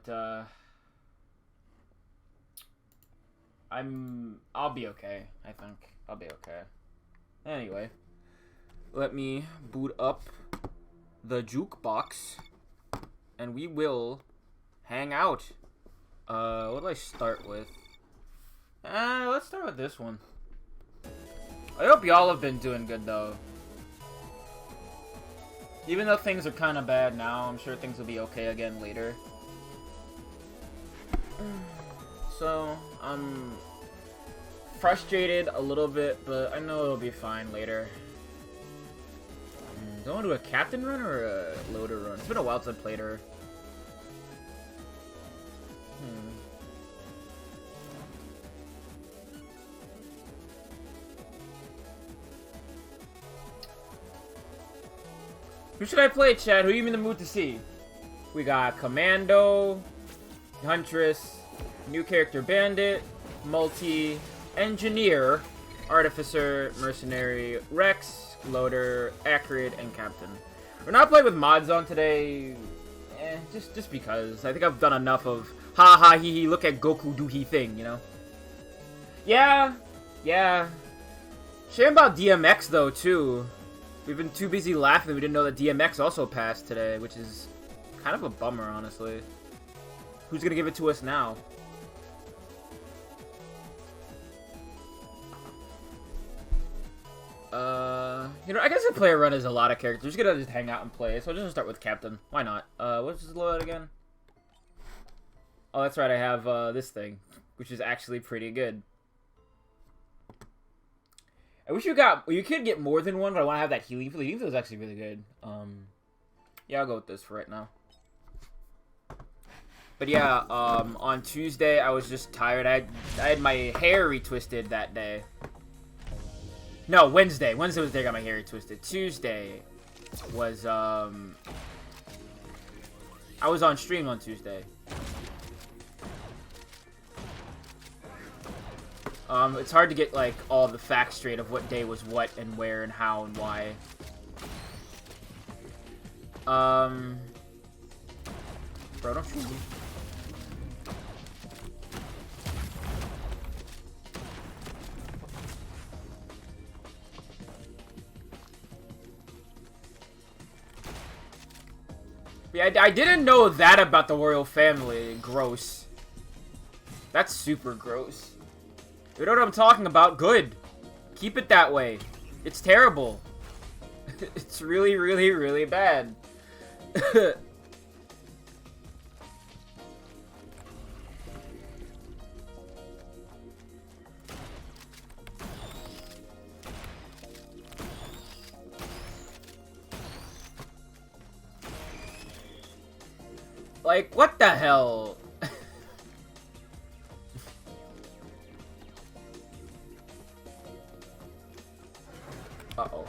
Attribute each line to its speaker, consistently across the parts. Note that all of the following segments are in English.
Speaker 1: but I'll be okay. I think I'll be okay. Anyway, let me boot up the jukebox, and we will hang out. What do I start with? Let's start with this one. I hope y'all have been doing good though. Even though things are kind of bad now, I'm sure things will be okay again later. So, I'm frustrated a little bit, but I know it'll be fine later. Do I want to do a captain run or a loader run? It's been a while since I played her. Who should I play, Chad? Who are you in the mood to see? We got Commando, Huntress, new character Bandit, Multi, Engineer, Artificer, Mercenary, Rex, Loader, Acrid, and Captain. We're not playing with mods on today, just because. I think I've done enough of ha ha hee hee, look at Goku do he thing, you know? Yeah. Shame about DMX though, too. We've been too busy laughing that we didn't know that DMX also passed today, which is kind of a bummer, honestly. Who's gonna give it to us now? You know, I guess a player run is a lot of characters. We're just gonna hang out and play, so I'll just start with Captain. Why not? What's this load again? Oh, that's right, I have, this thing, which is actually pretty good. I wish you could get more than one, but I want to have that healing field. The healing field is actually really good. Yeah, I'll go with this for right now. But yeah, on Tuesday, I was just tired. I had my hair retwisted that day. No, Wednesday. Wednesday was the day I got my hair retwisted. Tuesday was, I was on stream on Tuesday. It's hard to get, like, all the facts straight of what day was what and where and how and why. Bro, don't shoot me. Yeah, I didn't know that about the royal family. Gross. That's super gross. You know what I'm talking about? Good. Keep it that way. It's terrible. It's really, really, really bad. Like, what the hell? Uh-oh.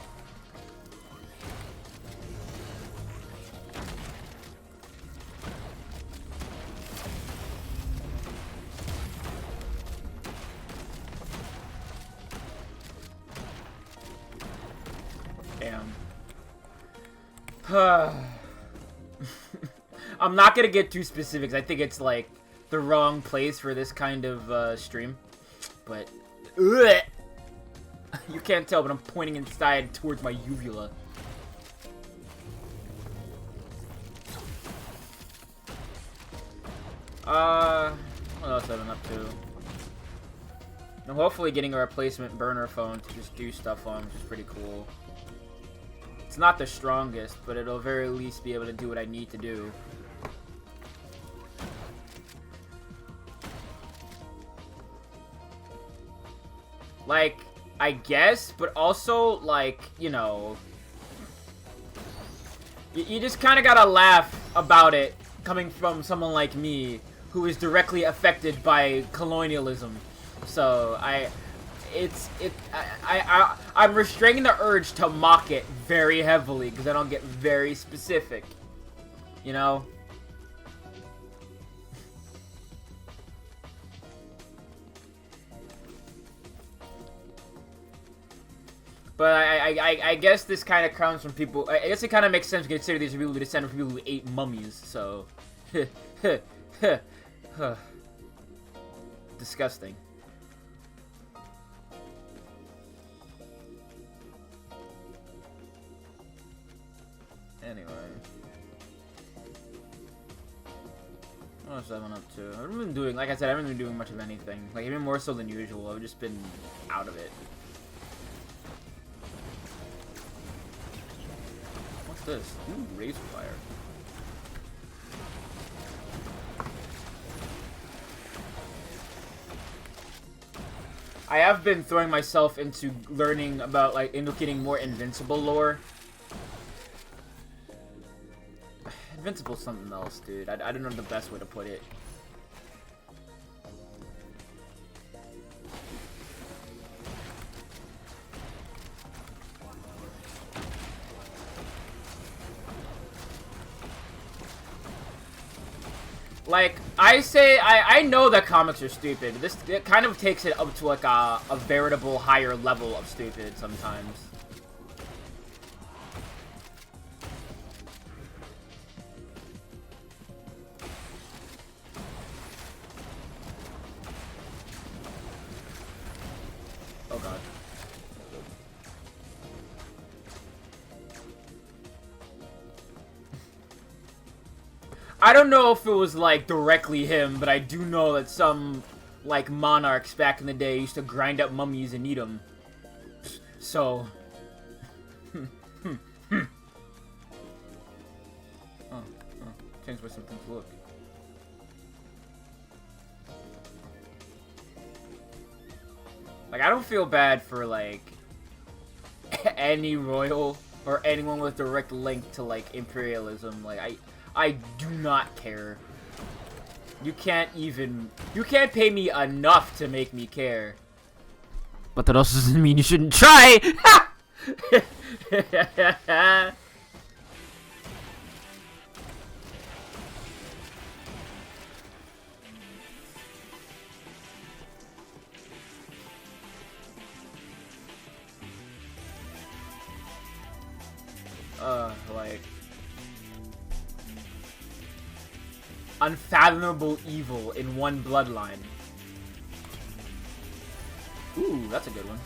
Speaker 1: Damn. I'm not gonna get too specifics. I think it's, like, the wrong place for this kind of, stream. But... Ugh. You can't tell, but I'm pointing inside towards my uvula. What else have I been up to? I'm hopefully getting a replacement burner phone to just do stuff on, which is pretty cool. It's not the strongest, but it'll very least be able to do what I need to do. Like, I guess, but also, like, you know, you just kind of gotta laugh about it coming from someone like me who is directly affected by colonialism. So, I'm restraining the urge to mock it very heavily because I don't get very specific, you know? But I guess this kind of comes from people. I guess it kind of makes sense to consider these people who descend from people who ate mummies. So, Disgusting. Anyway. What else have I been up to? I haven't been doing, like I said, I haven't been doing much of anything. Like, even more so than usual. I've just been out of it. What's this? Ooh, razor fire. I have been throwing myself into learning about, like, into getting more Invincible lore. Invincible's something else, dude. I don't know the best way to put it. Like, I know that comics are stupid, but it kind of takes it up to, like, a veritable higher level of stupid sometimes. Oh, God. I don't know if it was, like, directly him, but I do know that some, like, monarchs back in the day used to grind up mummies and eat them. So... Oh, change where some things look. Like, I don't feel bad for, like, any royal or anyone with direct link to, like, imperialism. Like, I do not care. You can't pay me enough to make me care. But that also doesn't mean you shouldn't try! Like... Unfathomable evil in one bloodline. Ooh, that's a good one.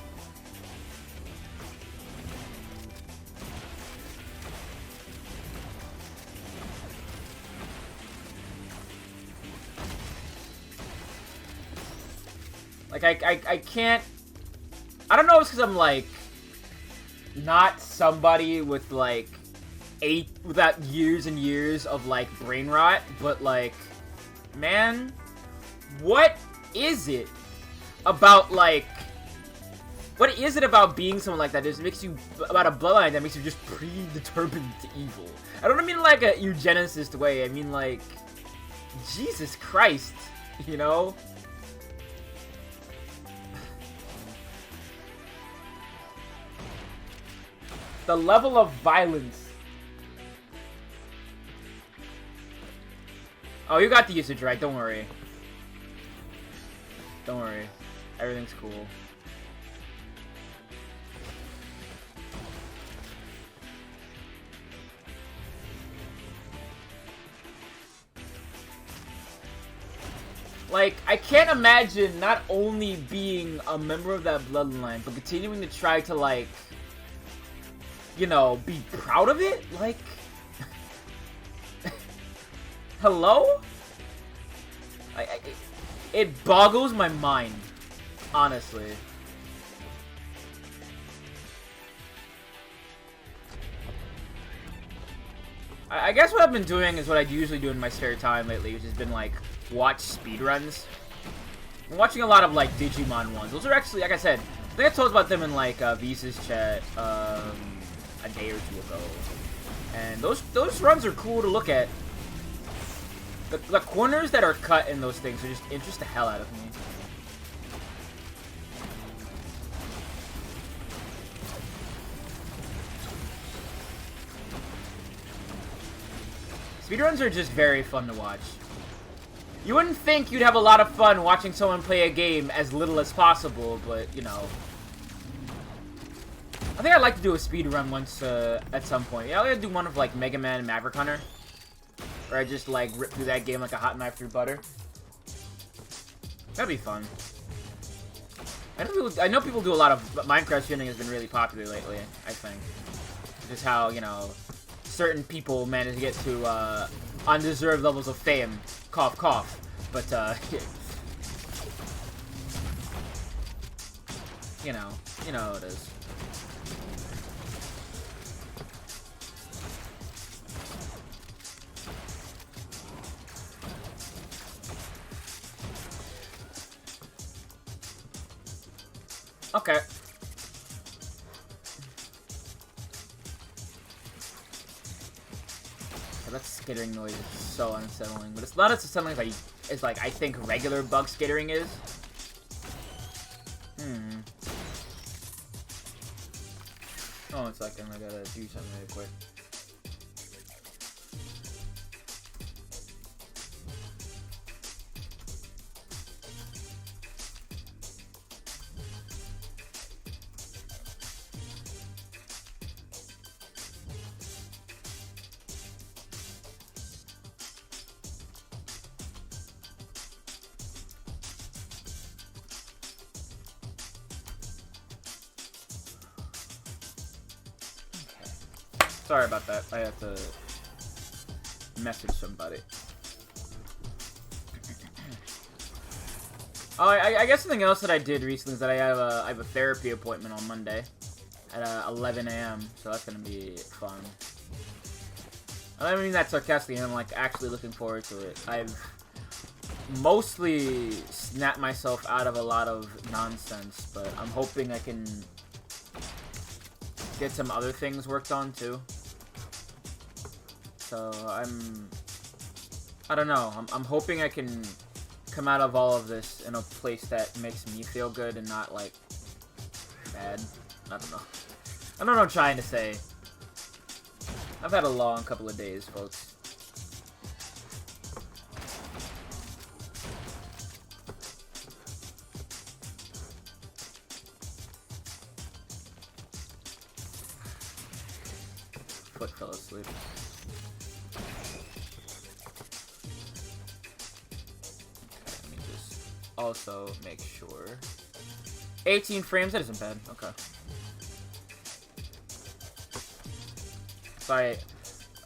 Speaker 1: Like, I can't... I don't know if it's because I'm, like, not somebody with, like, without years and years of, like, brain rot, but, like, man, what is it about, like, what is it about being someone like that that just makes you, about a bloodline that makes you just predetermined to evil? I don't mean, like, a eugenicist way, I mean, like, Jesus Christ, you know? The level of violence. Oh, you got the usage right, don't worry. Don't worry. Everything's cool. Like, I can't imagine not only being a member of that bloodline, but continuing to try to, like, you know, be proud of it? Like... Hello? It boggles my mind, honestly. I guess what I've been doing is what I usually do in my spare time lately, which has been, like, watch speedruns. I'm watching a lot of, like, Digimon ones. Those are actually, like I said, I think I told about them in, like, Visa's chat, a day or two ago. And those runs are cool to look at. The corners that are cut in those things are just interest the hell out of me. Speedruns are just very fun to watch. You wouldn't think you'd have a lot of fun watching someone play a game as little as possible, but, you know. I think I'd like to do a speedrun once, at some point. Yeah, I'll do one of, like, Mega Man and Maverick Hunter. Where I just, like, rip through that game like a hot knife through butter. That'd be fun. I know people do a lot of... Minecraft streaming has been really popular lately, I think. Just how, you know, certain people manage to get to, undeserved levels of fame. Cough, cough. But, you know how it is. Okay. That skittering noise is so unsettling, but it's not as unsettling as like I think regular bug skittering is. Oh, 1 second, I gotta do something really quick. Sorry about that. I have to message somebody. Oh, I guess something else that I did recently is that I have a therapy appointment on Monday at 11 a.m. So that's gonna be fun. I don't mean that sarcastically. I'm like actually looking forward to it. I've mostly snapped myself out of a lot of nonsense, but I'm hoping I can get some other things worked on too. So I don't know. I'm hoping I can come out of all of this in a place that makes me feel good and not like bad. I don't know. I don't know what I'm trying to say. I've had a long couple of days, folks. Foot fell asleep. Also make sure 18 frames, that isn't bad. Okay, so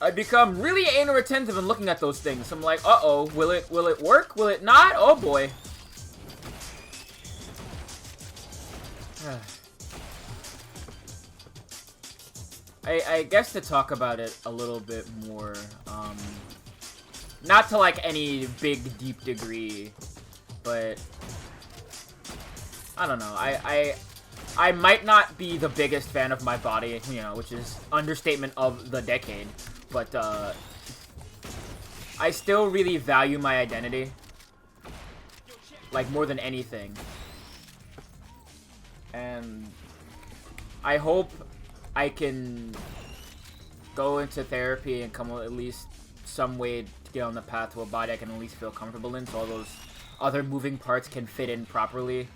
Speaker 1: I become really anal retentive in looking at those things. I'm like, uh-oh, will it work, will it not? Oh boy. I guess to talk about it a little bit more, not to like any big deep degree, but I don't know. I might not be the biggest fan of my body, you know, which is understatement of the decade, but I still really value my identity, like more than anything. And I hope I can go into therapy and come at least some way to get on the path to a body I can at least feel comfortable in, so all those other moving parts can fit in properly.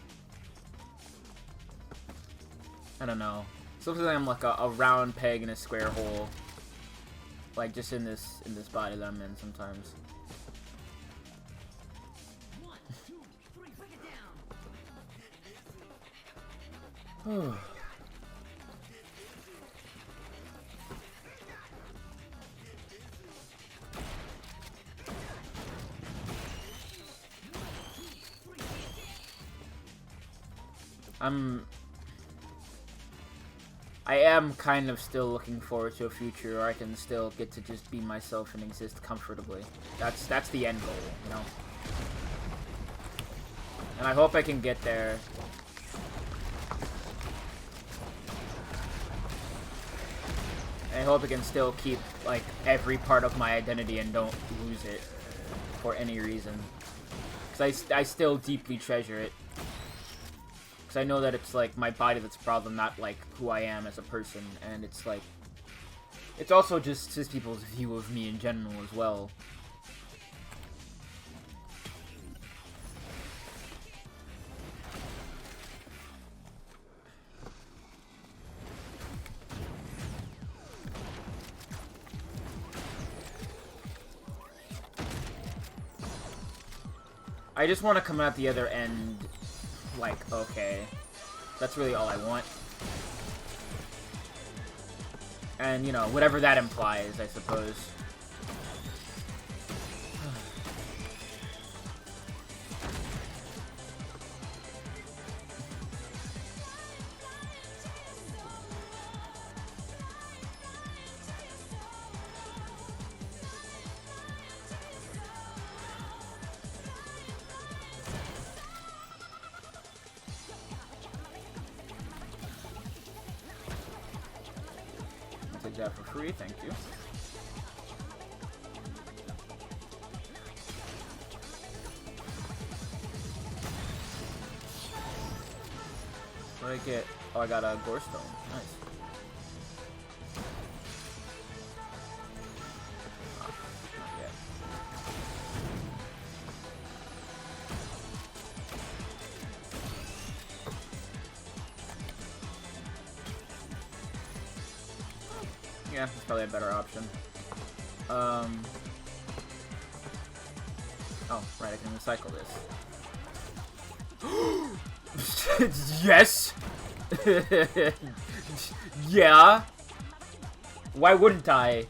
Speaker 1: I don't know. So looks like I'm like a round peg in a square hole, like just in this body that I'm in sometimes.
Speaker 2: 1, 2, 3, break it down.
Speaker 1: I am kind of still looking forward to a future where I can still get to just be myself and exist comfortably. That's the end goal, you know? And I hope I can get there. And I hope I can still keep, like, every part of my identity and don't lose it for any reason. Because I still deeply treasure it. Because I know that it's, like, my body that's a problem, not, like, who I am as a person. And it's, like... It's also just cis people's view of me in general as well. I just want to come out the other end, like, okay. That's really all I want. And, you know, whatever that implies, I suppose. That for free, thank you. What did I get? Oh, I got a Gorestone. Nice. Oh, not yet. Yeah, that's probably a better option. Oh, right, I can recycle this. Yes! Yeah! Why wouldn't I?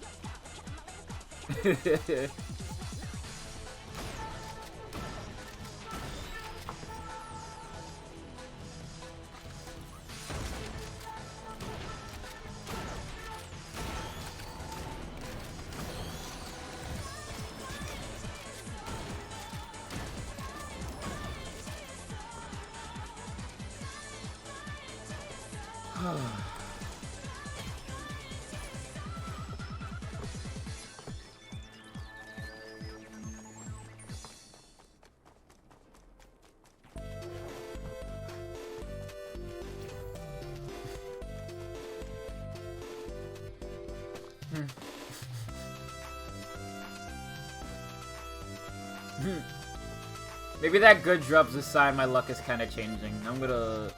Speaker 1: Maybe that good drop's a sign my luck is kind of changing. I'm gonna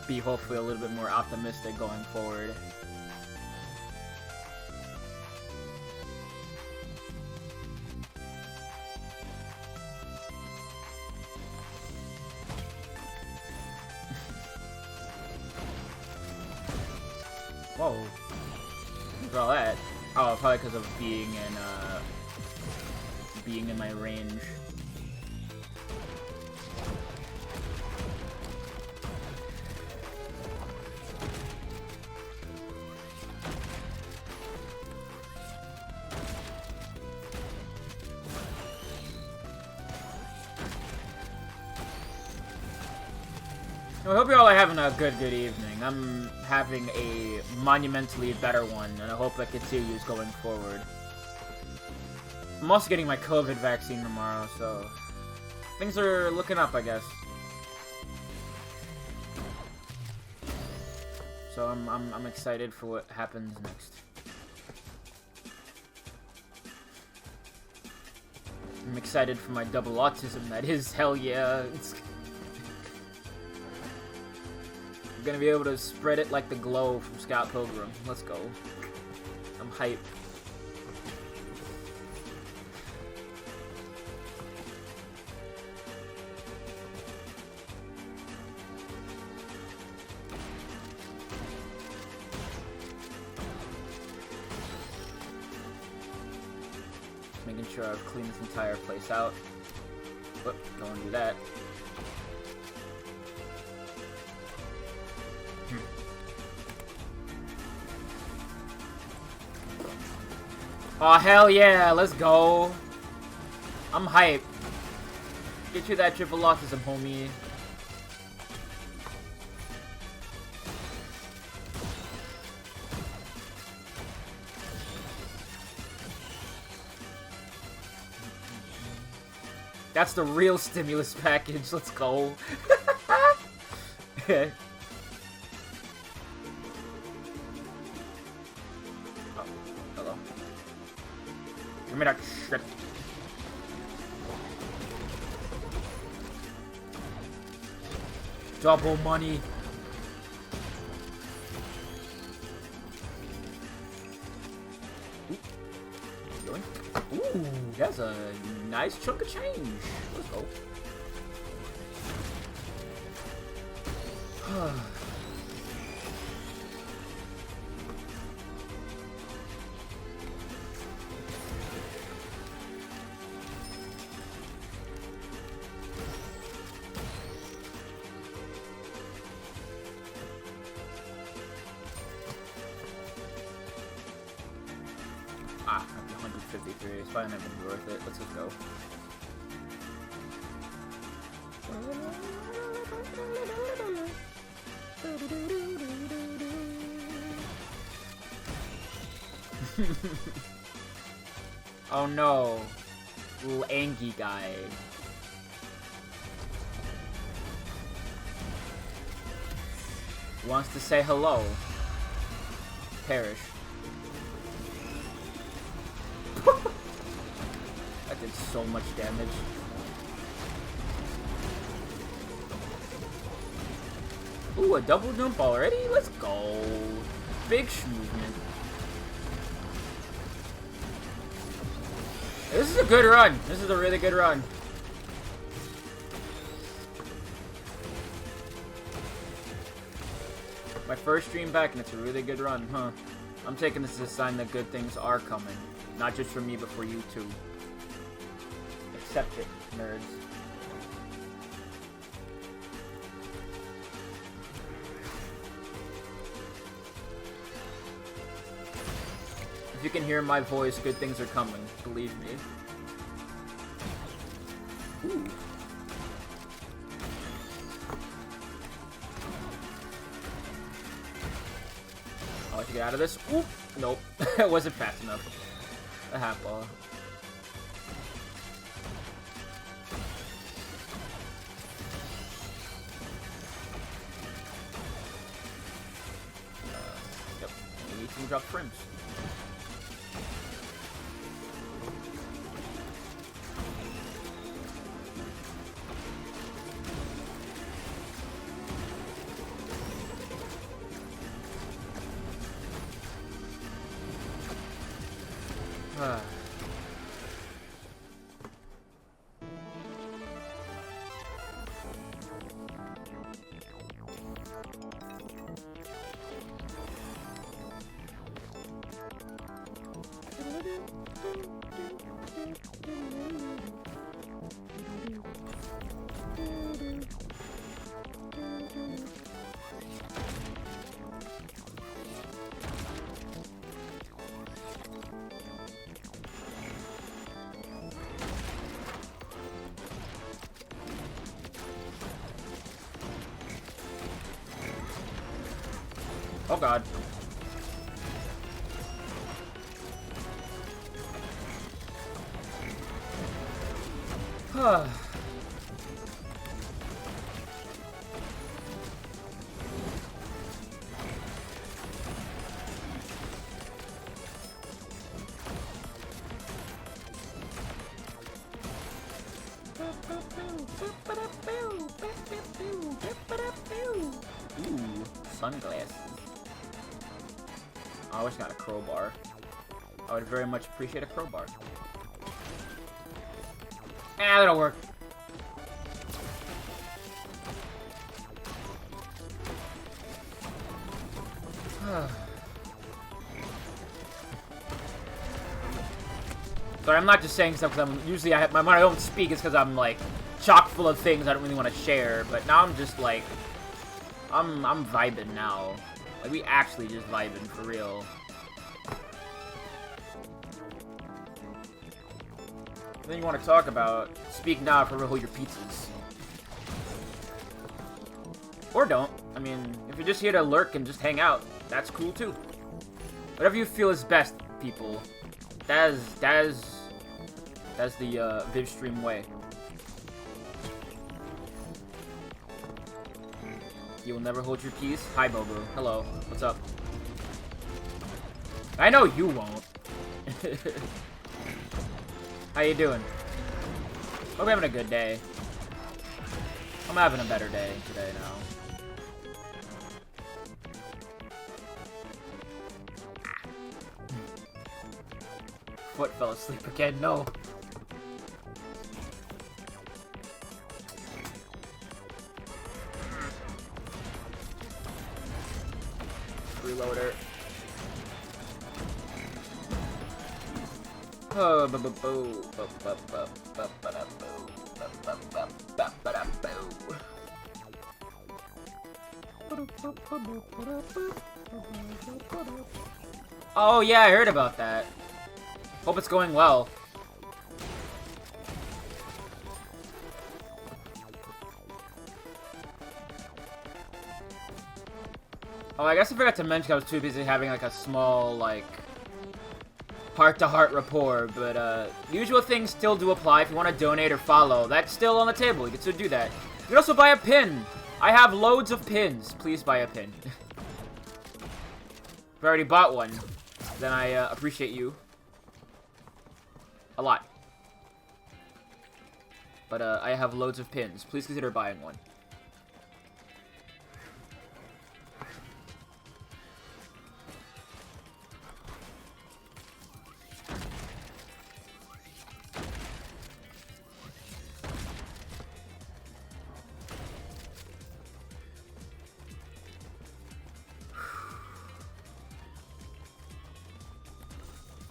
Speaker 1: be hopefully a little bit more optimistic going forward. Whoa. What's all that? Oh, probably because of being in my range. I hope you're all having a good evening. I'm having a monumentally better one, and I hope that continues going forward. I'm also getting my COVID vaccine tomorrow, so things are looking up, I guess. So I'm excited for what happens next. I'm excited for my double autism. That is, hell yeah. I'm gonna be able to spread it like the glow from Scott Pilgrim. Let's go. I'm hyped. Making sure I've cleaned this entire place out. Whoop, don't want to do that. Oh hell yeah, let's go. I'm hyped. Get you that triple autism, homie. That's the real stimulus package. Let's go. Oh, hello. Give me that shit. Double money. Ooh, that's a nice chunk of change. Let's go. Ah, 153. It's probably not gonna be worth it. Let's just go. Oh no. Little Angie guy. Wants to say hello. Perish. That did so much damage. Ooh, a double jump already? Let's go. Big movement. This is a good run. This is a really good run. My first stream back, and it's a really good run, huh? I'm taking this as a sign that good things are coming. Not just for me, but for you too. Accept it, nerds. If you can hear my voice, good things are coming. Believe me. Ooh. I'll let you get out of this. Ooh. Nope. It wasn't fast enough. A half ball. Yep. We need to drop frames. Oh god. Ooh, sunglasses. I always got a crowbar. I would very much appreciate a crowbar. Ah, that'll work. Sorry, I'm not just saying stuff because I'm usually when I don't speak it's because I'm like chock full of things I don't really want to share. But now I'm just like I'm vibing now. Like we actually just vibing for real. Then you want to talk about speak now for real your pizzas. Or don't. I mean, if you're just here to lurk and just hang out, that's cool too. Whatever you feel is best, people. That's the Viv stream way. You will never hold your peace. Hi, Bobo. Hello. What's up? I know you won't. How you doing? Hope you're having a good day. I'm having a better day today now. Foot fell asleep again. No. freeloader. Oh, oh yeah, I heard about that. Hope it's going well. Oh, I guess I forgot to mention I was too busy having like a small like heart-to-heart rapport, but usual things still do apply. If you want to donate or follow, that's still on the table. You can still do that. You can also buy a pin. I have loads of pins. Please buy a pin. If I already bought one, then I appreciate you a lot. But I have loads of pins. Please consider buying one.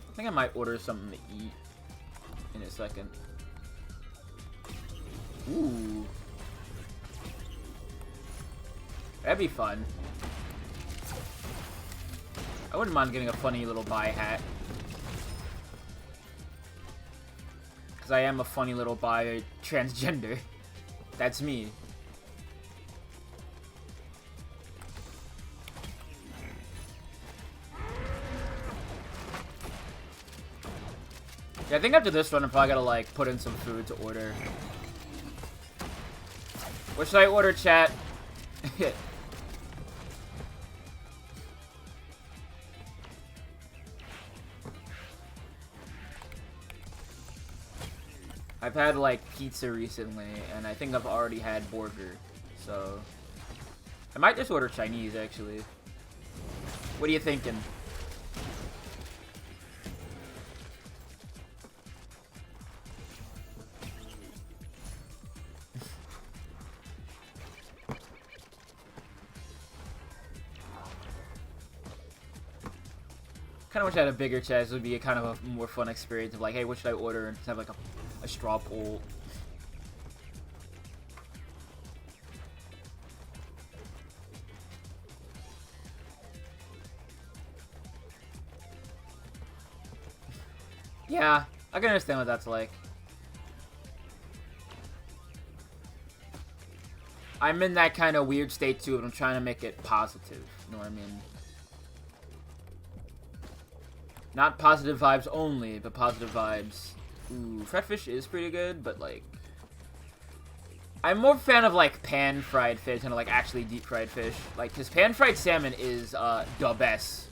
Speaker 1: I think I might order something to eat in a second. Ooh. That'd be fun. I wouldn't mind getting a funny little bi hat. Because I am a funny little bi transgender. That's me. Yeah, I think after this run, I'm probably gonna, like, put in some food to order. What should I order, chat? I've had, like, pizza recently, and I think I've already had burger, so... I might just order Chinese, actually. What are you thinking? Kind of wish I had a bigger chest. It would be a kind of a more fun experience of like, hey, what should I order? And have like a straw poll. Yeah, I can understand what that's like. I'm in that kind of weird state too, but I'm trying to make it positive. You know what I mean? Not positive vibes only, but positive vibes. Ooh, fried fish is pretty good, but like... I'm more a fan of like pan-fried fish than like actually deep-fried fish. Like, because pan-fried salmon is the best.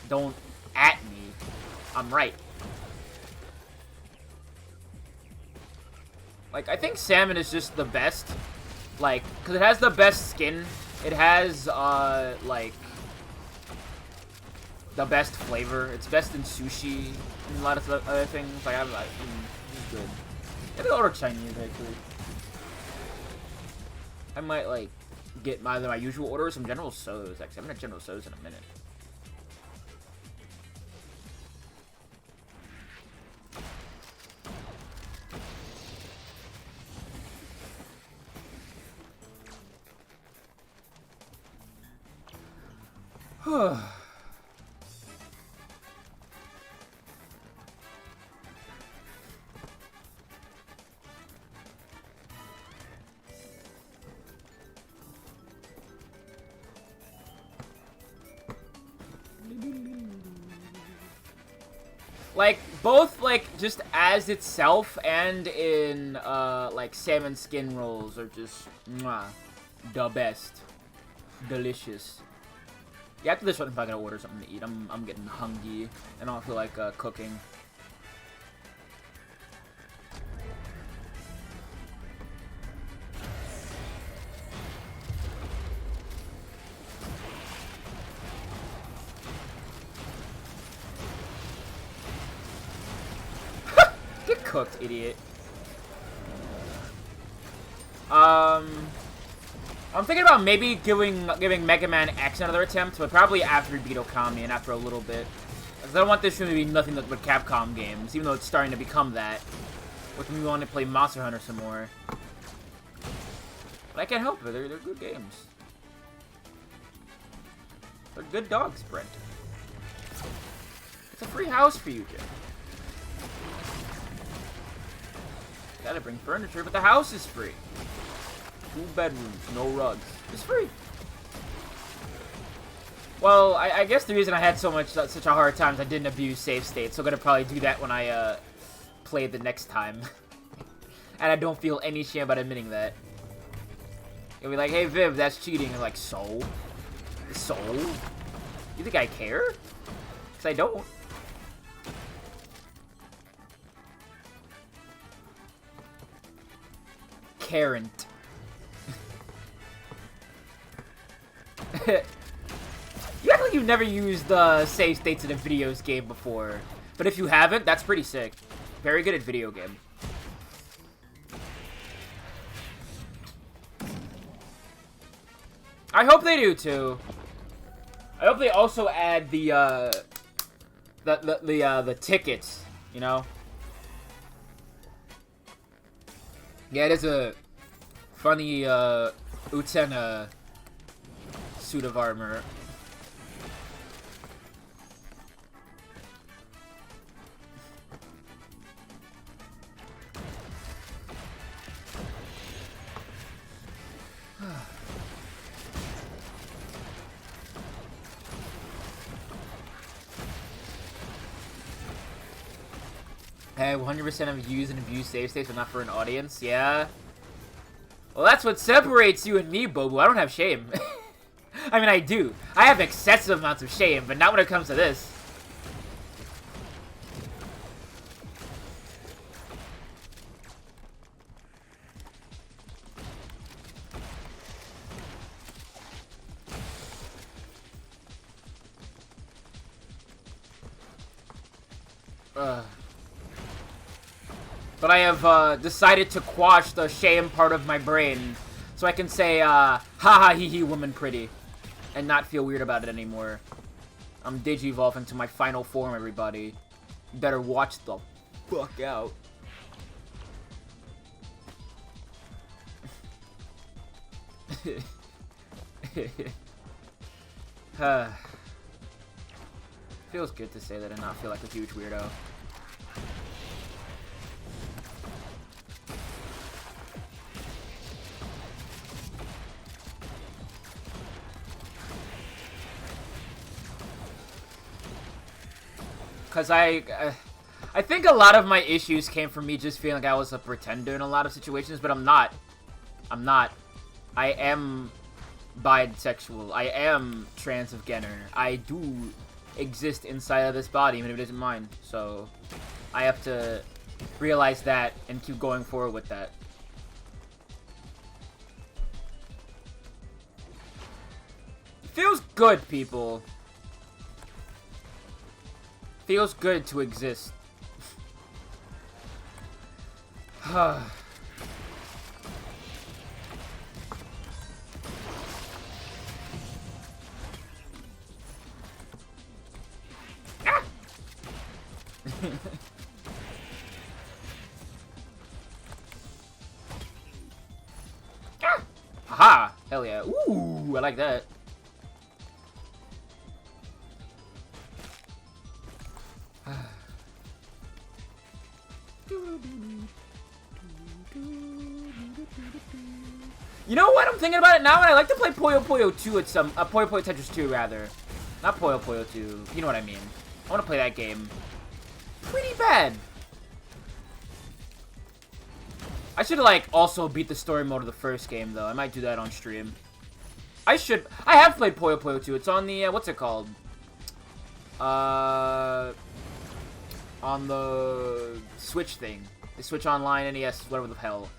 Speaker 1: Don't at me. I'm right. Like, I think salmon is just the best. Like, because it has the best skin. It has, like... the best flavor. It's best in sushi and a lot of other things. Like, it's good. Maybe I'll order Chinese, actually. I might, like, get either my usual order or some General Tso's, actually. I haven't had General Tso's in a minute. Like, both, like, just as itself and in, like, salmon skin rolls are just, mwah, the best. Delicious. Yeah, after this one, I'm probably gonna order something to eat. I'm getting hungry, and I don't feel like, cooking. Get cooked, idiot. I I'm thinking about maybe giving Mega Man X another attempt, but probably after we beat Okami and after a little bit. Because I don't want this to be nothing but Capcom games, even though it's starting to become that. With me wanting to play Monster Hunter some more. But I can't help it, they're good games. They're good dogs, Brent. It's a free house for you, Jim. Gotta bring furniture, but the house is free. 2 bedrooms, no rugs. It's free. Well, I guess the reason I had such a hard time is I didn't abuse save states, so I'm gonna probably do that when I play the next time. And I don't feel any shame about admitting that. You'll be like, hey Viv, that's cheating. I'm like, so? So? You think I care? Because I don't. Karen. You act like you've never used save states in a videos game before. But if you haven't, that's pretty sick. Very good at video game. I hope they do too. I hope they also add the tickets, you know? Yeah, it is a funny Utena suit of armor. Hey, 100% of use and abuse save states, but not for an audience. Yeah. Well, that's what separates you and me, Bobo. I don't have shame. I mean, I do. I have excessive amounts of shame, but not when it comes to this. But I have decided to quash the shame part of my brain, so I can say, haha hee hee woman pretty, and not feel weird about it anymore. I'm Digivolving to my final form, everybody. You better watch the fuck out. Feels good to say that and not feel like a huge weirdo. Because I think a lot of my issues came from me just feeling like I was a pretender in a lot of situations, but I'm not. I'm not. I am bisexual. I am transgender. I do exist inside of this body, even if it isn't mine. So I have to realize that and keep going forward with that. It feels good, people. Feels good to exist. Haha! Hell yeah. Ooh, I like that. You know what? I'm thinking about it now, and I like to play Puyo Puyo 2 at some... Puyo Puyo Tetris 2, rather. Not Puyo Puyo 2. You know what I mean. I want to play that game. Pretty bad. I should, like, also beat the story mode of the first game, though. I might do that on stream. I should... I have played Puyo Puyo 2. It's on the... what's it called? On the Switch thing. The Switch Online, NES, whatever the hell.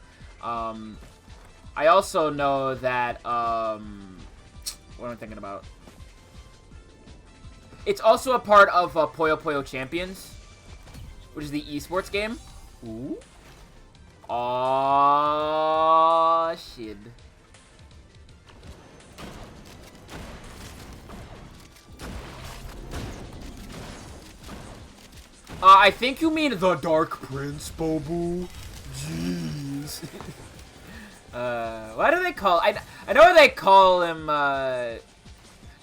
Speaker 1: I also know that, what am I thinking about? It's also a part of Puyo Puyo Champions, which is the esports game. Ooh. Aww, shit. I think you mean the Dark Prince, Bobu. Jeez. Why do they call... I know they call him,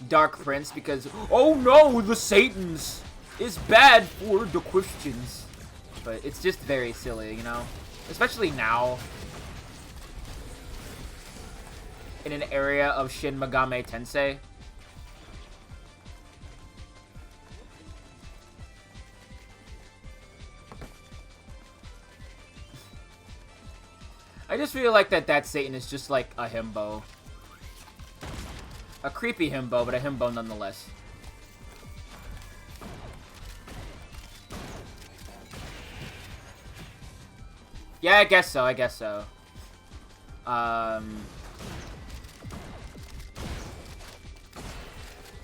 Speaker 1: Dark Prince because... Oh no, the Satans is bad for the Christians. But it's just very silly, you know? Especially now. In an area of Shin Megami Tensei. I just feel like that Satan is just like a himbo. A creepy himbo, but a himbo nonetheless. Yeah, I guess so, I guess so.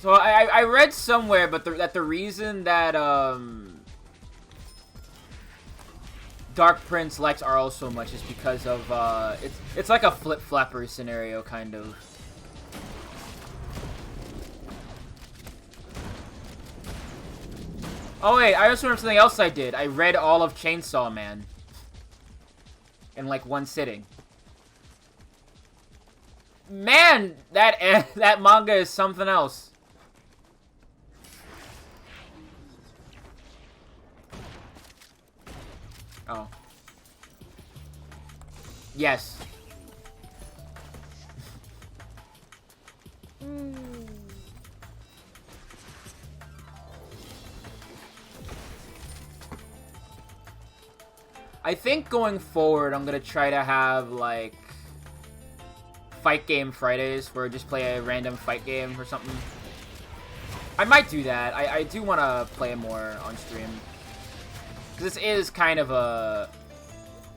Speaker 1: So I read somewhere, but that the reason that Dark Prince likes Arl so much is because of it's like a flip-flapper scenario kind of. Oh wait, I also remember something else I did. I read all of Chainsaw Man in like one sitting. Man, that manga is something else. Oh. Yes. I think going forward, I'm gonna try to have, like, fight game Fridays, where I just play a random fight game or something. I might do that. I do want to play more on stream. This is kind of a...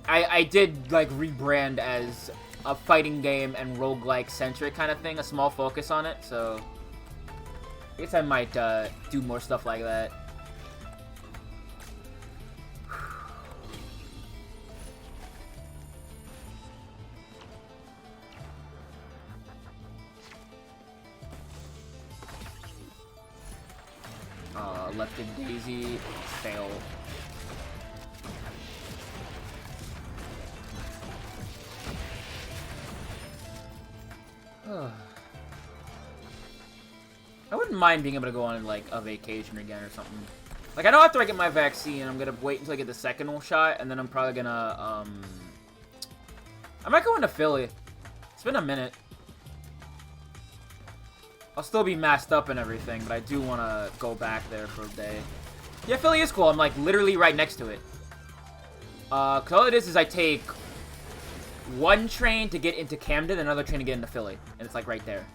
Speaker 1: I did, like, rebrand as a fighting game and roguelike-centric kind of thing. A small focus on it, so... I guess I might do more stuff like that. Left in Daisy. Fail. I wouldn't mind being able to go on, like, a vacation again or something. Like, I know after I get my vaccine, I'm gonna wait until I get the second shot, and then I'm probably gonna, I might go into Philly. It's been a minute. I'll still be masked up and everything, but I do want to go back there for a day. Yeah, Philly is cool. I'm, like, literally right next to it. 'Cause all it is I take one train to get into Camden, and another train to get into Philly. And it's, like, right there.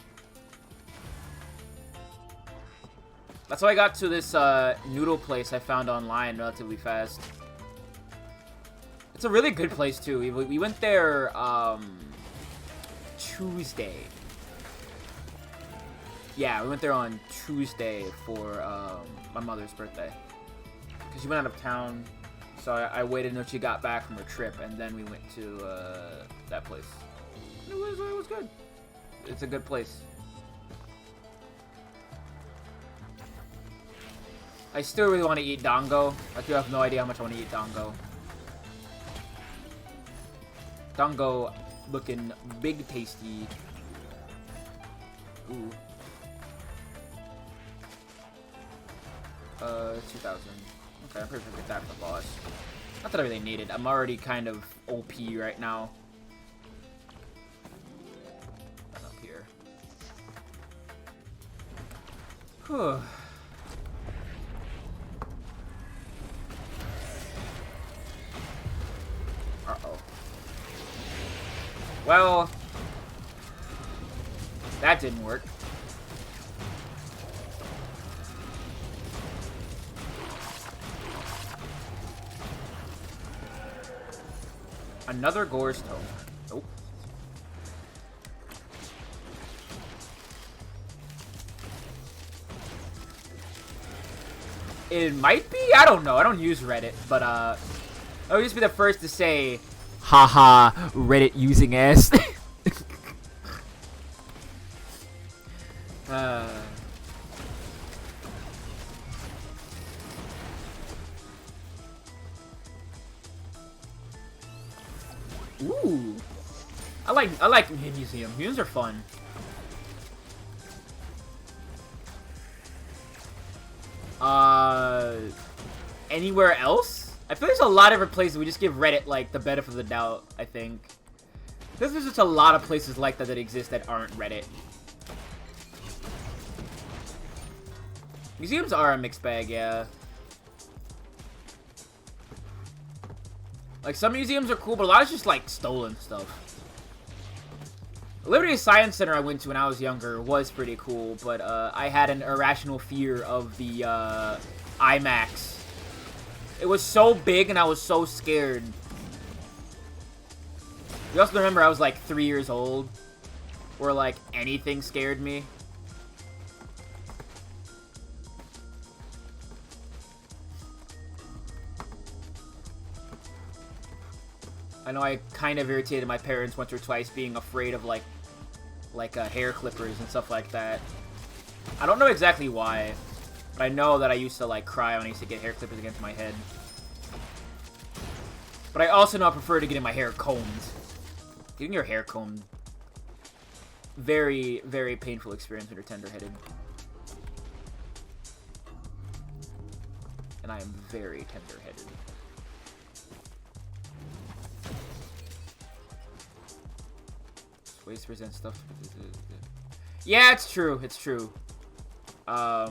Speaker 1: That's how I got to this, noodle place I found online relatively fast. It's a really good place, too. We went there, Tuesday. Yeah, we went there on Tuesday for my mother's birthday. Because she went out of town, so I waited until she got back from her trip, and then we went to that place. It was good. It's a good place. I still really want to eat dango. I do have no idea how much I want to eat dango. Dango looking big tasty. Ooh. 2,000. Okay, I'm pretty sure I get that for the boss. Not that I really need it. I'm already kind of OP right now. And up here. Whew. Uh-oh. Well, that didn't work. Another Gore's Tome. Nope. It might be? I don't know. I don't use Reddit, but I'll just be the first to say, haha, Reddit using ass. Ooh. I like museums. Museums are fun. Anywhere else? I feel there's a lot of different places we just give Reddit, like, the benefit of the doubt, I think. There's just a lot of places like that exist that aren't Reddit. Museums are a mixed bag, yeah. Like, some museums are cool, but a lot is just, like, stolen stuff. Liberty Science Center I went to when I was younger was pretty cool, but I had an irrational fear of the IMAX. It was so big and I was so scared. You also remember I was like 3 years old, where like anything scared me. I know I kind of irritated my parents once or twice being afraid of like hair clippers and stuff like that. I don't know exactly why, but I know that I used to like cry when I used to get hair clippers against my head. But I also know I prefer to getting my hair combed. Getting your hair combed, very, very painful experience when you're tender-headed. And I am very tender-headed. Ways to present stuff. Yeah, it's true. It's true. I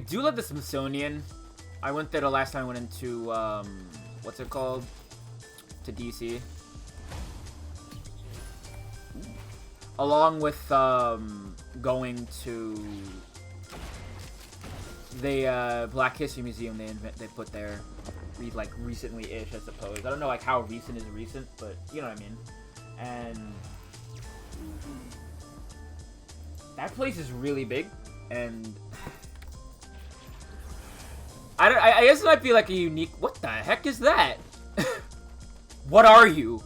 Speaker 1: do love the Smithsonian. I went there the last time I went into, what's it called? To DC. Along with, going to the, Black History Museum they put there. Like, recently-ish, I suppose. I don't know, like, how recent is recent, but you know what I mean. And that place is really big, and I guess it might be like a unique. What the heck is that? What are you?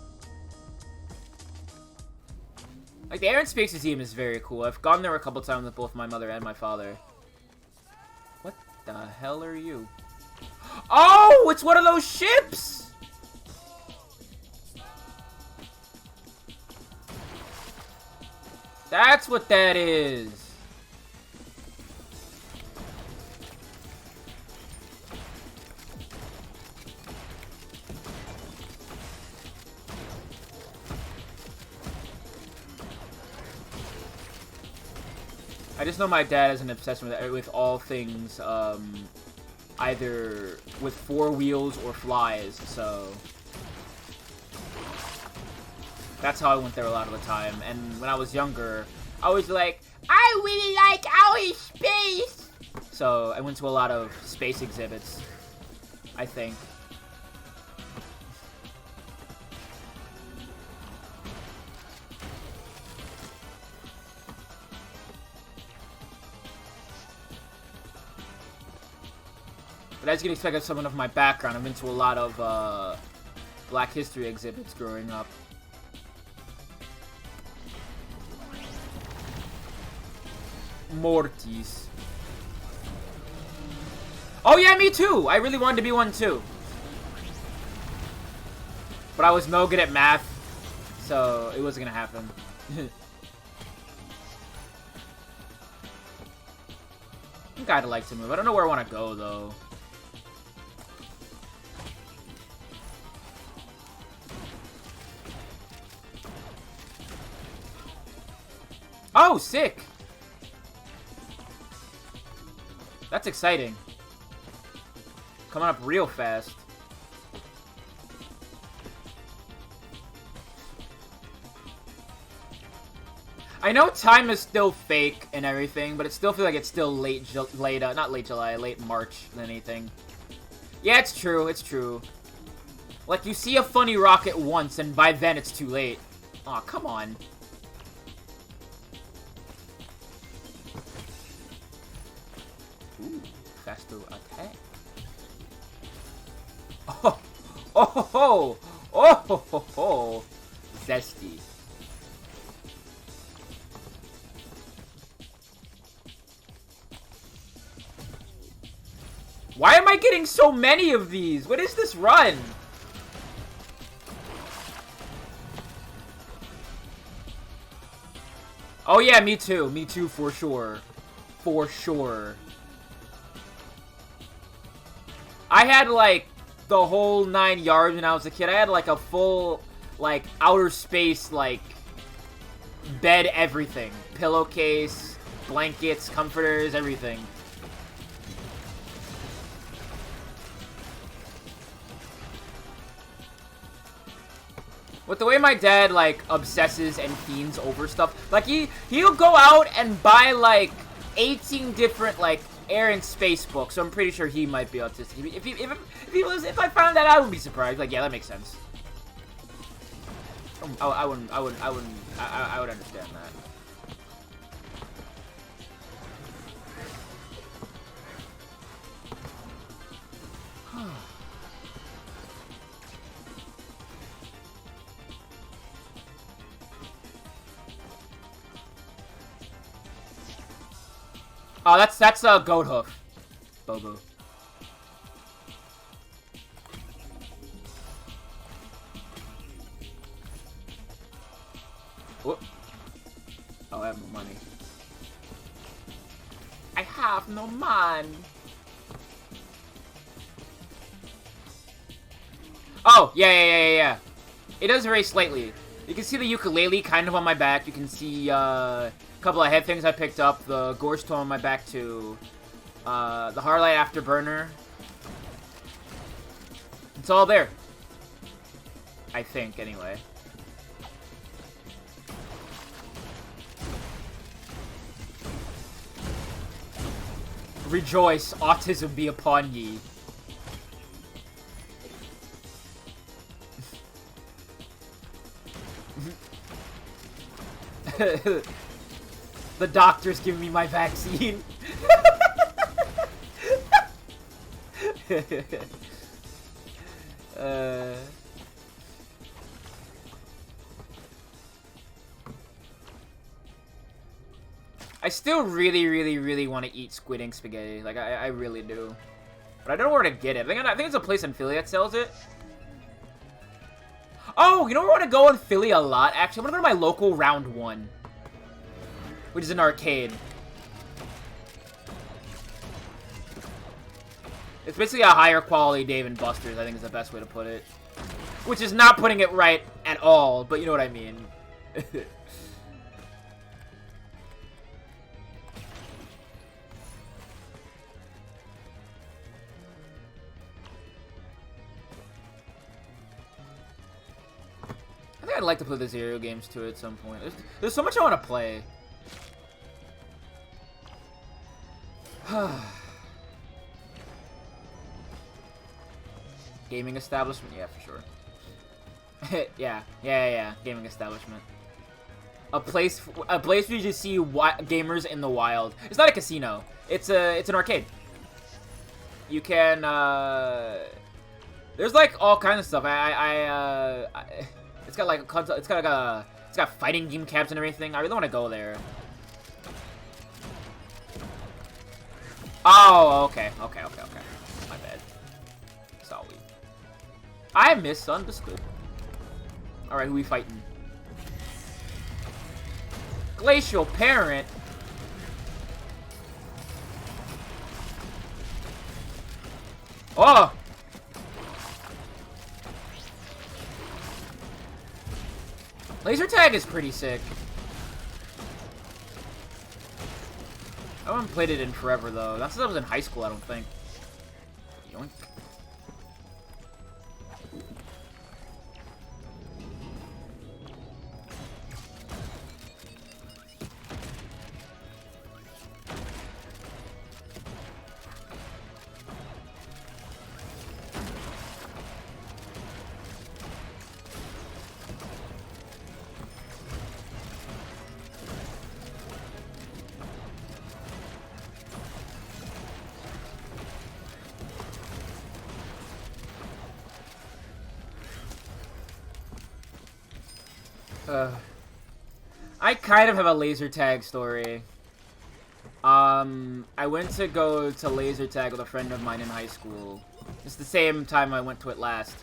Speaker 1: Like, the Air and Space Museum is very cool. I've gone there a couple times with both my mother and my father. What the hell are you? Oh, it's one of those ships! That's what that is. I just know my dad has an obsession with all things, either with 4 wheels or flies, so that's how I went there a lot of the time. And when I was younger, I was like, I really like outer space! So I went to a lot of space exhibits, I think. But as you can expect of someone of my background, I've been to a lot of Black History exhibits growing up. Mortis. Oh yeah, me too! I really wanted to be one too. But I was no good at math, so it wasn't gonna happen. I think I'd like to move. I don't know where I want to go though. Oh, sick! That's exciting. Coming up real fast. I know time is still fake and everything, but it still feels like it's still not late July, late March than anything. Yeah, it's true, it's true. Like, you see a funny rocket once, and by then it's too late. Aw, come on. Ooh, faster attack. Oh, oh, ho, ho. Oh, ho, ho, ho. Zesty. Why am I getting so many of these? What is this run? Oh yeah, me too. Me too, for sure. For sure. I had, like, the whole 9 yards when I was a kid. I had, like, a full, like, outer space, like, bed everything. Pillowcase, blankets, comforters, everything. With the way my dad, like, obsesses and fiends over stuff, like, he'll go out and buy, like, 18 different, like, air and space books, so I'm pretty sure he might be autistic. If I found that, I would be surprised. Like, yeah, that makes sense. I would understand that. Oh, that's a goat hoof, Bobo. Whoop. Oh, I have no money. I have no money. Oh, yeah. It does very slightly. You can see the ukulele kind of on my back. You can see, a couple of head things I picked up. The Gorge Tome on my back, too. The Harlight Afterburner. It's all there. I think, anyway. Rejoice, autism be upon ye. The doctor's giving me my vaccine. I still really want to eat squid ink spaghetti. Like, I really do. But I don't know where to get it. I think it's a place in Philly that sells it. Oh, you know where I want to go in Philly a lot? Actually, I'm going to go to my local Round 1. Which is an arcade. It's basically a higher quality Dave & Buster's, I think is the best way to put it. Which is not putting it right at all, but you know what I mean. I think I'd like to play the Zero games too at some point. There's so much I want to play. Gaming establishment? Yeah, for sure. yeah. Gaming establishment. A place where you just see gamers in the wild. It's not a casino. It's an arcade. You can, there's like all kinds of stuff. It's got like it's got fighting game cabs and everything. I really want to go there. Oh, okay. My bad. Sorry. I misunderstood. Alright, who we fighting? Glacial Parent? Oh! Laser tag is pretty sick. I haven't played it in forever, though. Not since I was in high school, I don't think. Yoink. I kind of have a laser tag story. I went to go to laser tag with a friend of mine in high school. It's the same time I went to it last.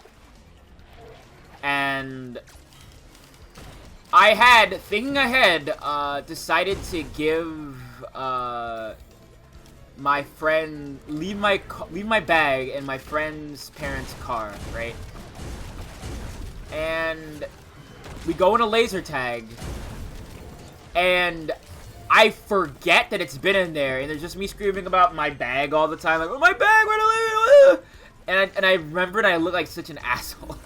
Speaker 1: And I had, thinking ahead, decided to give my friend leave my bag in my friend's parents' car, right? And we go in a laser tag, and I forget that it's been in there, and there's just me screaming about my bag all the time, like, oh, my bag, where do I leave it? And I remembered I looked like such an asshole.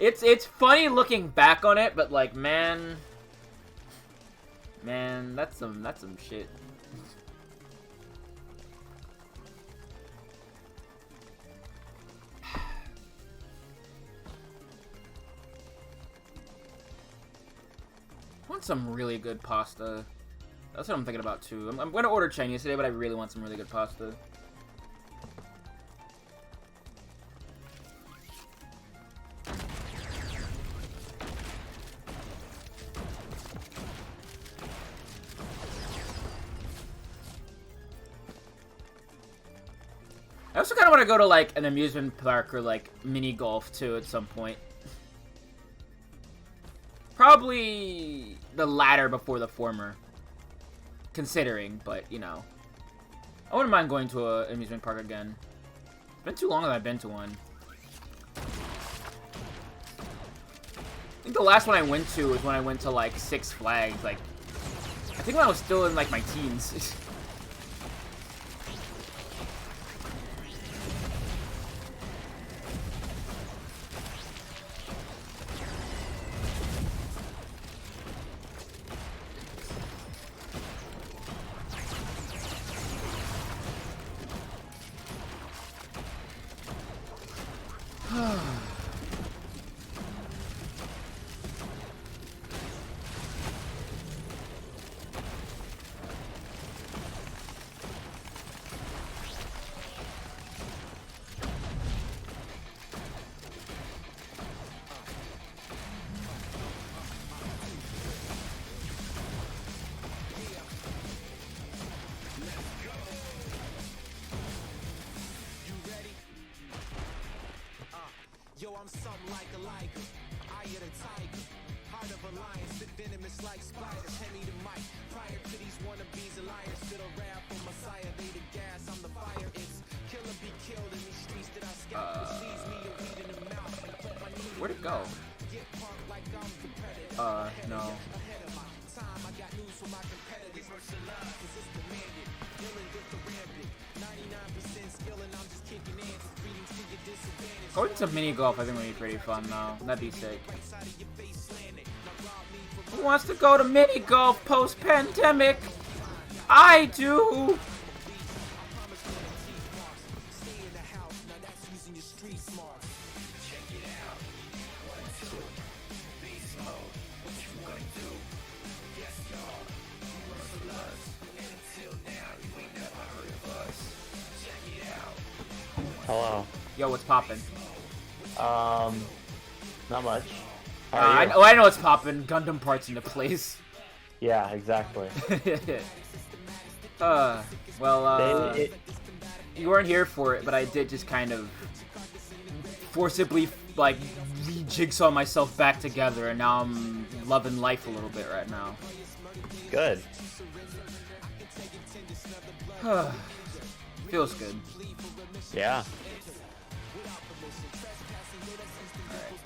Speaker 1: It's funny looking back on it, but like, man, that's some shit. I want some really good pasta. That's what I'm thinking about too. I'm gonna order Chinese today, but I really want some really good pasta. I also kind of want to go to, like, an amusement park or, like, mini golf, too, at some point. Probably the latter before the former. Considering, but, you know. I wouldn't mind going to an amusement park again. It's been too long that I've been to one. I think the last one I went to was when I went to, like, Six Flags. Like, I think when I was still in, like, my teens.
Speaker 3: Yo, I'm something like a liger, eye of the tiger, heart of a lion, spit venomous like spiders, hand me the mic, prior to these wannabes and liars, spit a rap on Messiah, they the gas, I'm the fire, it's kill or be killed in these streets that I scout, which leaves me a weed in the mouth, and put my knee
Speaker 1: Where'd it go?
Speaker 3: get punked like I'm competitive,
Speaker 1: No.
Speaker 3: ahead of my time, I got news for my competitors, versus love, cause it's demanded, dealing with the rampant, 99% skill and I'm just kicking in, reading to your disadvantage.
Speaker 1: Going to mini golf, I think would be pretty fun though. That'd be sick. Who wants to go to mini golf post pandemic? I do.
Speaker 4: Hello.
Speaker 1: Yo, what's poppin'?
Speaker 4: Not much.
Speaker 1: I know what's poppin'. Gundam parts into place.
Speaker 4: Yeah, exactly.
Speaker 1: Well, you weren't here for it, but I did just kind of forcibly, like, re-jigsaw myself back together, and now I'm loving life a little bit right now.
Speaker 4: Good.
Speaker 1: Feels good.
Speaker 4: Yeah.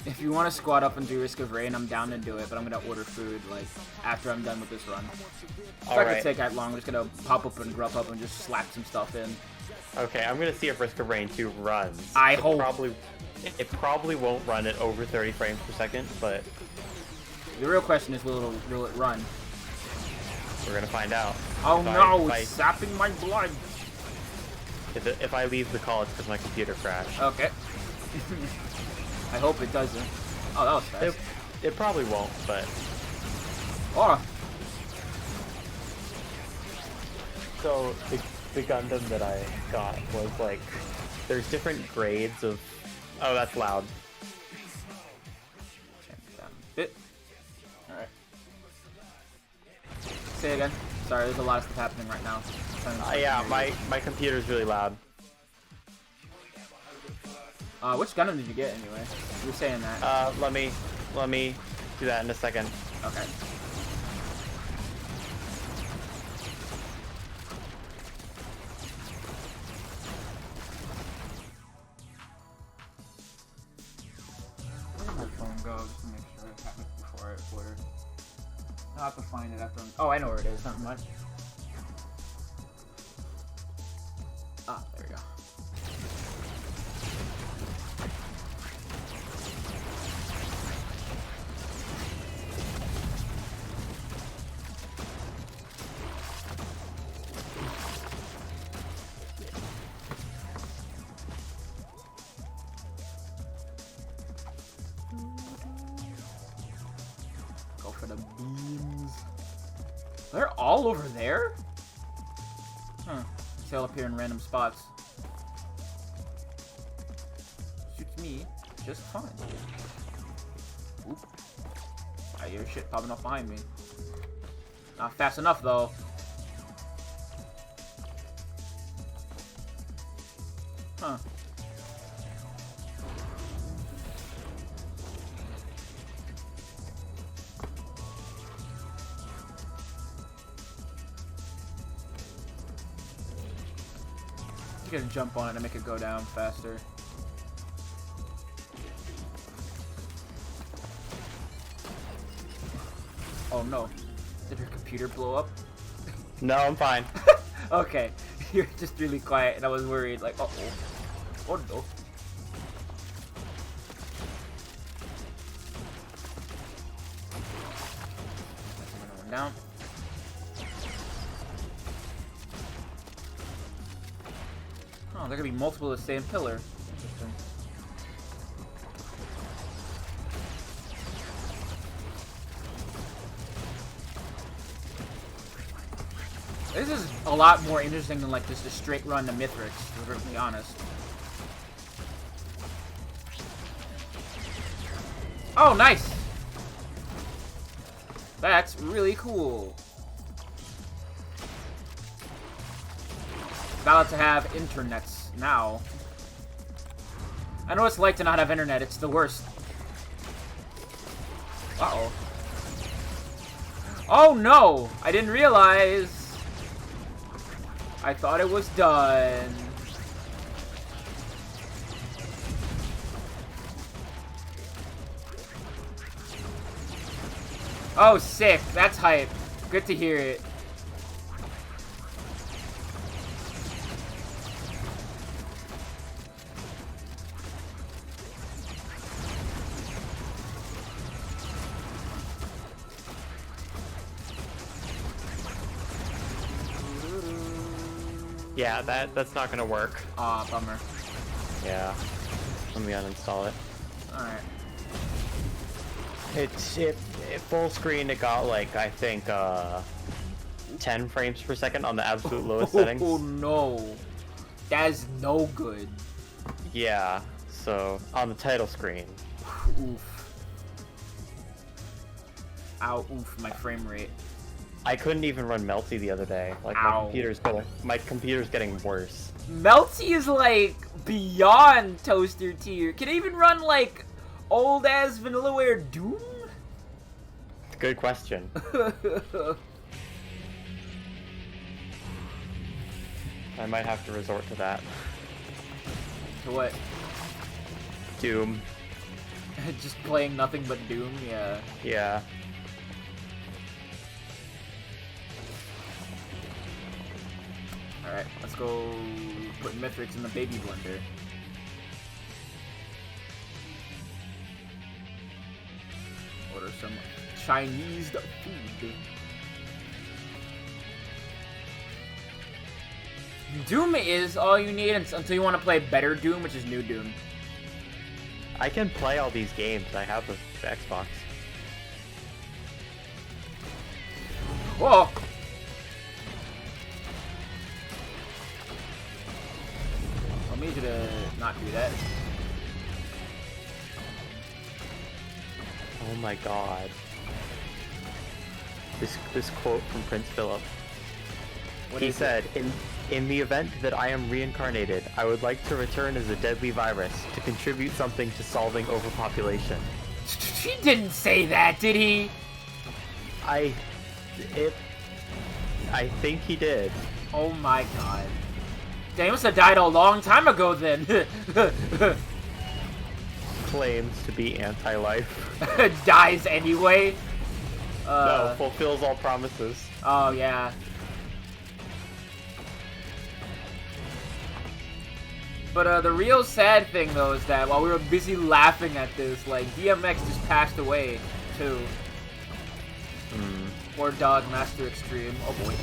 Speaker 1: If you want to squat up and do Risk of Rain, I'm down to do it, but I'm gonna order food, like, after I'm done with this run. It's not gonna take that long. I'm just gonna pop up and grub up and just slap some stuff in.
Speaker 4: Okay, I'm gonna see if Risk of Rain 2 runs.
Speaker 1: I hope.
Speaker 4: It probably won't run at over 30 frames per second, but
Speaker 1: The real question is, will it run?
Speaker 4: we're gonna find out.
Speaker 1: Oh
Speaker 4: If
Speaker 1: no,
Speaker 4: I-
Speaker 1: it's sapping my blood.
Speaker 4: If I leave the call, it's because my computer crashed.
Speaker 1: Okay. I hope it doesn't. Oh, that was fast.
Speaker 4: It probably won't, but...
Speaker 1: Oh,
Speaker 4: So, the Gundam that I got was like... There's different grades of... Oh, that's loud.
Speaker 1: bit. Alright. Say it again. Sorry, there's a lot of stuff happening right now.
Speaker 4: Yeah, my computer's really loud.
Speaker 1: Which Gundam did you get anyway? You were saying that.
Speaker 4: Let me do that in a second.
Speaker 1: Okay. Where did my phone go? Just to make sure it happened before I ordered. I'll have to find it after I'm... Oh, I know where it is. Not much. Ah, there we go. Go for the beams. They're all over there? Huh. They'll appear in random spots. Suits me just fine. Oop. I hear shit popping up behind me. Not fast enough though. Huh. You can jump on it and make it go down faster. Oh no. Did your computer blow up?
Speaker 4: No, I'm fine.
Speaker 1: Okay. You're just really quiet and I was worried, like, uh-oh. Oh no. That's another one down. Oh, there could be multiple of the same pillar. Interesting. This is a lot more interesting than like just a straight run to Mithrix, to be honest. Oh, nice! That's really cool. About to have internets now. I know what it's like to not have internet. It's the worst. Uh-oh. Oh no! I didn't realize. I thought it was done. Oh, sick. That's hype. Good to hear it.
Speaker 4: Yeah, that's not gonna work.
Speaker 1: Aw, bummer.
Speaker 4: Yeah. Let me uninstall it.
Speaker 1: Alright.
Speaker 4: It full screen. It got like I think 10 frames per second on the absolute lowest settings.
Speaker 1: Oh no. That is no good.
Speaker 4: Yeah. So on the title screen.
Speaker 1: Oof. Ow, oof, my frame rate.
Speaker 4: I couldn't even run Melty the other day. Like
Speaker 1: Ow.
Speaker 4: my computer's getting worse.
Speaker 1: Melty is like beyond toaster tier. Can it even run like old ass Vanillaware Doom?
Speaker 4: Good question. I might have to resort to that.
Speaker 1: To what?
Speaker 4: Doom.
Speaker 1: Just playing nothing but Doom? Yeah.
Speaker 4: Yeah.
Speaker 1: Alright, let's go put Mithrix in the baby blender. Order some Chinese food. Doom is all you need until you want to play better Doom, which is New Doom.
Speaker 4: I can play all these games. I have the Xbox.
Speaker 1: Whoa! I need you to not do that.
Speaker 4: Oh my god. This quote from Prince Philip.
Speaker 1: What
Speaker 4: He
Speaker 1: is it?
Speaker 4: said, in the event that I am reincarnated, I would like to return as a deadly virus to contribute something to solving overpopulation.
Speaker 1: He didn't say that, did he?
Speaker 4: I think he did.
Speaker 1: Oh my god. Damn, he must have died a long time ago then.
Speaker 4: Claims to be anti-life.
Speaker 1: Dies anyway.
Speaker 4: No, fulfills all promises.
Speaker 1: Oh yeah. But the real sad thing though is that while we were busy laughing at this, like DMX just passed away too. Or Dog Master Extreme. Oh boy.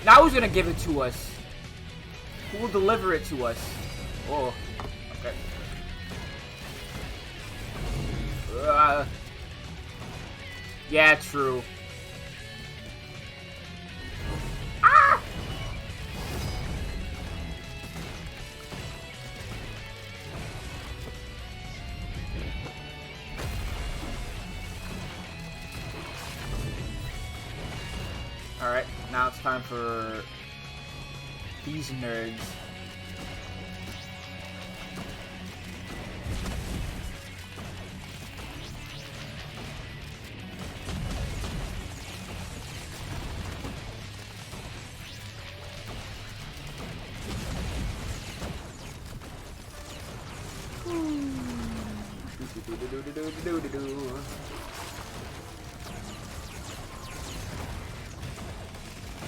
Speaker 1: Now who's gonna give it to us? Who will deliver it to us? Oh. Okay. Yeah, true. Ah! Alright, now it's time for these nerds.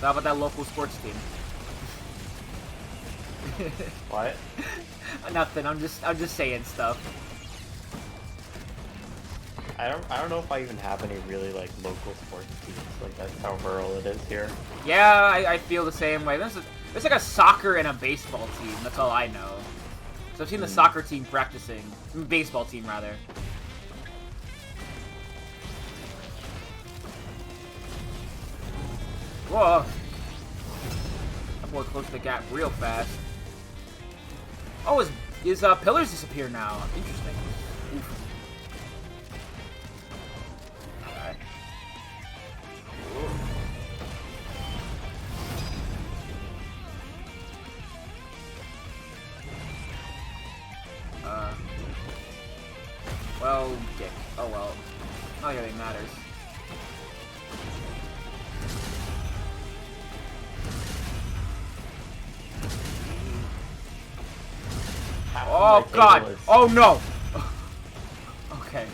Speaker 1: How about that local sports team?
Speaker 4: What?
Speaker 1: Nothing. I'm just saying stuff.
Speaker 4: I don't know if I even have any really like local sports teams. Like that's how rural it is here.
Speaker 1: Yeah, I feel the same way. There's like a soccer and a baseball team. That's all I know. So I've seen the soccer team practicing. Baseball team, rather. Whoa! I pulled close to the gap real fast. Oh, his pillars disappear now. Interesting. Oof. Alright. Well, dick. Oh well. Not really matters. Oh god! Oh no! Okay.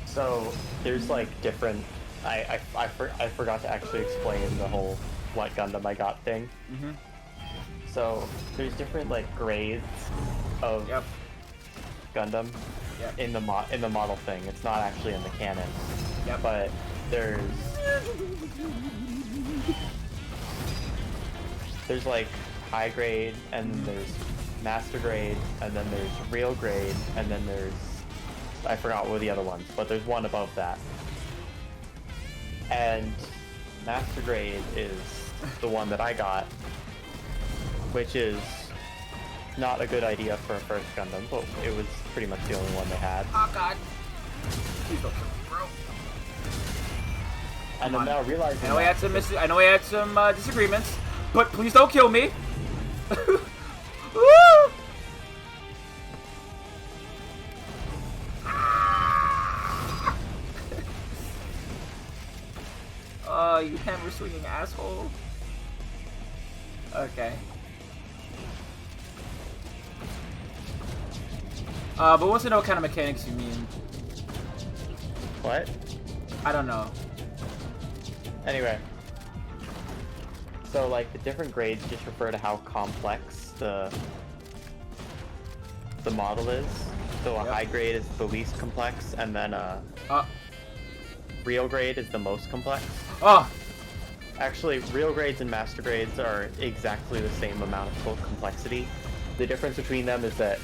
Speaker 4: So there's like different. I forgot to actually explain the whole what Gundam I got thing. So there's different like grades of Gundam in the model thing. It's not actually in the canon. But there's like high grade, and then there's master grade, and then there's real grade, and then there's I forgot what the other ones, but there's one above that. And master grade is the one that I got, which is not a good idea for a first Gundam, but it was pretty much the only one they had.
Speaker 1: Oh god. Please don't kill me, bro.
Speaker 4: And I'm now realizing
Speaker 1: I know I had some disagreements, but please don't kill me. Woo! Oh, you hammer swinging asshole. Okay. But wants to know what kind of mechanics you mean.
Speaker 4: What?
Speaker 1: I don't know.
Speaker 4: Anyway. So, like, the different grades just refer to how complex the model is. So a high grade is the least complex, and then real grade is the most complex.
Speaker 1: Oh!
Speaker 4: Actually, real grades and master grades are exactly the same amount of full complexity. The difference between them is that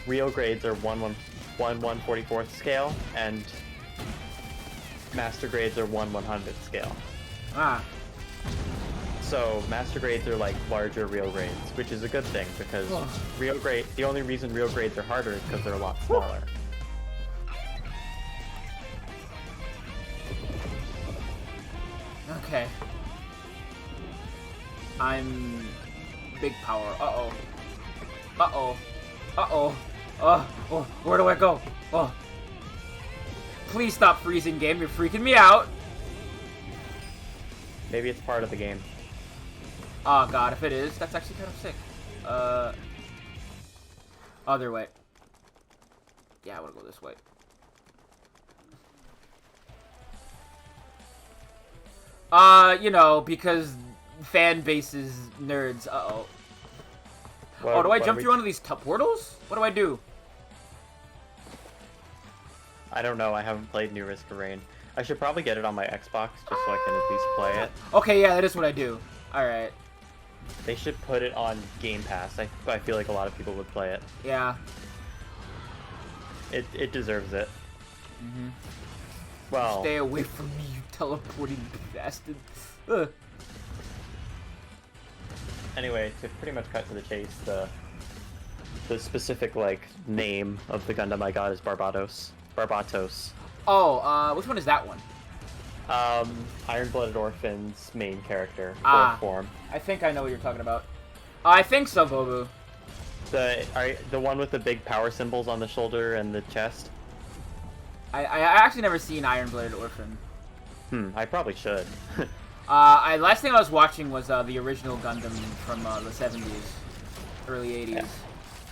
Speaker 4: real grades are 1/144th scale, and master grades are 1/100th scale.
Speaker 1: Ah.
Speaker 4: So master grades are like larger real grades, which is a good thing because the only reason real grades are harder is because they're a lot smaller.
Speaker 1: Okay. I'm big power. Uh-oh. Uh-oh. Uh-oh. Oh, where do I go? Oh. Please stop freezing, game. You're freaking me out.
Speaker 4: Maybe it's part of the game.
Speaker 1: Oh, God. If it is, that's actually kind of sick. Other way. Yeah, I want to go this way. You know, because fan bases nerds. Uh-oh. Oh, do I jump through one of these portals? What do I do?
Speaker 4: I don't know. I haven't played New Risk of Rain. I should probably get it on my Xbox just so I can at least play it.
Speaker 1: Okay, yeah, that is what I do. Alright.
Speaker 4: They should put it on Game Pass. I feel like a lot of people would play it.
Speaker 1: Yeah.
Speaker 4: It deserves it.
Speaker 1: Mm-hmm.
Speaker 4: Well...
Speaker 1: Stay away from me, you teleporting bastard. Ugh.
Speaker 4: Anyway, to pretty much cut to the chase, the specific, like, name of the Gundam I got is Barbatos. Barbatos.
Speaker 1: Oh, which one is that one?
Speaker 4: Iron-Blooded Orphan's main character, form.
Speaker 1: I think I know what you're talking about. I think so, Bobu.
Speaker 4: The one with the big power symbols on the shoulder and the chest?
Speaker 1: I actually never seen Iron-Blooded Orphan.
Speaker 4: I probably should.
Speaker 1: Last thing I was watching was the original Gundam from the 70s, early 80s.
Speaker 4: Yeah.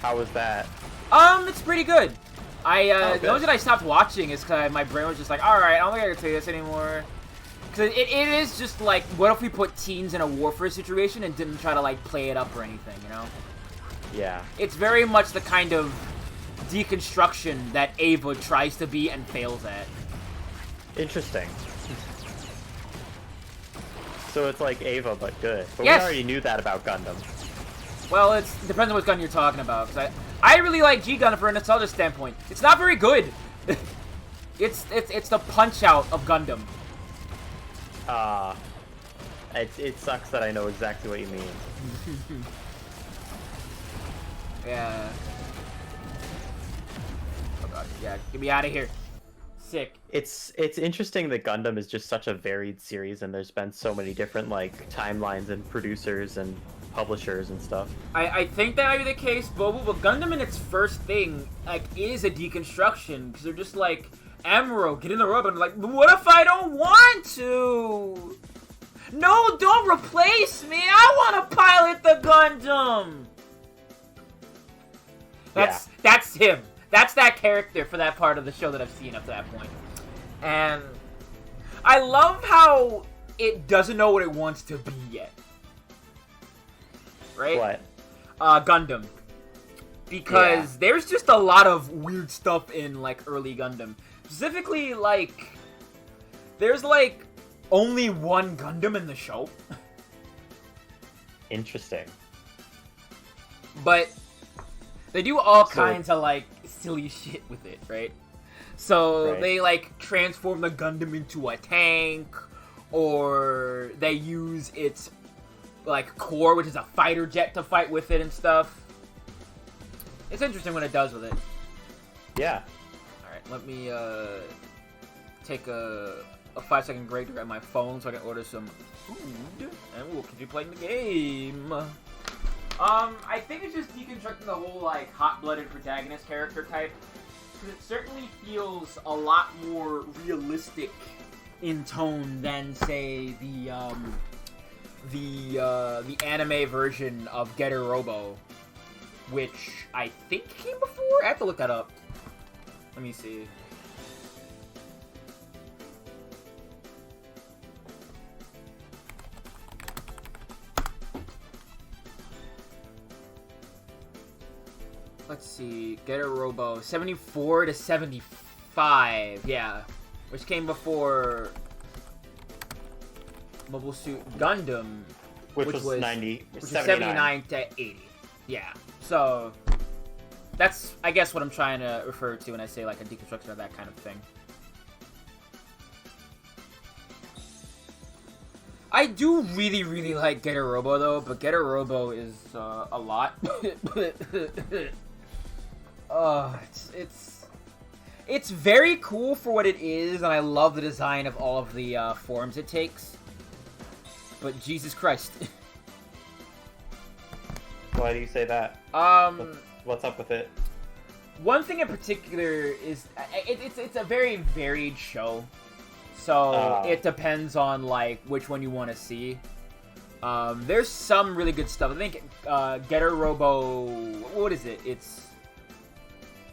Speaker 4: How was that?
Speaker 1: It's pretty good. The only reason I stopped watching is because my brain was just like, alright, I don't think I can say this anymore. Because it is just like, what if we put teens in a warfare situation and didn't try to, like, play it up or anything, you know?
Speaker 4: Yeah.
Speaker 1: It's very much the kind of deconstruction that Ava tries to be and fails at.
Speaker 4: Interesting. So it's like Ava, but good. But
Speaker 1: yes!
Speaker 4: We already knew that about Gundam.
Speaker 1: Well, it depends on what gun you're talking about. Cause I really like G Gundam from a nostalgia standpoint. It's not very good. it's the punch out of Gundam.
Speaker 4: It sucks that I know exactly what you mean.
Speaker 1: Yeah. Oh god, yeah, get me out of here. Sick.
Speaker 4: It's interesting that Gundam is just such a varied series, and there's been so many different like timelines and producers and publishers and stuff.
Speaker 1: I think that might be the case, Bobu, but Gundam in its first thing like is a deconstruction because they're just like, Amuro, get in the robot. And like, what if I don't want to? No, don't replace me. I want to pilot the Gundam. That's him. That's that character for that part of the show that I've seen up to that point. And I love how it doesn't know what it wants to be yet. Right?
Speaker 4: What?
Speaker 1: Gundam. Because there's just a lot of weird stuff in, like, early Gundam. Specifically, like, there's, like, only one Gundam in the show.
Speaker 4: Interesting.
Speaker 1: But they do all kinds of, like, silly shit with it, right? So they, like, transform the Gundam into a tank, or they use its, like, core, which is a fighter jet, to fight with it and stuff. It's interesting what it does with it.
Speaker 4: Yeah.
Speaker 1: Alright, let me, take a 5-second break to grab my phone so I can order some food, and we'll continue playing the game. I think it's just deconstructing the whole, like, hot-blooded protagonist character type. Because it certainly feels a lot more realistic in tone than, say, the anime version of Getter Robo, which I think came before? I have to look that up. Let me see. Let's see, Getter Robo, 74 to 75, yeah. Which came before Mobile Suit Gundam.
Speaker 4: Which was
Speaker 1: 79 to 80. Yeah. So, that's, I guess, what I'm trying to refer to when I say, like, a deconstruction of that kind of thing. I do really, really like Getter Robo, though, but Getter Robo is a lot. It's very cool for what it is, and I love the design of all of the forms it takes. but Jesus Christ.
Speaker 4: Why do you say that? What's up with it?
Speaker 1: One thing in particular is it's a very varied show, so it depends on like which one you want to see. There's some really good stuff. I think Getter Robo. What is it?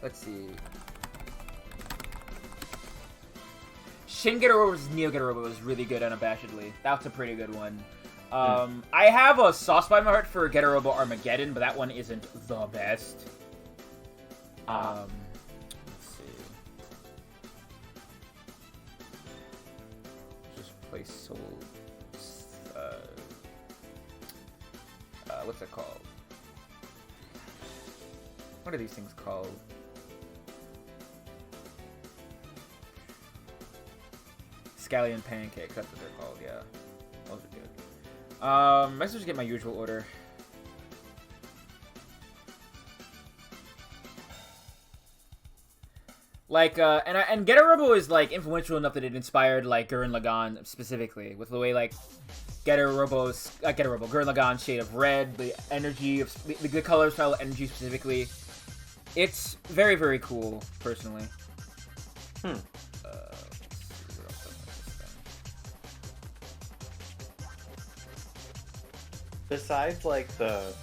Speaker 1: Let's see. Shin Getter Robo's Neo Getter Robo was really good unabashedly. That's a pretty good one. I have a soft spot in my heart for Getter Robo Armageddon, but that one isn't the best. Let's see. Just play Soul. What's it called? What are these things called? Scallion Pancakes, that's what they're called, yeah. Those are good. Let's just get my usual order. Like, and Getter Robo is, like, influential enough that it inspired, like, Gurren Lagann specifically, with the way, like, Gurren Lagann shade of red, the energy of, the color style energy specifically. It's very, very cool, personally.
Speaker 4: Hmm. Besides, like, the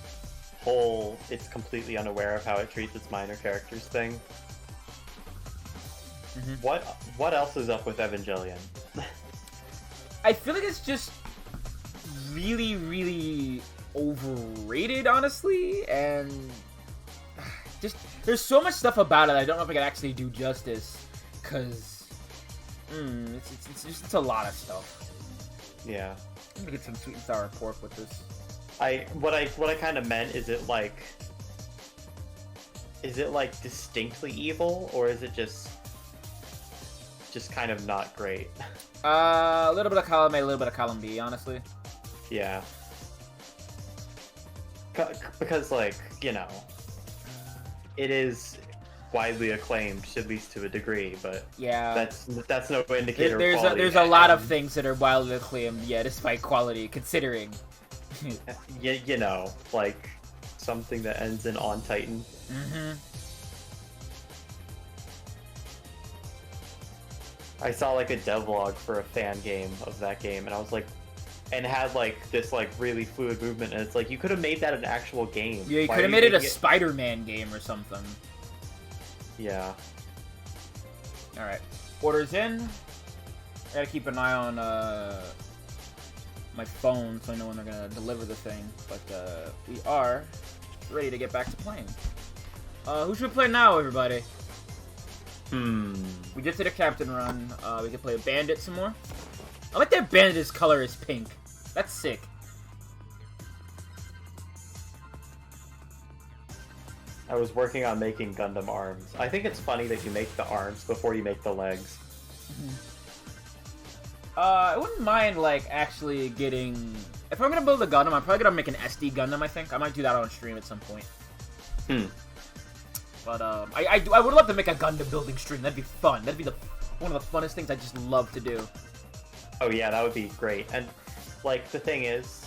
Speaker 4: whole it's completely unaware of how it treats its minor characters thing, what else is up with Evangelion?
Speaker 1: I feel like it's just really, really overrated, honestly, and just there's so much stuff about it I don't know if I can actually do justice, because it's a lot of stuff.
Speaker 4: Yeah.
Speaker 1: I'm gonna get some sweet and sour pork with this.
Speaker 4: What I kind of meant is it like distinctly evil, or is it just kind of not great?
Speaker 1: A little bit of column A, a little bit of column B, honestly.
Speaker 4: Yeah. Because, like, you know, it is widely acclaimed, at least to a degree, but
Speaker 1: yeah,
Speaker 4: that's no indicator of quality.
Speaker 1: There's a lot of things that are wildly acclaimed, yeah, despite quality, considering.
Speaker 4: you know, like something that ends in on Titan.
Speaker 1: Mm-hmm.
Speaker 4: I saw like a devlog for a fan game of that game, and I was like, and had like this like really fluid movement, and it's like you could have made that an actual game.
Speaker 1: Yeah, you could have made it a Spider-Man game or something.
Speaker 4: Yeah.
Speaker 1: All right, orders in. I gotta keep an eye on my phone so I know when they're gonna deliver the thing. But we are ready to get back to playing. Who should we play now, everybody? We just did a captain run. We can play a bandit some more. I like that bandit's color is pink. That's sick.
Speaker 4: I was working on making Gundam arms. I think it's funny that you make the arms before you make the legs.
Speaker 1: I wouldn't mind, like, actually getting... If I'm gonna build a Gundam, I'm probably gonna make an SD Gundam, I think. I might do that on stream at some point. But, I would love to make a Gundam building stream. That'd be fun. That'd be one of the funnest things I just love to do.
Speaker 4: Oh yeah, that would be great. And, like, the thing is,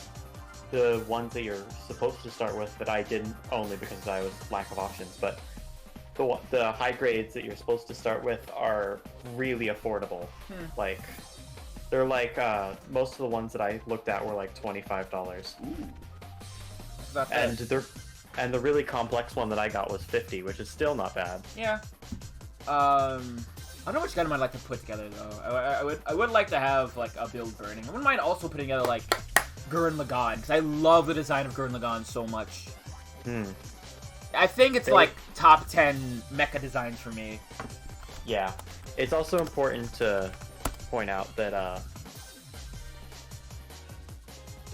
Speaker 4: the ones that you're supposed to start with that I didn't, only because I was lack of options, but the high grades that you're supposed to start with are really affordable. Like, they're like, most of the ones that I looked at were like $25. And the really complex one that I got was $50, which is still not bad.
Speaker 1: Yeah. I don't know which Gundam I'd like to put together though. I would like to have like a build burning. I wouldn't mind also putting together like Gurren Lagann, because I love the design of Gurren Lagann so much. I think it's like top 10 mecha designs for me.
Speaker 4: Yeah. It's also important to point out that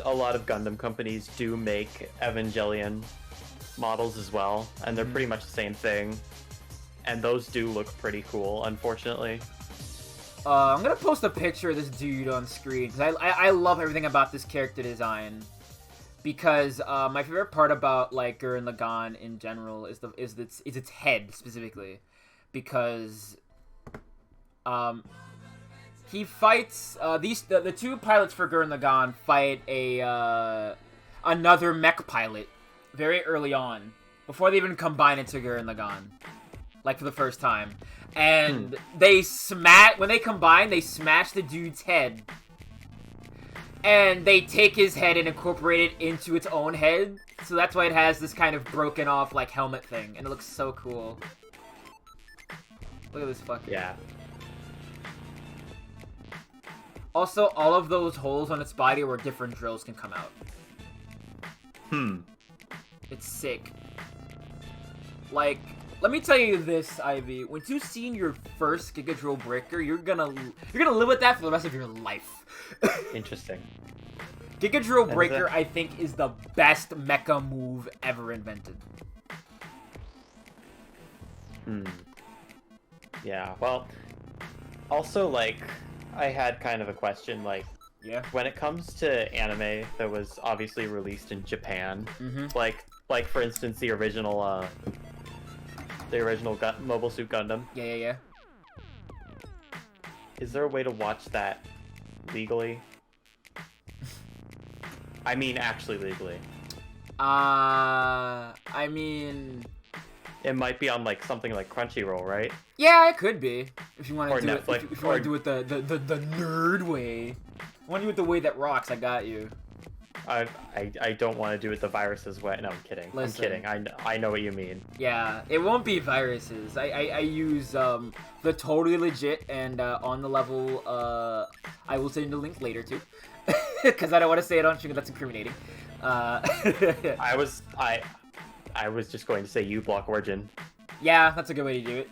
Speaker 4: a lot of Gundam companies do make Evangelion models as well, and they're pretty much the same thing, and those do look pretty cool, unfortunately.
Speaker 1: I'm gonna post a picture of this dude on screen, because I love everything about this character design. Because my favorite part about like Gurren Lagann in general is its head specifically, because He fights the two pilots for Gurren Lagann fight another mech pilot very early on before they even combine into Gurren Lagann, like for the first time. And when they combine, they smash the dude's head. And they take his head and incorporate it into its own head. So that's why it has this kind of broken off, like, helmet thing. And it looks so cool. Look at this fucker.
Speaker 4: Yeah.
Speaker 1: Also, all of those holes on its body where different drills can come out. It's sick. Like, let me tell you this, Ivy. When you've seen your first Giga Drill Breaker, you're gonna live with that for the rest of your life.
Speaker 4: Interesting.
Speaker 1: Giga Drill Breaker, I think, is the best mecha move ever invented.
Speaker 4: Yeah, well, also, like, I had kind of a question, like,
Speaker 1: yeah,
Speaker 4: when it comes to anime that was obviously released in Japan, like for instance, the original Mobile Suit Gundam.
Speaker 1: Yeah.
Speaker 4: Is there a way to watch that legally? I mean, actually legally.
Speaker 1: I mean,
Speaker 4: it might be on like something like Crunchyroll, right?
Speaker 1: Yeah, it could be. If you want
Speaker 4: Or
Speaker 1: to do
Speaker 4: Netflix,
Speaker 1: it, if you want to do it the nerd way. I want to do it the way that rocks. I got you.
Speaker 4: I don't want to do it the viruses way. No, I'm kidding.
Speaker 1: Listen.
Speaker 4: I'm kidding. I know what you mean.
Speaker 1: Yeah, it won't be viruses. I use the totally legit and on the level. I will send you the link later too, because I don't want to say it on stream. That's incriminating.
Speaker 4: I was just going to say uBlock Origin.
Speaker 1: Yeah, that's a good way to do it.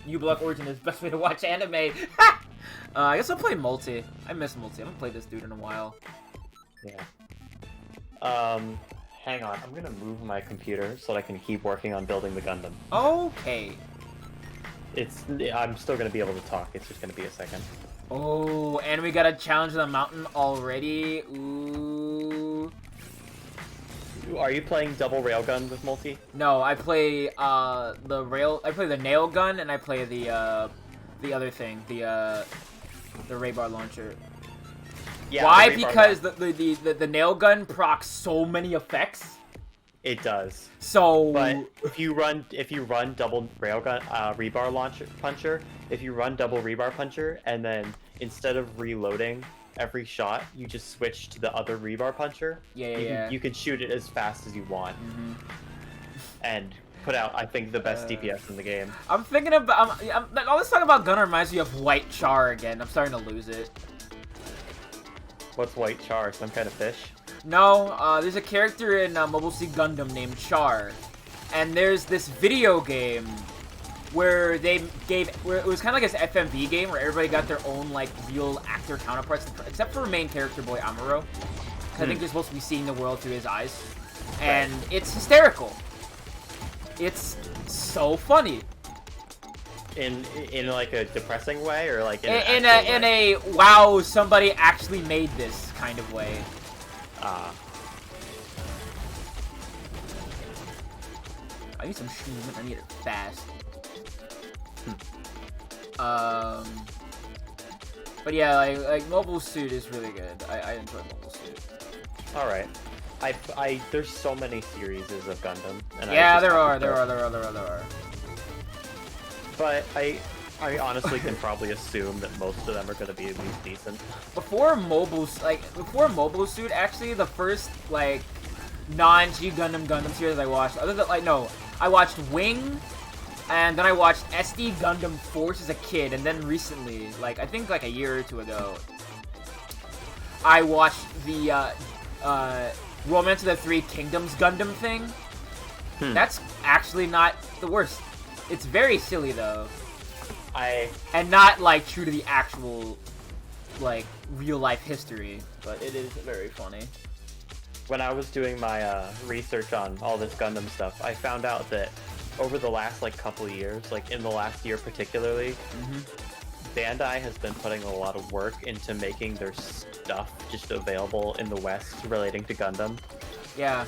Speaker 1: uBlock Origin is the best way to watch anime. I guess I'll play multi. I miss multi. I haven't played this dude in a while.
Speaker 4: Yeah. Hang on. I'm gonna move my computer so that I can keep working on building the Gundam.
Speaker 1: Okay.
Speaker 4: I'm still gonna be able to talk. It's just gonna be a second.
Speaker 1: Oh, and we got a challenge on the mountain already. Ooh.
Speaker 4: Are you playing double railgun with multi?
Speaker 1: No, I play the nail gun and I play the other thing, the ray bar launcher.
Speaker 4: Yeah,
Speaker 1: why? Because the nail gun procs so many effects.
Speaker 4: It does.
Speaker 1: So,
Speaker 4: but if you run double railgun rebar launcher puncher, if you run double rebar puncher and then instead of reloading every shot, you just switch to the other rebar puncher. You can shoot it as fast as you want, and put out, I think, the best DPS in the game.
Speaker 1: I'm thinking about. All this talk about gun reminds me of White Char again. I'm starting to lose it.
Speaker 4: What's White Char? Some kind of fish?
Speaker 1: No, there's a character in Mobile Suit Gundam named Char, and there's this video game where it was kind of like this FMV game where everybody got their own like real actor counterparts, except for main character boy Amuro. I think you're supposed to be seeing the world through his eyes, and it's hysterical. It's so funny.
Speaker 4: In like a depressing way, or like
Speaker 1: in a wow, somebody actually made this kind of way. I need some shoes. I need it fast. But yeah, like Mobile Suit is really good. I enjoy Mobile Suit.
Speaker 4: All right. There's so many series of Gundam. And
Speaker 1: yeah, there are.
Speaker 4: But I honestly can probably assume that most of them are going to be at least decent.
Speaker 1: Before Mobile Suit, actually, the first like non-G Gundam series I watched, other than I watched Wing, and then I watched SD Gundam Force as a kid, and then recently, I think like a year or two ago, I watched the Romance of the Three Kingdoms Gundam thing. That's actually not the worst. It's very silly though. And not like true to the actual like real life history, but it is very funny.
Speaker 4: When I was doing my research on all this Gundam stuff, I found out that over the last couple of years, in the last year particularly, Bandai has been putting a lot of work into making their stuff just available in the West relating to Gundam.
Speaker 1: Yeah.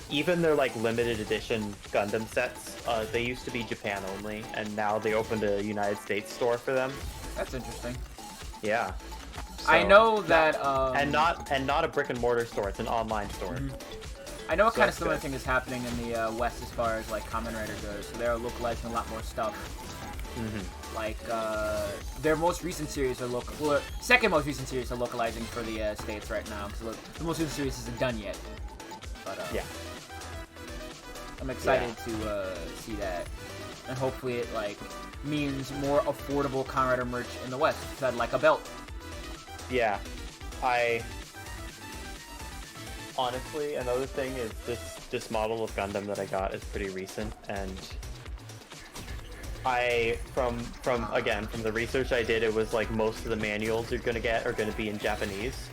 Speaker 4: Even their limited edition Gundam sets, they used to be Japan only, and now they opened a United States store for them.
Speaker 1: That's interesting.
Speaker 4: Yeah.
Speaker 1: I
Speaker 4: So-
Speaker 1: know that
Speaker 4: and not a brick and mortar store. It's an online store.
Speaker 1: I know a
Speaker 4: So
Speaker 1: kind of
Speaker 4: that's
Speaker 1: similar
Speaker 4: good.
Speaker 1: thing is happening in the West as far as like Kamen Rider goes. So they're localizing a lot more stuff. Like their most recent series are second most recent series are localizing for the States right now because the most recent series isn't done yet. But
Speaker 4: Yeah.
Speaker 1: I'm excited to see that, and hopefully it like means more affordable Kamen Rider merch in the West. 'Cause I'd like a belt.
Speaker 4: Yeah. I honestly, another thing is this model of Gundam that I got is pretty recent, and from the research I did, it was like most of the manuals you're gonna get are gonna be in Japanese,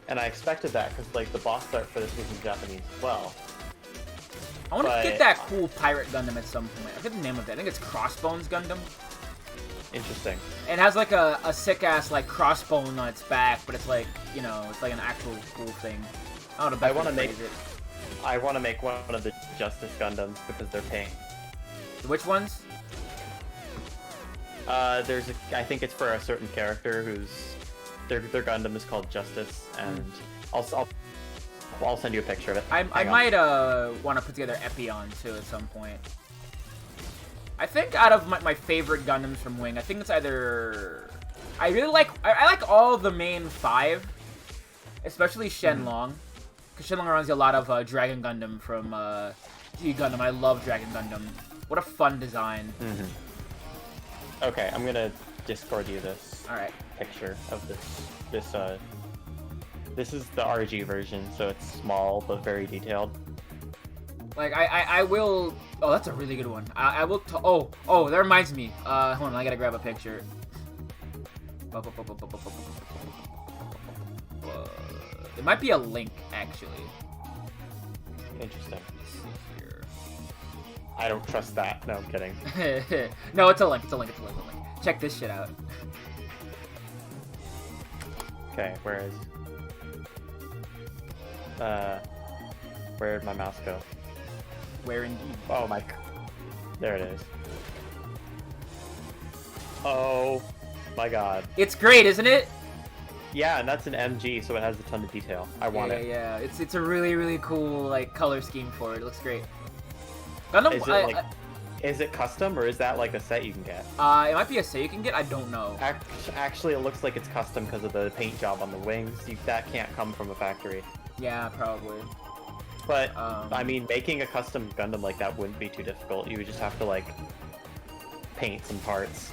Speaker 4: and I expected that because like the box art for this was in Japanese as well.
Speaker 1: I want to
Speaker 4: But-
Speaker 1: get that cool pirate Gundam at some point. I forget the name of it. I think it's Crossbones Gundam.
Speaker 4: Interesting.
Speaker 1: It has like a sick ass like crossbone on its back, but it's like it's like an actual cool thing. I don't know. the best way
Speaker 4: wanna
Speaker 1: to
Speaker 4: make-
Speaker 1: phrase it.
Speaker 4: I want to make one of the Justice Gundams because they're pink.
Speaker 1: Which ones?
Speaker 4: I think it's for a certain character who's their Gundam is called Justice, and I'll send you a picture of it.
Speaker 1: I
Speaker 4: Hang on.
Speaker 1: might want to put together Epion too at some point. I think out of my favorite Gundams from Wing, I think it's either I really like I like all the main 5, especially Shenlong, because Shenlong reminds me a lot of Dragon Gundam from G Gundam. I love Dragon Gundam. What a fun design.
Speaker 4: Okay, I'm gonna Discord you this
Speaker 1: All right.
Speaker 4: picture of this is the RG version, so it's small but very detailed.
Speaker 1: Like I will. Oh, that's a really good one. I will. Oh, that reminds me. Hold on, I gotta grab a picture. It might be a link actually.
Speaker 4: Interesting.
Speaker 1: Let's see here.
Speaker 4: I don't trust that. No, I'm kidding.
Speaker 1: No, it's a link. It's a link. Check this shit out.
Speaker 4: Okay, where'd my mouse go?
Speaker 1: Where indeed?
Speaker 4: Oh my, there it is. Oh my god.
Speaker 1: It's great, isn't it?
Speaker 4: Yeah, and that's an MG, so it has a ton of detail. I want it.
Speaker 1: Yeah. It's a really cool like color scheme for it. It looks great. Gundam.
Speaker 4: Is it custom or is that like a set you can get?
Speaker 1: It might be a set you can get. I don't know.
Speaker 4: Actually, it looks like it's custom because of the paint job on the wings. That can't come from a factory.
Speaker 1: Yeah, probably.
Speaker 4: But
Speaker 1: I
Speaker 4: mean, making a custom Gundam like that wouldn't be too difficult. You would just have to like paint some parts,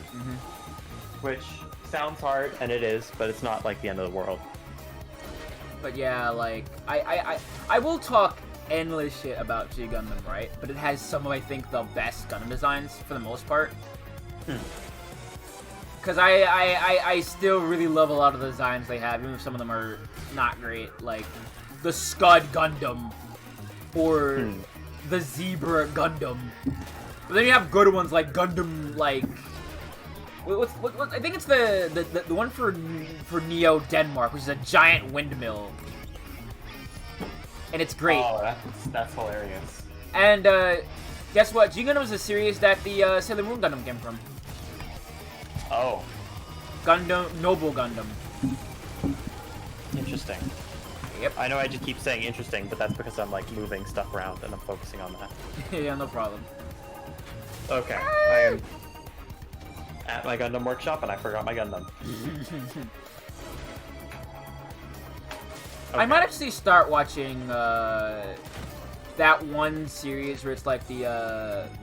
Speaker 4: which sounds hard, and it is, but it's not like the end of the world.
Speaker 1: But yeah, like I will talk endless shit about G Gundam, right? But it has some of I think the best Gundam designs for the most part. Because I still really love a lot of the designs they have, even if some of them are not great. Like the Scud Gundam or the Zebra Gundam. But then you have good ones like Gundam, like what I think it's the one for Neo Denmark, which is a giant windmill, and it's great.
Speaker 4: Oh, that's hilarious.
Speaker 1: And guess what? G Gundam is a series that the Sailor Moon Gundam came from.
Speaker 4: Oh,
Speaker 1: Gundam, Noble Gundam.
Speaker 4: interesting.
Speaker 1: Yep.
Speaker 4: I know I just keep saying interesting, but that's because I'm like moving stuff around and I'm focusing on that.
Speaker 1: Yeah, no problem.
Speaker 4: Okay, I am at my Gundam workshop and I forgot my Gundam.
Speaker 1: I might actually start watching that one series where it's like the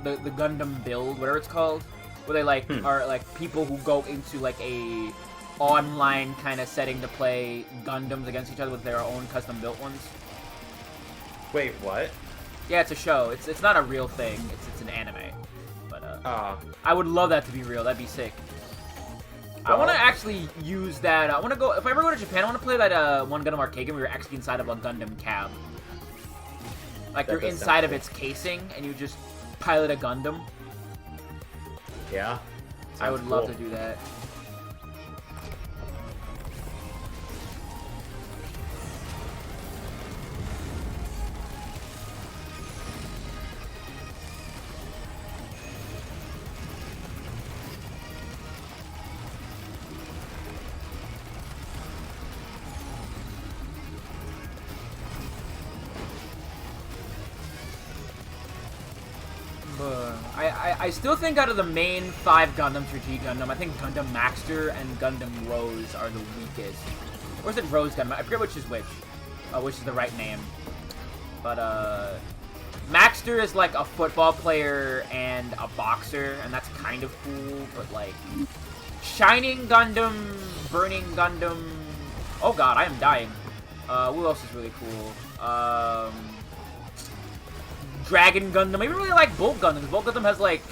Speaker 1: Gundam build, whatever it's called, where they like are like people who go into like a online kind of setting to play Gundams against each other with their own custom built ones.
Speaker 4: Wait, what?
Speaker 1: Yeah, it's a show. It's not a real thing. It's an anime. But I would love that to be real. That'd be sick. I want to actually use that. I want to go. If I ever go to Japan, I want to play that one Gundam arcade game where you're actually inside of a Gundam cab. Like
Speaker 4: That
Speaker 1: you're
Speaker 4: does
Speaker 1: inside
Speaker 4: sound
Speaker 1: of
Speaker 4: cool.
Speaker 1: its casing and you just pilot a Gundam.
Speaker 4: Yeah.
Speaker 1: I would love to do that. I still think out of the main 5 Gundams for G Gundam, I think Gundam Maxter and Gundam Rose are the weakest. Or is it Rose Gundam? I forget which is the right name. But, Maxter is like a football player and a boxer, and that's kind of cool, but like... Shining Gundam, Burning Gundam... Oh god, I am dying. Who else is really cool? Dragon Gundam. I even really like Bolt Gundam, because Bolt Gundam has like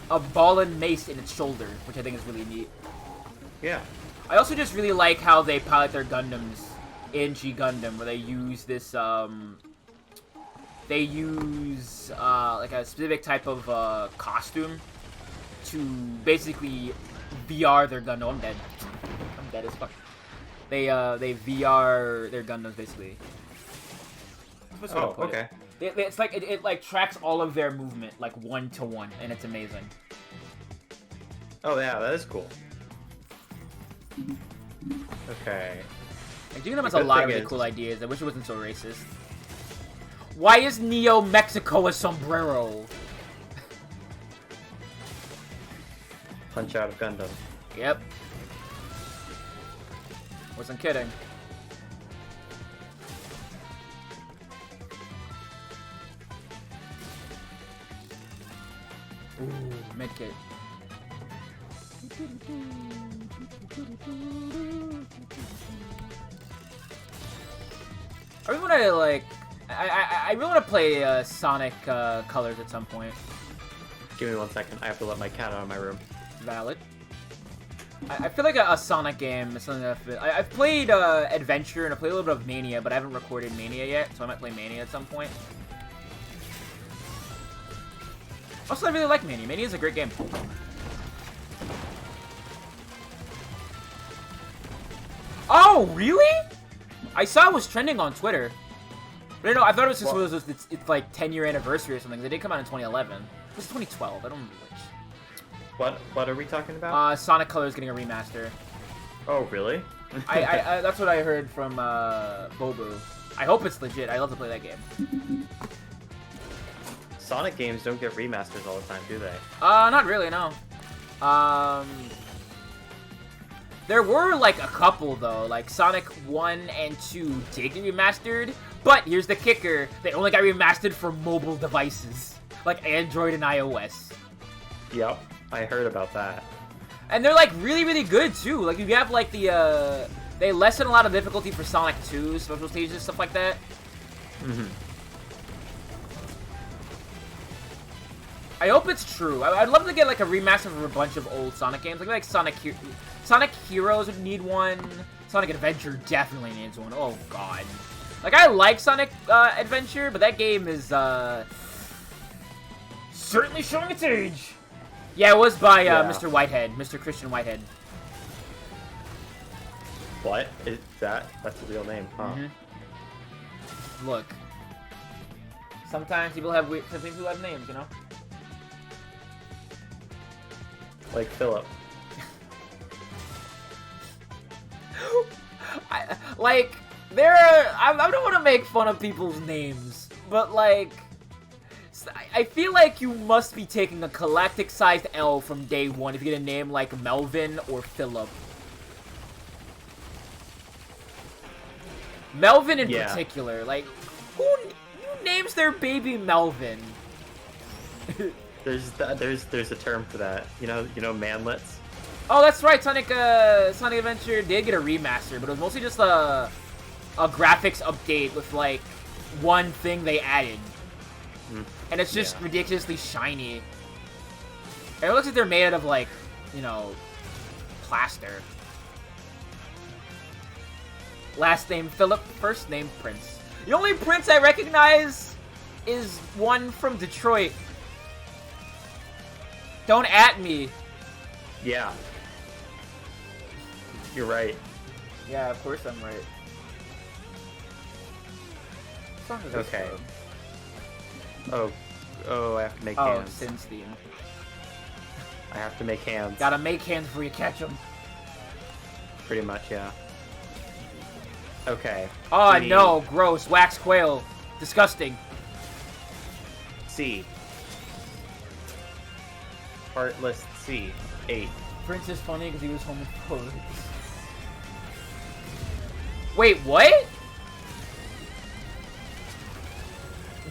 Speaker 1: a ball and mace in its shoulder, which I think is really neat.
Speaker 4: Yeah.
Speaker 1: I also just really like how they pilot their Gundams in G Gundam, where they use this, they use, like a specific type of, costume to basically VR their Gundam. I'm dead. I'm dead as fuck. They VR their Gundams, basically.
Speaker 4: Oh, okay.
Speaker 1: It's like, it like tracks all of their movement, like, 1-to-1, and it's amazing.
Speaker 4: Oh, yeah, that is cool. Okay.
Speaker 1: Like, Gundam has a lot of really cool ideas. I wish it wasn't so racist. Why is Neo Mexico a sombrero?
Speaker 4: Punch out of Gundam.
Speaker 1: Yep. Wasn't kidding. Ooh, medkit. I really want to, like... I really want to play Sonic Colors at some point.
Speaker 4: Give me 1 second. I have to let my cat out of my room.
Speaker 1: Valid. I feel like a Sonic game is something that I've played Adventure and I played a little bit of Mania, but I haven't recorded Mania yet, so I might play Mania at some point. Also, I really like Mania. Mania is a great game. Oh, really? I saw it was trending on Twitter. But no, I thought it was just it's like 10-year anniversary or something. They did come out in 2011. It was 2012. I don't remember which.
Speaker 4: What are we talking about?
Speaker 1: Sonic Colors getting a remaster.
Speaker 4: Oh, really?
Speaker 1: I that's what I heard from Bobu. I hope it's legit. I love to play that game.
Speaker 4: Sonic games don't get remasters all the time, do they?
Speaker 1: Not really, no. There were, like, a couple, though. Like, Sonic 1 and 2 did get remastered, but here's the kicker. They only got remastered for mobile devices, like Android and iOS.
Speaker 4: Yep, I heard about that.
Speaker 1: And they're, like, really, really good, too. Like, you have, like, the, they lessen a lot of difficulty for Sonic 2, special stages, stuff like that.
Speaker 4: Mm-hmm.
Speaker 1: I hope it's true. I'd love to get, like, a remaster of a bunch of old Sonic games. Like Sonic Heroes would need one. Sonic Adventure definitely needs one. Oh, God. Like, I like Sonic Adventure, but that game is, certainly showing its age. Yeah, it was by Mr. Whitehead, Mr. Christian Whitehead.
Speaker 4: What? Is that? That's a real name, huh?
Speaker 1: Mm-hmm. Look. Sometimes people have names, you know?
Speaker 4: Like Philip.
Speaker 1: I don't want to make fun of people's names, but, like, I feel like you must be taking a galactic-sized L from day one if you get a name like Melvin or Philip. Melvin in particular, like, who names their baby Melvin?
Speaker 4: There's a term for that. You know, manlets.
Speaker 1: Oh, that's right. Sonic Adventure did get a remaster, but it was mostly just a graphics update with like one thing they added, and it's just ridiculously shiny. And it looks like they're made out of like, you know, plaster. Last name Philip, first name Prince. The only Prince I recognize is one from Detroit. Don't at me.
Speaker 4: Yeah. You're right.
Speaker 1: Yeah, of course I'm right.
Speaker 4: Okay. Oh, I have to make hands.
Speaker 1: Oh, Sin's theme.
Speaker 4: I have to make hands.
Speaker 1: Gotta make hands before you catch them.
Speaker 4: Pretty much, yeah. Okay.
Speaker 1: Oh, no, gross. Wax quail. Disgusting.
Speaker 4: C. Heartless C. 8.
Speaker 1: Prince is funny because he was homophobic. Wait, what?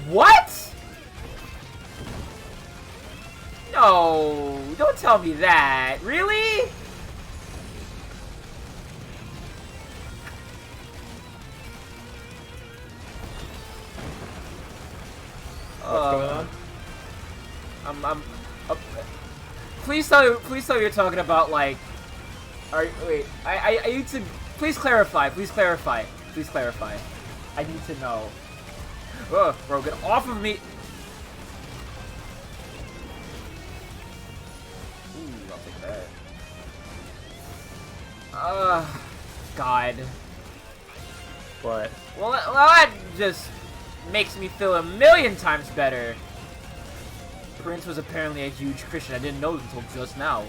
Speaker 1: What? No, don't tell me that. Really?
Speaker 4: What's going on?
Speaker 1: Please tell you're talking about like. Wait, I need to. Please clarify. Please clarify. Please clarify. I need to know. Ugh, bro, get off of me. Ooh, I'll take that. God.
Speaker 4: What?
Speaker 1: Well, that just makes me feel a million times better. Prince was apparently a huge Christian. I didn't know until just now.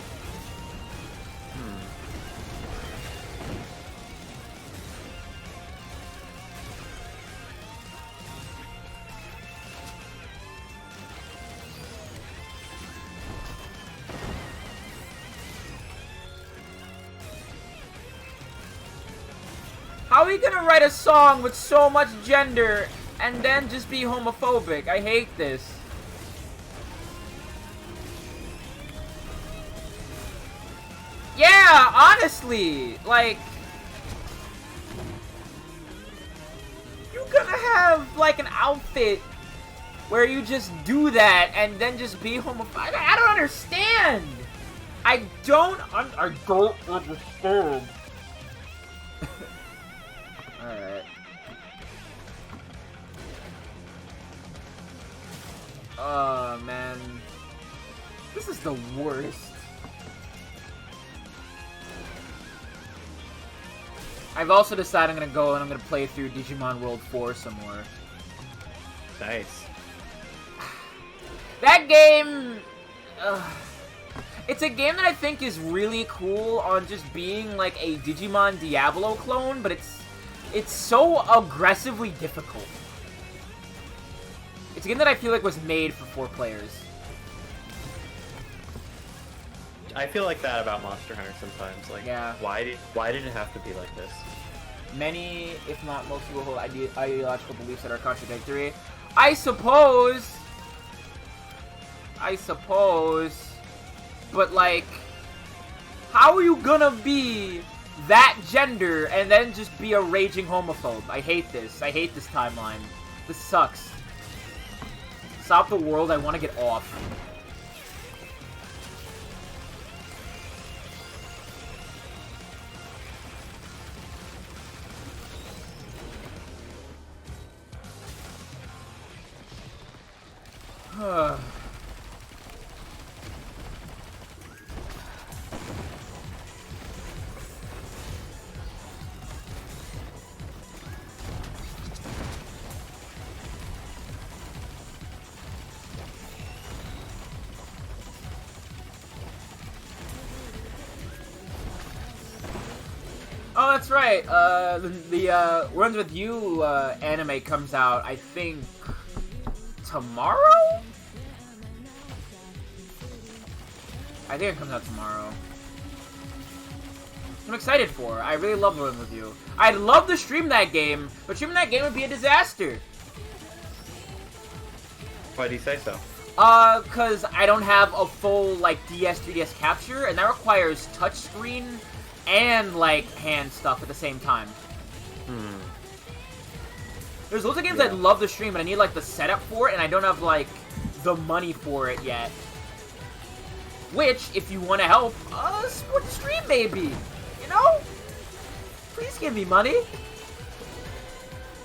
Speaker 1: How are you gonna write a song with so much gender and then just be homophobic? I hate this. Yeah, honestly, like, you're gonna have like an outfit where you just do that and then just be homophobic. I don't understand. I don't understand. Alright. Oh, man. This is the worst. I've also decided I'm gonna go and I'm gonna play through Digimon World 4 some more.
Speaker 4: Nice.
Speaker 1: That game... it's a game that I think is really cool on just being like a Digimon Diablo clone, but it's so aggressively difficult. It's a game that I feel like was made for 4 players.
Speaker 4: I feel like that about Monster Hunter sometimes. Like,
Speaker 1: Yeah.
Speaker 4: why did it have to be like this?
Speaker 1: Many, if not most people, hold ideological beliefs that are contradictory. I suppose. But, like, how are you gonna be that gender and then just be a raging homophobe? I hate this. I hate this timeline. This sucks. Stop the world. I want to get off. Oh, that's right. The Runs With You anime comes out, I think, tomorrow? I think it comes out tomorrow. I'm excited for it. I really love Runs With You. I'd love to stream that game, but streaming that game would be a disaster.
Speaker 4: Why do you say so?
Speaker 1: Cause I don't have a full, like, DS, 3DS capture, and that requires touchscreen and, like, hand stuff at the same time. There's loads of games I'd love to stream, but I need, like, the setup for it, and I don't have, like, the money for it yet. Which, if you want to help, support the stream, maybe. You know? Please give me money.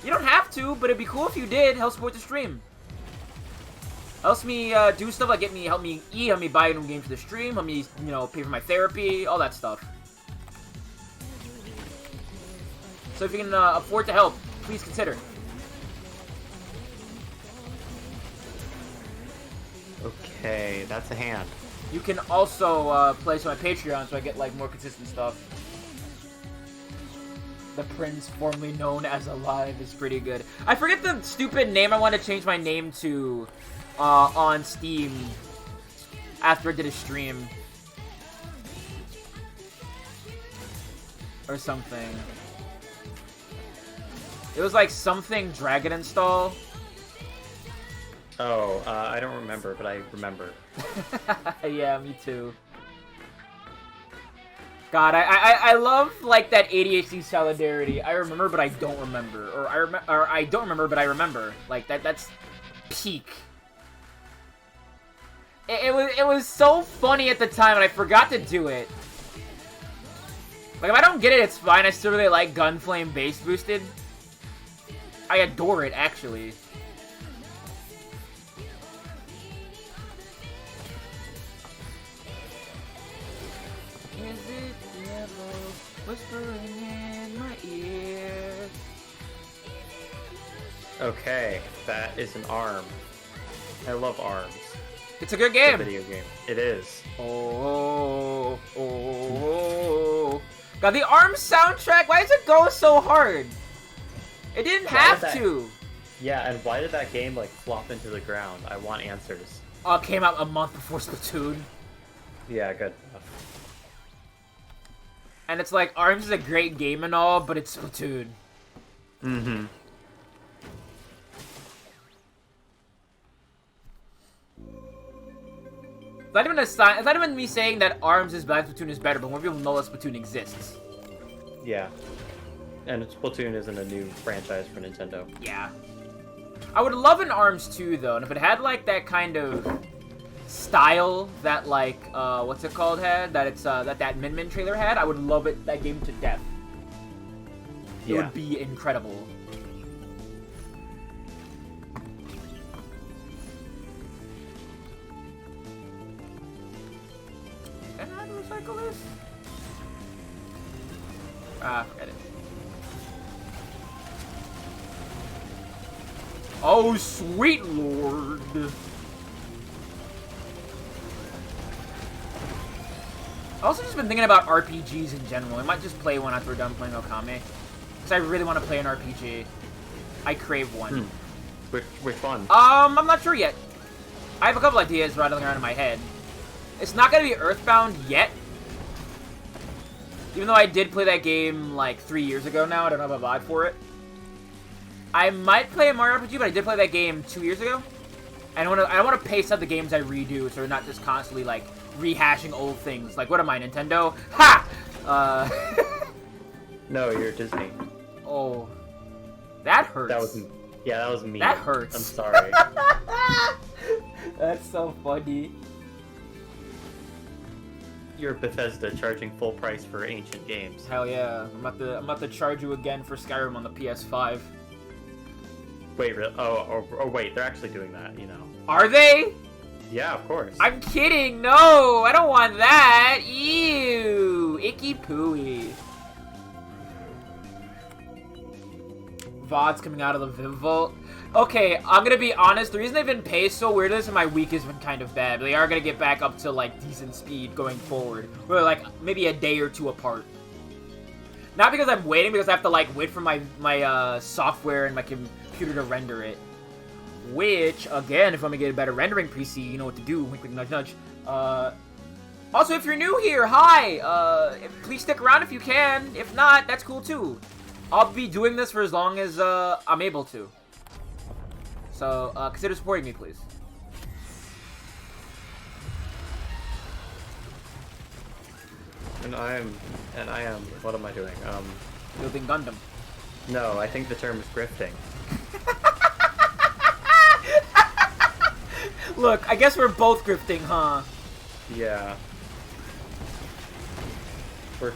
Speaker 1: You don't have to, but it'd be cool if you did. Help support the stream. Helps me do stuff like help me eat, help me buy new games for the stream, help me, you know, pay for my therapy, all that stuff. So if you can afford to help, please consider.
Speaker 4: Okay, that's a hand.
Speaker 1: You can also pledge to my Patreon so I get, like, more consistent stuff. The Prince, formerly known as Alive, is pretty good. I forget the stupid name I want to change my name to on Steam. after I did a stream. Or something. It was like something Dragon Install.
Speaker 4: Oh, I don't remember, but I remember.
Speaker 1: Yeah, me too. God, I love like that ADHD solidarity. I remember, but I don't remember, or I don't remember, but I remember. Like that's peak. It was so funny at the time, and I forgot to do it. Like if I don't get it, it's fine. I still really like Gunflame Base Boosted. I adore it, actually. Is it the devil whispering in my ear?
Speaker 4: Okay, that is an ARM. I love ARMS.
Speaker 1: It's a good
Speaker 4: It's a
Speaker 1: game.
Speaker 4: video game. It is.
Speaker 1: Oh, oh. God, the ARMS soundtrack, why does it go so hard? It didn't
Speaker 4: Why
Speaker 1: have
Speaker 4: did that-
Speaker 1: to.
Speaker 4: Yeah, and why did that game like flop into the ground? I want answers.
Speaker 1: It came out a month before Splatoon.
Speaker 4: Yeah, good.
Speaker 1: And it's like, ARMS is a great game and all, but it's Splatoon.
Speaker 4: Mm-hmm.
Speaker 1: It's not even me saying that ARMS is bad, Splatoon is better, but more people know that Splatoon exists.
Speaker 4: Yeah. And Splatoon isn't a new franchise for Nintendo.
Speaker 1: Yeah. I would love an ARMS 2, though, and if it had, like, that kind of style that, like, what's it called had, that it's, that Min Min trailer had, I would love that game to death. It would be incredible. Can I recycle this? Forget it. Oh, sweet lord! I've also just been thinking about RPGs in general. I might just play one after we're done playing Okami. Because I really want to play an RPG. I crave one.
Speaker 4: Which one?
Speaker 1: I'm not sure yet. I have a couple ideas rattling around in my head. It's not going to be Earthbound yet. Even though I did play that game like 3 years ago now, I don't have a vibe for it. I might play a Mario RPG, but I did play that game 2 years ago. And I want to pace out the games I redo, so they're not just constantly like rehashing old things. Like, what am I, Nintendo? Ha!
Speaker 4: No, you're Disney.
Speaker 1: Oh, that hurts.
Speaker 4: That was me.
Speaker 1: That hurts.
Speaker 4: I'm sorry.
Speaker 1: That's so funny.
Speaker 4: You're Bethesda charging full price for ancient games.
Speaker 1: Hell yeah! I'm about to charge you again for Skyrim on the PS5.
Speaker 4: Wait, really? Oh, wait, they're actually doing that, you know.
Speaker 1: Are they?
Speaker 4: Yeah, of course.
Speaker 1: I'm kidding. No, I don't want that. Ew, icky pooey. VOD's coming out of the Viv Vault. Okay, I'm gonna be honest. The reason they've been paced so weird is my week has been kind of bad. But they are gonna get back up to like decent speed going forward. We're like maybe a day or two apart. Not because I'm waiting, because I have to like wait for my software and my computer to render it. Which, again, if I'm gonna get a better rendering PC, you know what to do. Wink, wink, nudge, nudge. Also, if you're new here, hi. Please stick around if you can. If not, that's cool too. I'll be doing this for as long as I'm able to. So consider supporting me, please.
Speaker 4: And I am. What am I doing?
Speaker 1: Building Gundam.
Speaker 4: No, I think the term is grifting.
Speaker 1: Look, I guess we're both grifting, huh?
Speaker 4: Yeah. We're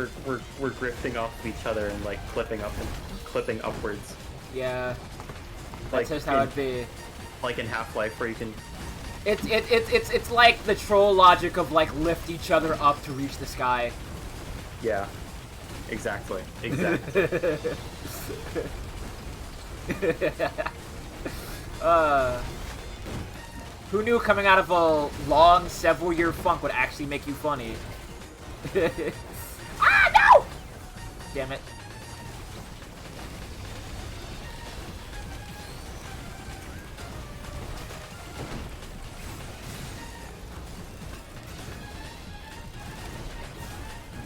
Speaker 4: grifting off of each other and like clipping upwards.
Speaker 1: Yeah. That's
Speaker 4: Like
Speaker 1: just how it be.
Speaker 4: Like in Half-Life, where you can.
Speaker 1: It's like the troll logic of like lift each other up to reach the sky.
Speaker 4: Yeah. Exactly.
Speaker 1: Who knew coming out of a long several-year funk would actually make you funny? Ah, no! Damn it.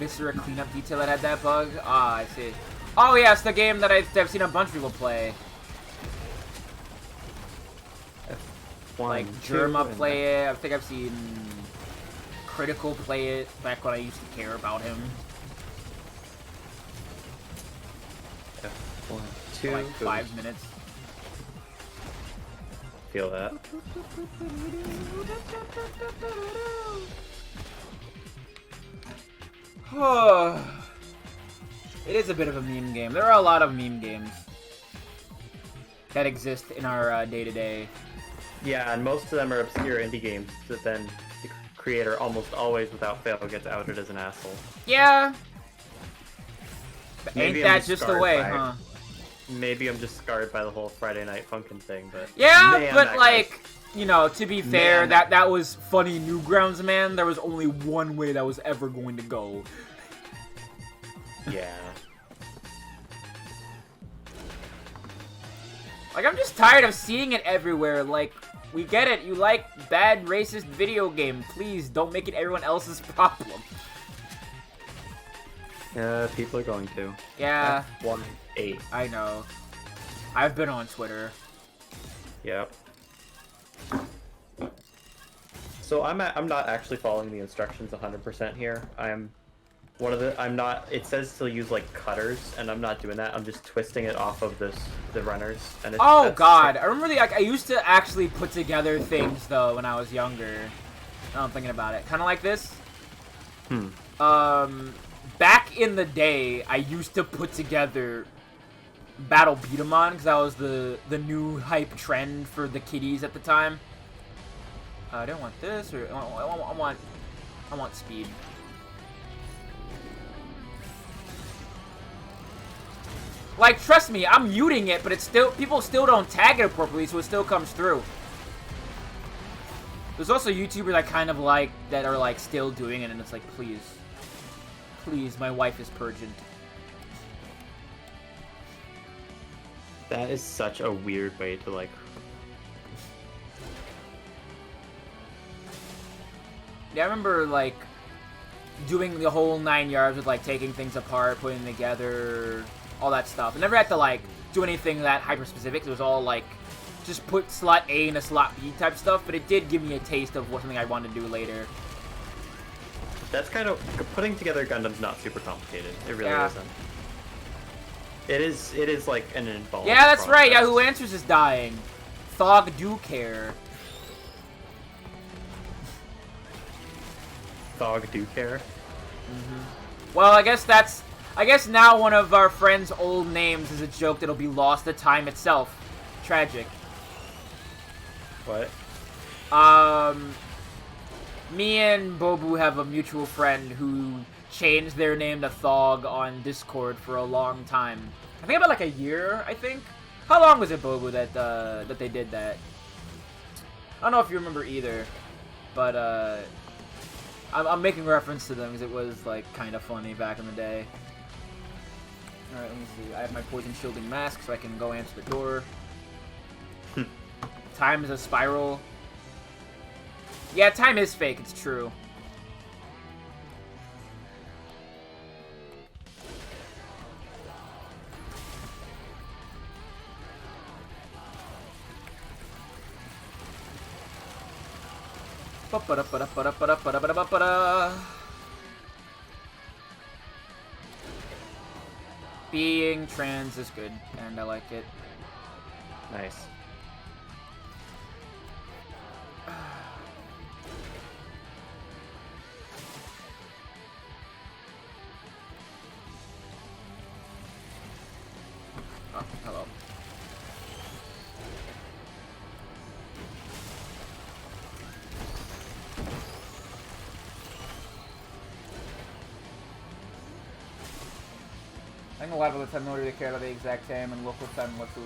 Speaker 1: Viscera cleanup detail that had that bug? Ah, I see. Oh yeah, it's the game that I've seen a bunch of people play. Like Germa play it. I think I've seen Critical play it back when I used to care about him.
Speaker 4: F1, 2,
Speaker 1: For like 5 minutes.
Speaker 4: Feel that.
Speaker 1: It is a bit of a meme game. There are a lot of meme games that exist in our day-to-day.
Speaker 4: Yeah, and most of them are obscure indie games that then the creator almost always, without fail, gets outed as an asshole.
Speaker 1: Yeah. But
Speaker 4: Maybe
Speaker 1: ain't
Speaker 4: I'm
Speaker 1: that
Speaker 4: just
Speaker 1: just the
Speaker 4: scarred
Speaker 1: way,
Speaker 4: by it.
Speaker 1: huh?
Speaker 4: Maybe I'm just scarred by the whole Friday Night Funkin' thing, but...
Speaker 1: Yeah,
Speaker 4: man,
Speaker 1: but
Speaker 4: that
Speaker 1: like, you know, to be fair,
Speaker 4: Man.
Speaker 1: that was funny Newgrounds, man. There was only one way that was ever going to go.
Speaker 4: Yeah.
Speaker 1: Like, I'm just tired of seeing it everywhere. Like, we get it. You like bad racist video game. Please don't make it everyone else's problem.
Speaker 4: Yeah, people are going to.
Speaker 1: Yeah,
Speaker 4: F18.
Speaker 1: I know. I've been on Twitter.
Speaker 4: Yep. So I'm not actually following the instructions 100% here. I'm not. It says to use like cutters, and I'm not doing that. I'm just twisting it off of the runners. And
Speaker 1: Oh god, I remember I used to actually put together things though when I was younger. Now I'm thinking about it. Kind of like this. Back in the day, I used to put together Battle Beat 'em On because that was the new hype trend for the kiddies at the time. I don't want this, or I want speed. Like, trust me, I'm muting it, but it's still, people still don't tag it appropriately, so it still comes through. There's also YouTubers I kind of like that are like still doing it, and it's like, please, my wife is purgent.
Speaker 4: That is such a weird way to like.
Speaker 1: Yeah, I remember like doing the whole 9 yards with like taking things apart, putting them together, all that stuff. I never had to like do anything that hyper specific. It was all like just put slot A into slot B type stuff, but it did give me a taste of something I wanted to do later.
Speaker 4: That's kind of putting together Gundam's not super complicated. It really
Speaker 1: Yeah.
Speaker 4: isn't. It is like an involved.
Speaker 1: Yeah, that's right.
Speaker 4: process.
Speaker 1: Yahoo Answers is dying. Thog do care.
Speaker 4: Thog do care.
Speaker 1: Well, I guess now one of our friends' old names is a joke that'll be lost to time itself. Tragic.
Speaker 4: What?
Speaker 1: Me and Bobu have a mutual friend who changed their name to Thog on Discord for a long time. I think about like a year, I think. How long was it, Bobu, that they did that? I don't know if you remember either, but I'm making reference to them because it was like kind of funny back in the day. Alright, let me see. I have my poison shielding mask so I can go answer the door. Time is a spiral. Yeah, time is fake, it's true. Being trans is good, and I like it.
Speaker 4: Nice.
Speaker 1: Oh, hello. I think a lot of the time nobody really cared about the exact time and local time what to.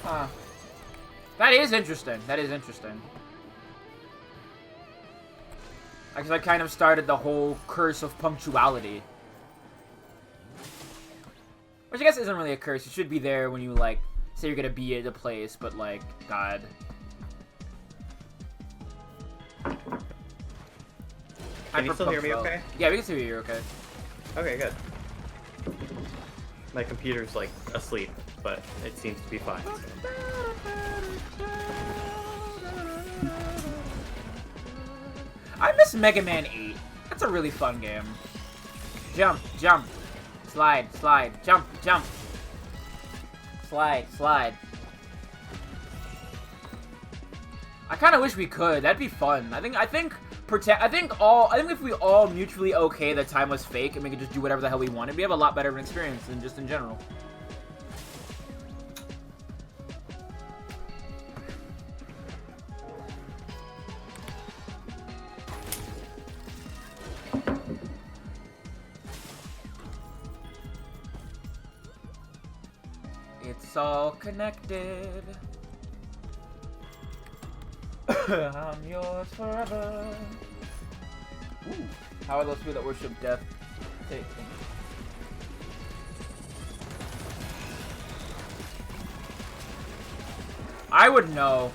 Speaker 1: Huh. That is interesting. That is interesting. Because I kind of started the whole curse of punctuality. Which I guess isn't really a curse. You should be there when you, like, say you're gonna be at a place, but, like, God.
Speaker 4: Can you still hear me
Speaker 1: Hyperpunk
Speaker 4: okay?
Speaker 1: Yeah, we can still hear you okay.
Speaker 4: Okay, good. My computer's like asleep, but it seems to be fine.
Speaker 1: I miss Mega Man 8. That's a really fun game. Jump, jump. Slide, slide. Jump, jump. Slide, slide. I kind of wish we could. That'd be fun. I think if we all mutually okay that time was fake and we could just do whatever the hell we wanted, we have a lot better of an experience than just in general. It's all connected. I'm yours forever. Ooh. How are those people that worship death taken? I would know.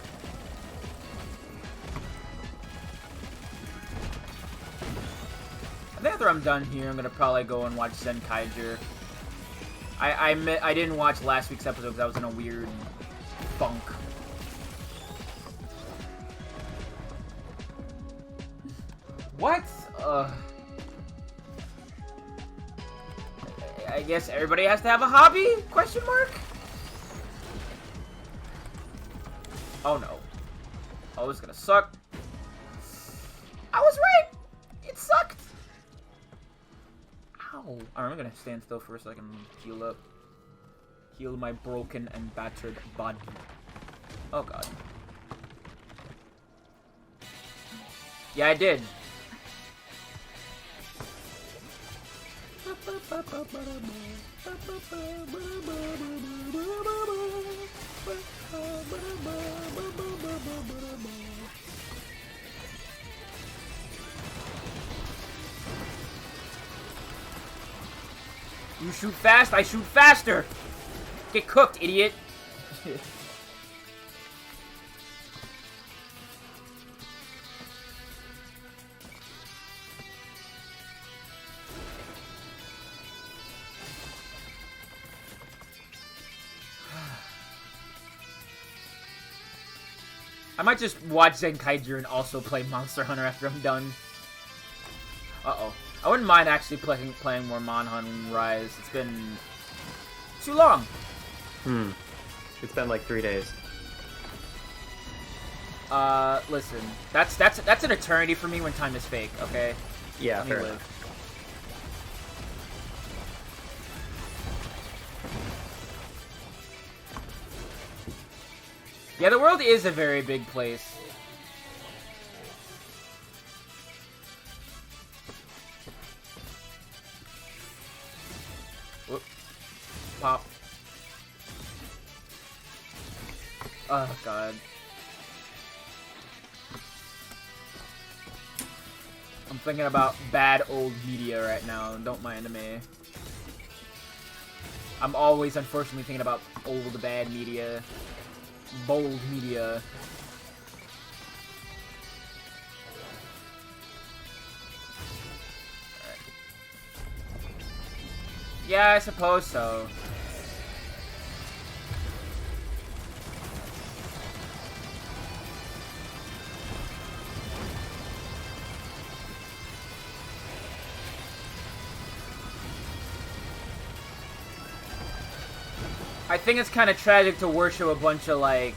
Speaker 1: I think after I'm done here, I'm gonna probably go and watch Zenkaiger. I didn't watch last week's episode because I was in a weird funk. What? I guess everybody has to have a hobby? Question mark? Oh no. Oh, it's gonna suck. I was right! It sucked! Ow. Alright, I'm gonna stand still for a second and heal up. Heal my broken and battered body. Oh god. Yeah, I did. You shoot fast, I shoot faster! Get cooked, idiot! I might just watch Zenkaiger and also play Monster Hunter after I'm done. Uh-oh. I wouldn't mind actually playing more Monhun Rise. It's been too long.
Speaker 4: It's been like 3 days.
Speaker 1: Listen. That's an eternity for me when time is fake, okay?
Speaker 4: Yeah,
Speaker 1: Let me
Speaker 4: fair
Speaker 1: live.
Speaker 4: enough.
Speaker 1: Yeah, the world is a very big place. Whoop. Pop. Oh, God. I'm thinking about bad old media right now. Don't mind me. I'm always, unfortunately, thinking about old bad media. Bold media. Alright. Yeah, I suppose so. I think it's kind of tragic to worship a bunch of, like,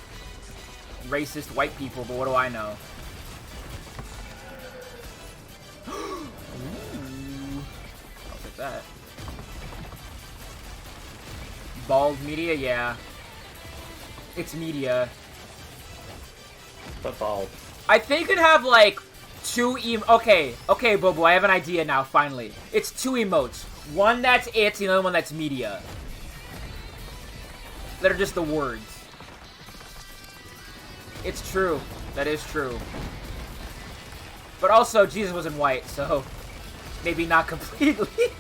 Speaker 1: racist white people, but what do I know? Ooh. I'll take that. Bald media? Yeah. It's media.
Speaker 4: But bald.
Speaker 1: I think it'd have, like, two Okay, Bobo, I have an idea now, finally. It's two emotes. One that's it, the other one that's media. That are just the words. It's true. That is true. But also, Jesus wasn't white, so maybe not completely.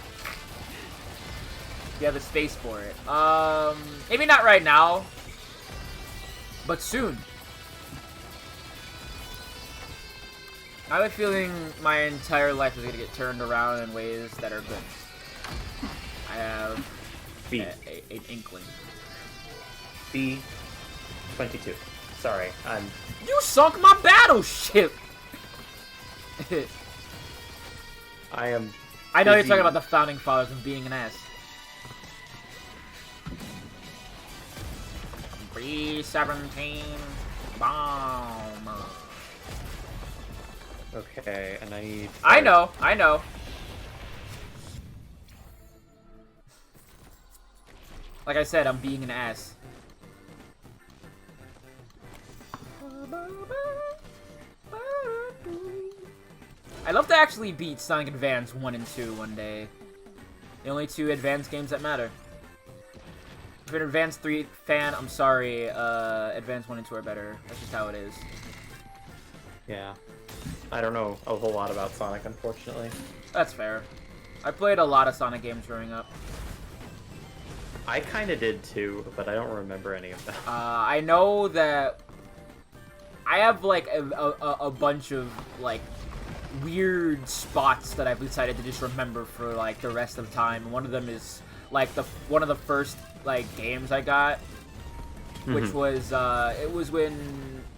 Speaker 1: You have the space for it. Maybe not right now, but soon. I have a feeling my entire life is gonna get turned around in ways that are good. I have
Speaker 4: B.
Speaker 1: an inkling.
Speaker 4: B-22. Sorry,
Speaker 1: You sunk my battleship!
Speaker 4: I am...
Speaker 1: I know you're
Speaker 4: busy.
Speaker 1: talking about the Founding Fathers and being an ass. B-17 bomber.
Speaker 4: Okay, and I need...
Speaker 1: I know. Like I said, I'm being an ass. I'd love to actually beat Sonic Advance 1 and 2 one day. The only two Advance games that matter. If you're an Advance 3 fan, I'm sorry, Advance 1 and 2 are better. That's just how it is.
Speaker 4: Yeah. I don't know a whole lot about Sonic, unfortunately.
Speaker 1: That's fair. I played a lot of Sonic games growing up.
Speaker 4: I kinda did too, but I don't remember any of them.
Speaker 1: I know that I have like a bunch of like weird spots that I've decided to just remember for like the rest of the time. One of them is like one of the first like games I got, which was it was when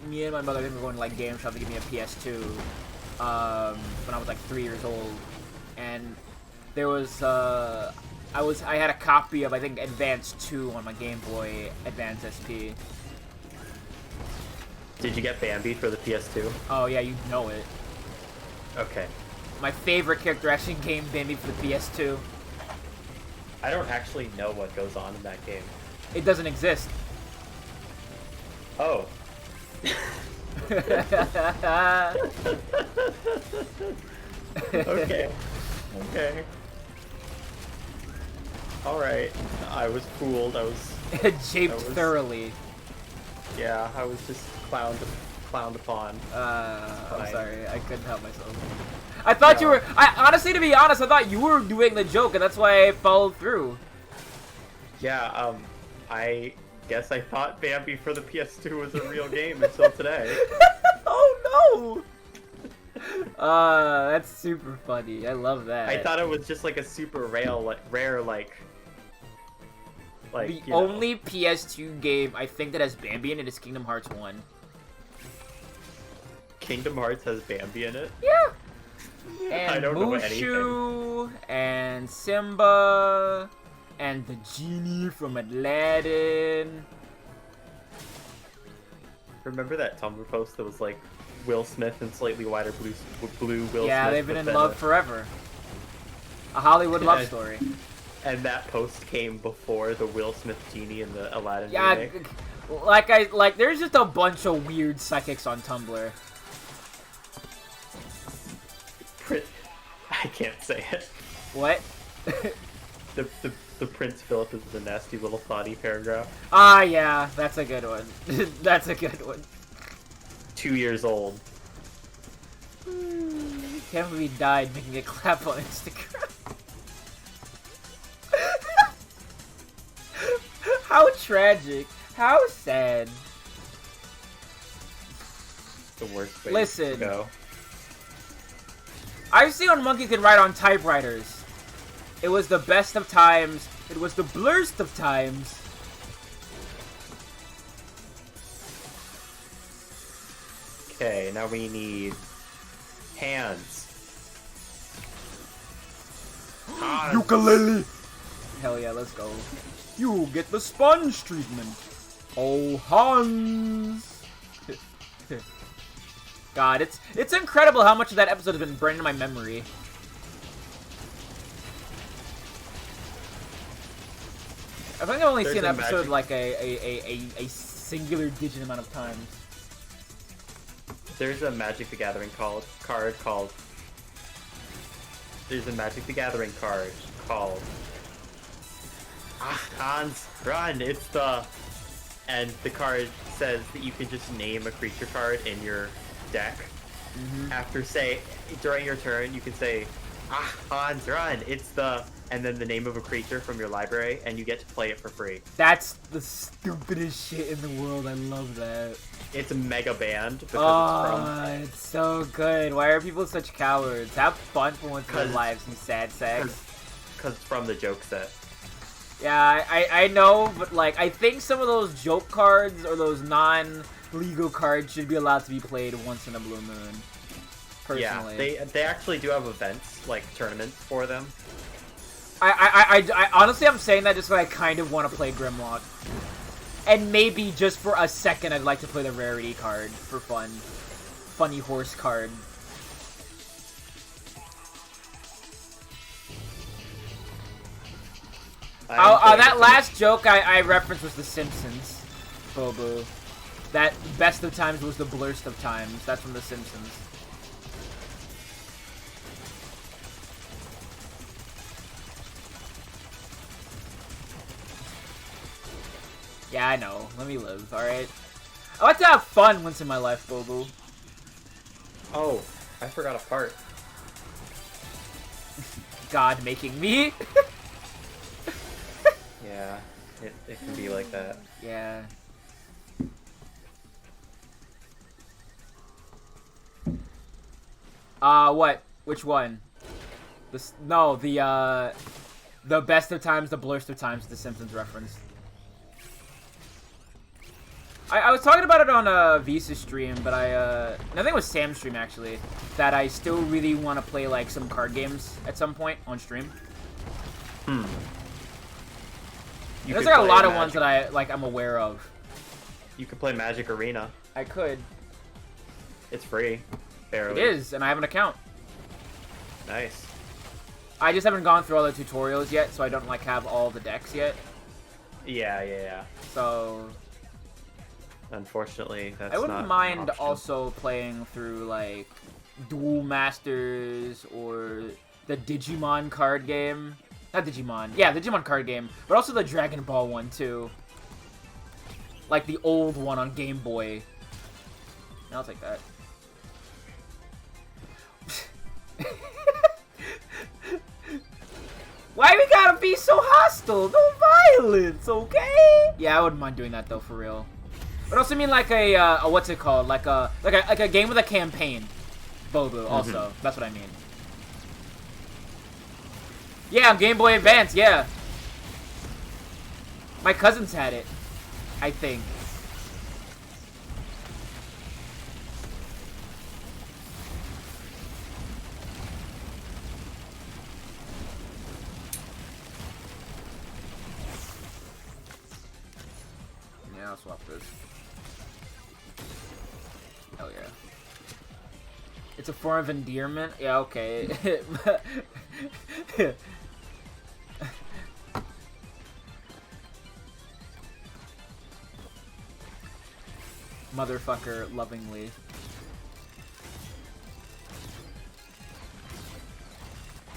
Speaker 1: me and my mother were going to like Game Shop to give me a PS2 when I was like 3 years old, and there was I had a copy of I think Advance 2 on my Game Boy Advance SP.
Speaker 4: Did you get Bambi for the PS2?
Speaker 1: Oh yeah, you know it.
Speaker 4: Okay.
Speaker 1: My favorite character action game, Bambi for the PS2.
Speaker 4: I don't actually know what goes on in that game.
Speaker 1: It doesn't exist.
Speaker 4: Oh. Okay. Okay. Alright. I was fooled.
Speaker 1: Japed thoroughly.
Speaker 4: Yeah, I was just clowned upon.
Speaker 1: I'm
Speaker 4: Fine.
Speaker 1: sorry, I couldn't help myself. I thought you were. Honestly, to be honest, I thought you were doing the joke, and that's why I followed through.
Speaker 4: Yeah, I guess I thought Bambi for the PS2 was a real game until today.
Speaker 1: Oh no! That's super funny. I love that.
Speaker 4: I thought it was just like a super rare
Speaker 1: the
Speaker 4: you know.
Speaker 1: only PS2 game I think that has Bambi in it is Kingdom Hearts 1.
Speaker 4: Kingdom Hearts has Bambi in it?
Speaker 1: Yeah.
Speaker 4: I
Speaker 1: And
Speaker 4: don't know
Speaker 1: Mushu, and Simba, and the genie from Aladdin.
Speaker 4: Remember that Tumblr post that was like Will Smith and slightly wider blue Will
Speaker 1: Yeah,
Speaker 4: Smith?
Speaker 1: they've been
Speaker 4: but
Speaker 1: in
Speaker 4: then
Speaker 1: love forever. A Hollywood love story.
Speaker 4: And that post came before the Will Smith genie in the Aladdin
Speaker 1: Yeah,
Speaker 4: remake.
Speaker 1: there's just a bunch of weird psychics on Tumblr.
Speaker 4: I can't say it.
Speaker 1: What?
Speaker 4: The Prince Philip is a nasty little thoughty paragraph.
Speaker 1: Ah, yeah, that's a good one. That's a good one.
Speaker 4: 2 years old.
Speaker 1: Can't believe he died making a clap on Instagram. How tragic. How sad.
Speaker 4: The worst way
Speaker 1: Listen.
Speaker 4: to go.
Speaker 1: I've seen when Monkey could write on typewriters. It was the best of times. It was the blurst of times.
Speaker 4: Okay, now we need hands. Hans.
Speaker 1: Ukulele! Hell yeah, let's go. You get the sponge treatment. Oh, Hans! God, it's incredible how much of that episode has been burned in my memory. I think I've only
Speaker 4: There's
Speaker 1: seen
Speaker 4: a
Speaker 1: an episode
Speaker 4: magic-
Speaker 1: like a singular digit amount of times.
Speaker 4: There's a Magic the Gathering card called. There's a Magic the Gathering card called. Hans, run! It's the. And the card says that you can just name a creature card in your deck. After during your turn, you can say, Hans, run! It's the and then the name of a creature from your library, and you get to play it for free.
Speaker 1: That's the stupidest shit in the world. I love that.
Speaker 4: It's mega banned because
Speaker 1: Oh, it's so good. Why are people such cowards? Have fun for once in their lives, you sad sacks.
Speaker 4: Because it's from the joke set.
Speaker 1: Yeah, I know, but like I think some of those joke cards or those non-legal cards should be allowed to be played once in a blue moon. Personally.
Speaker 4: Yeah, they actually do have events, like tournaments for them.
Speaker 1: I honestly, I'm saying that just because I kind of want to play Grimlock. And maybe just for a second, I'd like to play the rarity card for fun. Funny horse card. That last joke I referenced was The Simpsons. Bobu. That best of times was the blurst of times. That's from The Simpsons. Yeah, I know. Let me live, alright? I like to have fun once in my life, Bobu.
Speaker 4: Oh, I forgot a part.
Speaker 1: God making me?
Speaker 4: Yeah, it can be like that.
Speaker 1: Yeah. What? Which one? No, the best of times, the blurst of times, the Simpsons reference. I was talking about it on a Visa stream, but I think it was Sam's stream actually, that I still really want to play like some card games at some point on stream. There's like a lot of ones that I'm aware of.
Speaker 4: You could play Magic Arena.
Speaker 1: I could.
Speaker 4: It's free. Barely.
Speaker 1: It is, and I have an account.
Speaker 4: Nice.
Speaker 1: I just haven't gone through all the tutorials yet, so I don't like have all the decks yet.
Speaker 4: Yeah.
Speaker 1: So
Speaker 4: unfortunately, that's
Speaker 1: I wouldn't
Speaker 4: not
Speaker 1: mind
Speaker 4: an option.
Speaker 1: also playing through like Duel Masters or the Digimon card game. Not Digimon. Yeah, the Digimon card game, but also the Dragon Ball one too. Like the old one on Game Boy. I'll take that. Why we gotta be so hostile? No violence, okay? Yeah, I wouldn't mind doing that though, for real. But also mean like a what's it called? Like a game with a campaign. Bobu, also. That's what I mean. Yeah, on Game Boy Advance, yeah. My cousins had it, I think. Yeah, I'll swap this. Hell yeah. It's a form of endearment? Yeah, okay. Motherfucker lovingly.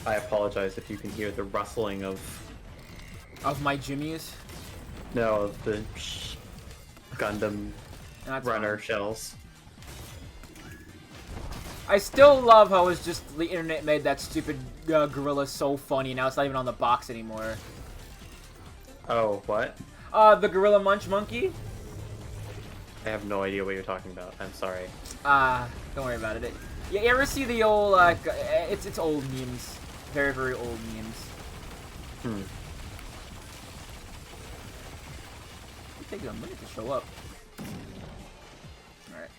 Speaker 4: I apologize if you can hear the rustling of
Speaker 1: my jimmies?
Speaker 4: no, of the Gundam
Speaker 1: That's
Speaker 4: runner
Speaker 1: fine.
Speaker 4: shells.
Speaker 1: I still love how it's just the internet made that stupid gorilla so funny. Now it's not even on the box anymore.
Speaker 4: Oh, what?
Speaker 1: The Gorilla Munch Monkey?
Speaker 4: I have no idea what you're talking about. I'm sorry.
Speaker 1: Don't worry about it. You ever see the old, it's old memes. Very, very old memes. It takes a minute to show up. Alright.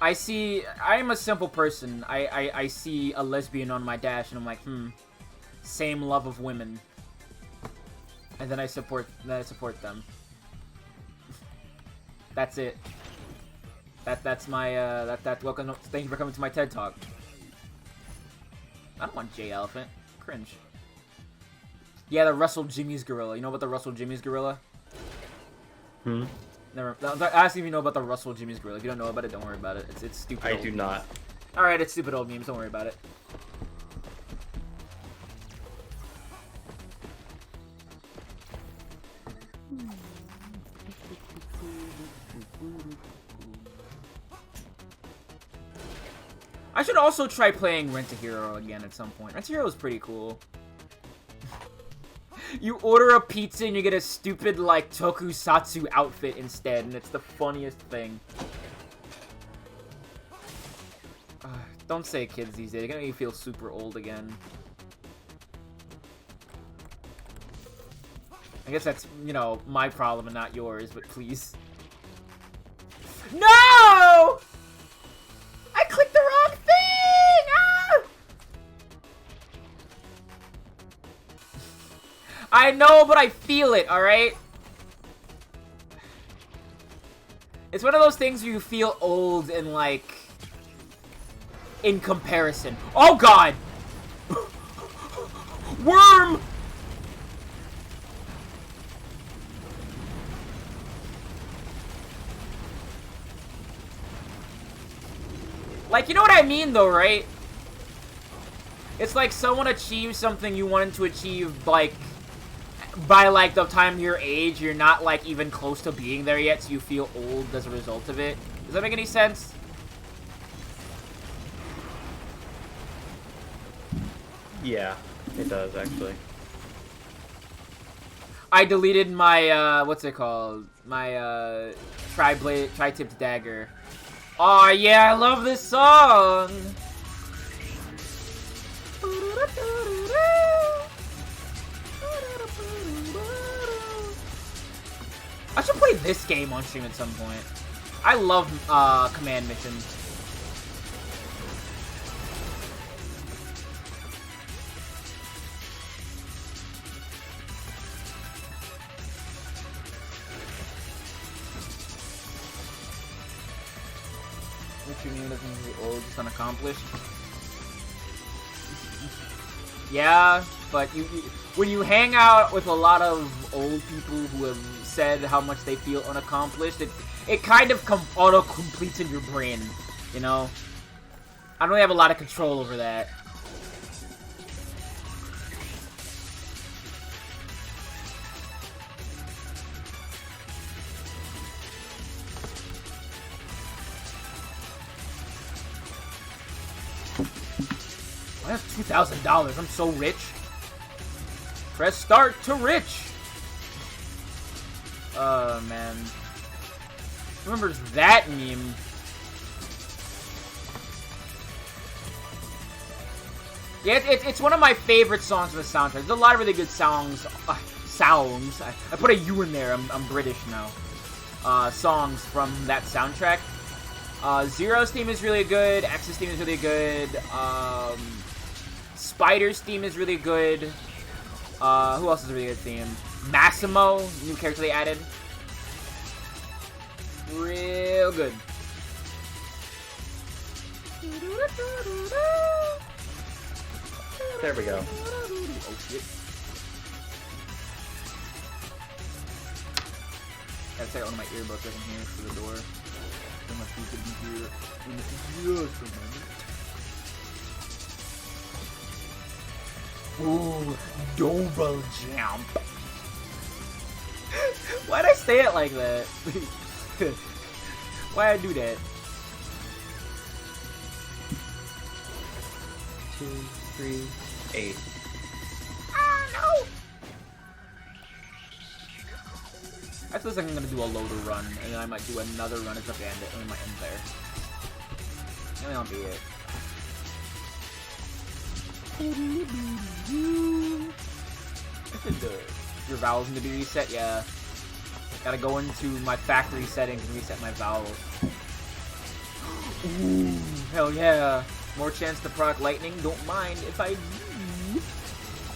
Speaker 1: I am a simple person. I see a lesbian on my dash and I'm like, same love of women. And then I support them. That's it. That's my welcome. Thank you for coming to my TED Talk. I don't want J Elephant. Cringe. Yeah, the Russell Jimmy's gorilla. You know about the Russell Jimmy's gorilla? Never. Ask if you know about the Russell Jimmy's gorilla. If you don't know about it, don't worry about it. It's stupid.
Speaker 4: I do not.
Speaker 1: All right, it's stupid old memes. Don't worry about it. I should also try playing Rent-A-Hero again at some point. Rent-A-Hero is pretty cool. You order a pizza and you get a stupid, like, tokusatsu outfit instead, and it's the funniest thing. Don't say kids these days. They're gonna make me feel super old again. I guess that's, you know, my problem and not yours, but please. No! I clicked the wrong thing! Ah! I know, but I feel it, alright? It's one of those things where you feel old and, like, in comparison. Oh, God! Worm! Like, you know what I mean, though, right? It's like someone achieves something you wanted to achieve, like, by, like, the time your age, you're not, like, even close to being there yet, so you feel old as a result of it. Does that make any sense?
Speaker 4: Yeah, it does, actually.
Speaker 1: I deleted my, what's it called? My, tri-tipped dagger. Aw, yeah, I love this song! I should play this game on stream at some point. I love, command missions. What you mean doesn't mean you're old, just unaccomplished? Yeah, but when you hang out with a lot of old people who have said how much they feel unaccomplished, it kind of auto-completes in your brain, you know? I don't really have a lot of control over that. I have $2,000. I'm so rich. Press start to rich. Oh, man. Remembers that meme. Yeah, it's one of my favorite songs in the soundtrack. There's a lot of really good songs. Sounds. I put a U in there. I'm British now. Songs from that soundtrack. Zero's theme is really good. X's theme is really good. Spider's theme is really good. Who else is a really good theme? Massimo, new character they added. Real good.
Speaker 4: There we go.
Speaker 1: Oh shit. Gotta take out one of my earbuds so I can hear through the door. So much you could be here in just a minute. Ooh, double jump. Why'd I say it like that? Why'd I do that?
Speaker 4: 2, 3, 8.
Speaker 1: Ah, no! I feel like I'm gonna do a loader run, and then I might do another run as a bandit, and we might end there. Maybe that'll be it. I should your vowels need to be reset, yeah. Gotta go into my factory settings and reset my vowels. Ooh, hell yeah. More chance to proc lightning, don't mind if I do.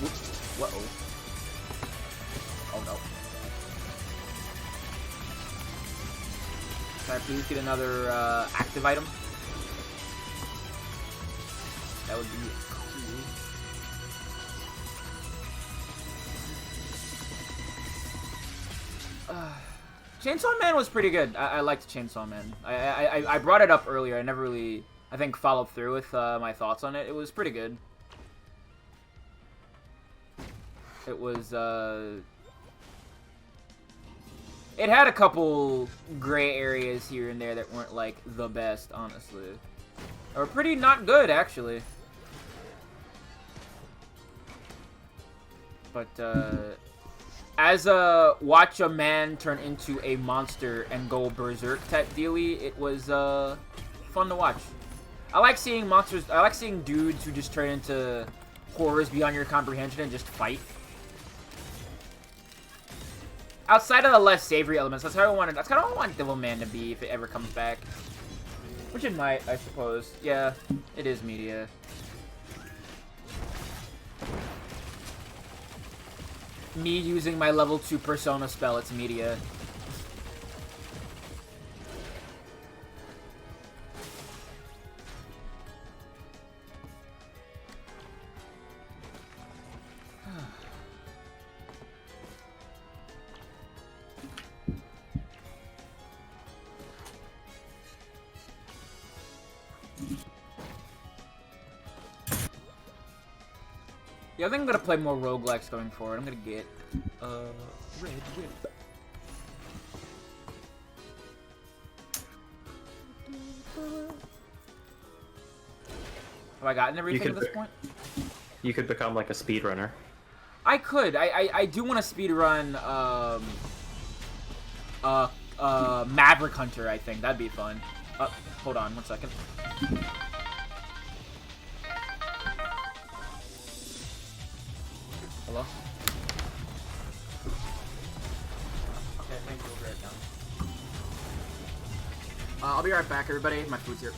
Speaker 1: Whoops. Uh-oh. Oh no. Can I please get another active item? That would be cool. Chainsaw Man was pretty good. I liked Chainsaw Man. I brought it up earlier. I never really, I think, followed through with my thoughts on it. It was pretty good. It was, it had a couple gray areas here and there that weren't, like, the best, honestly. Or pretty not good, actually. But, as a watch a man turn into a monster and go berserk type dealy, it was, fun to watch. I like seeing monsters, I like seeing dudes who just turn into horrors beyond your comprehension and just fight. Outside of the less savory elements, that's how I wanted, that's kind of what I want Devilman to be if it ever comes back. Which it might, I suppose. Yeah, it is media. Me using my level 2 Persona spell, it's media. Yeah, I think I'm gonna play more roguelikes going forward. I'm gonna get Red Whip. Have I gotten everything at this point?
Speaker 4: You could become like a speedrunner.
Speaker 1: I could. I do want to speedrun Maverick Hunter, I think. That'd be fun. Hold on 1 second. Hello? Okay, thank you. We'll be right down. I'll be right back, everybody. My food's here.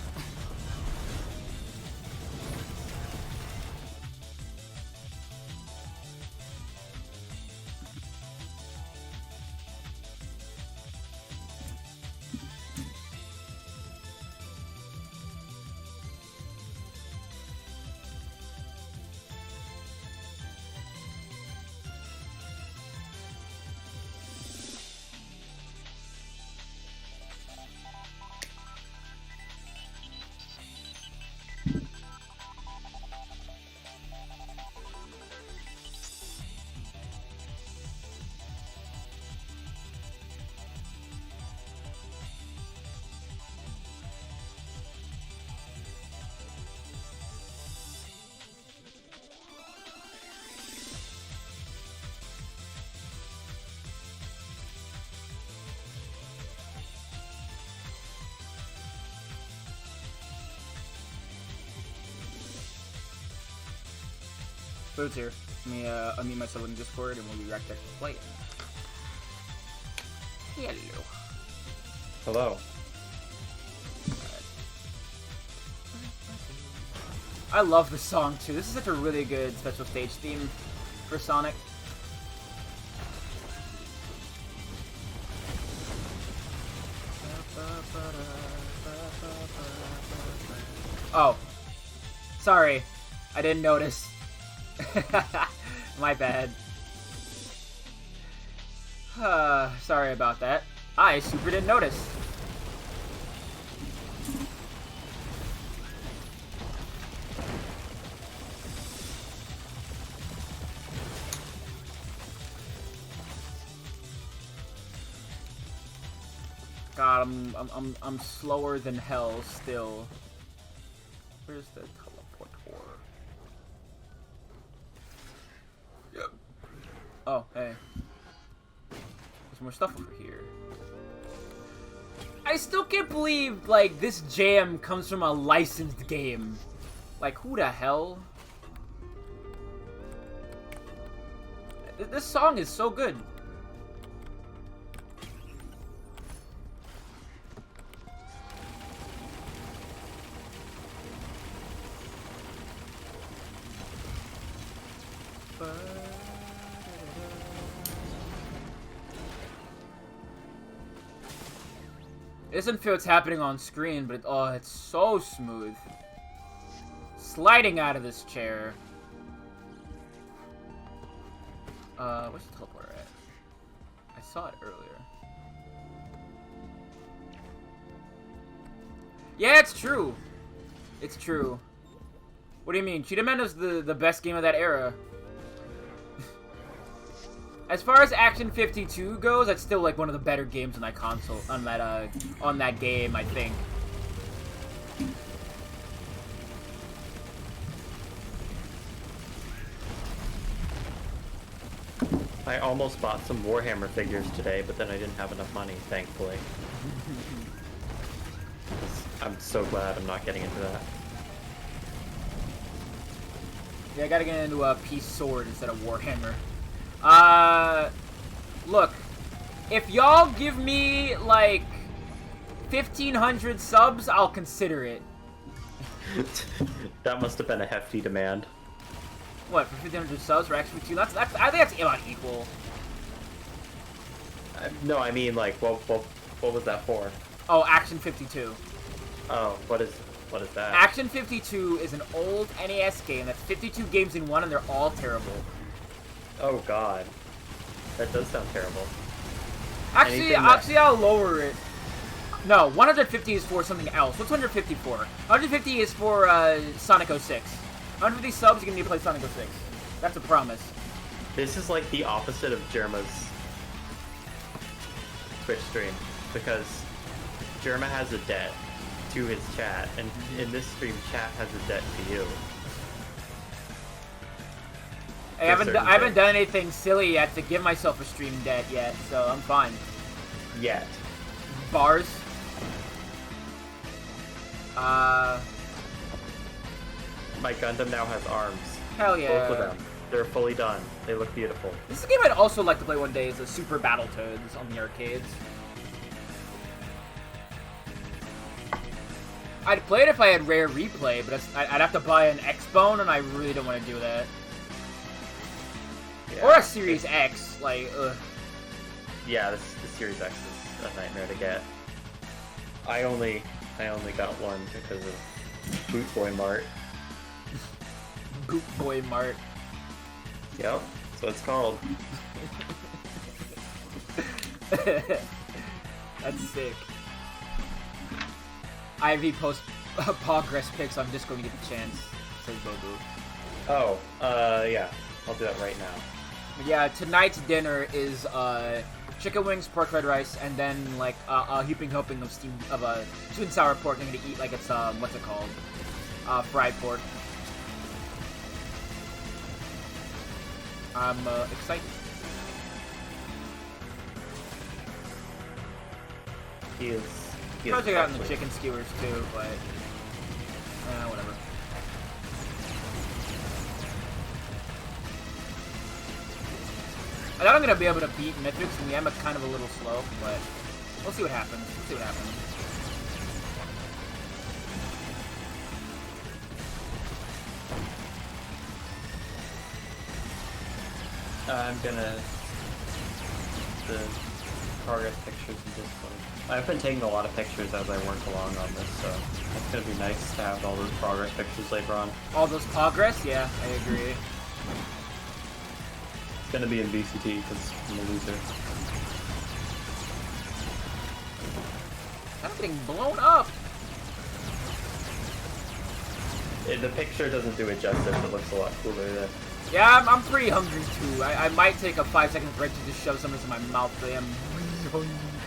Speaker 1: Food's here. Let me unmute myself in Discord and we'll be right back to play it. Hello.
Speaker 4: Hello.
Speaker 1: I love this song too. This is such a really good special stage theme for Sonic. Oh. Sorry. I didn't notice. My bad. Sorry about that. I super didn't notice. God, I'm slower than hell still. Where's the teleportor? Yep. Oh, hey. There's more stuff over here. I still can't believe, like, this jam comes from a licensed game. Like, who the hell? This song is so good. It doesn't feel it's happening on screen, but oh, it's so smooth. Sliding out of this chair. Where's the teleporter at? I saw it earlier. Yeah, it's true. It's true. What do you mean? Cheetah Man is the best game of that era. As far as Action 52 goes, that's still like one of the better games on that console, on that game, I think.
Speaker 4: I almost bought some Warhammer figures today, but then I didn't have enough money, thankfully. I'm so glad I'm not getting into that.
Speaker 1: Yeah, I gotta get into a Peace Sword instead of Warhammer. Look, if y'all give me, like, 1,500 subs, I'll consider it.
Speaker 4: That must have been a hefty demand.
Speaker 1: What, for 1,500 subs for XP2? That's, I think that's about equal.
Speaker 4: No, I mean, like, what was that for?
Speaker 1: Oh, Action 52.
Speaker 4: Oh, what is that?
Speaker 1: Action 52 is an old NES game that's 52 games in one, and they're all terrible.
Speaker 4: Oh god. That does sound terrible.
Speaker 1: Actually, I'll lower it. No, 150 is for something else. What's 150 for? 150 is for Sonic 06. 150 subs, you can need to play Sonic 06. That's a promise.
Speaker 4: This is like the opposite of Jerma's Twitch stream, because Jerma has a debt to his chat, and in this stream, chat has a debt to you.
Speaker 1: I haven't done anything silly yet to give myself a stream debt yet, so I'm fine.
Speaker 4: Yet.
Speaker 1: Bars.
Speaker 4: My Gundam now has arms.
Speaker 1: Hell yeah.
Speaker 4: Both of them. They're fully done. They look beautiful.
Speaker 1: This is a game I'd also like to play one day, is the Super Battletoads on the arcades. I'd play it if I had Rare Replay, but I'd have to buy an X-Bone, and I really don't want to do that.
Speaker 4: Yeah.
Speaker 1: Or a Series X, like, ugh.
Speaker 4: Yeah, the Series X is a nightmare to get. I only got one because of Boot Boy Mart.
Speaker 1: Boot Boy Mart.
Speaker 4: Yep, that's what it's called.
Speaker 1: That's sick. Ivy posts progress pics on Discord when you get the chance. Says Bobu.
Speaker 4: Oh, yeah. I'll do that right now.
Speaker 1: But yeah, tonight's dinner is chicken wings, pork fried rice, and then like a heaping helping of sweet and sour pork. I'm gonna eat like it's what's it called? Fried pork. I'm excited.
Speaker 4: He is
Speaker 1: I'll check it out in the chicken skewers too, but whatever. I thought I'm gonna be able to beat Mythics, and I'm kind of a little slow, but we'll see what happens. We'll see what happens.
Speaker 4: I'm gonna the progress pictures in Discord. I've been taking a lot of pictures as I work along on this, so it's gonna be nice to have all those progress pictures later on.
Speaker 1: All those progress? Yeah, I agree.
Speaker 4: It's gonna be in VCT because I'm a loser.
Speaker 1: I'm getting blown up.
Speaker 4: The picture doesn't do it justice. It looks a lot cooler than.
Speaker 1: Yeah, I'm pretty hungry too. I might take a 5-second break to just shove something in my mouth, but I am really hungry.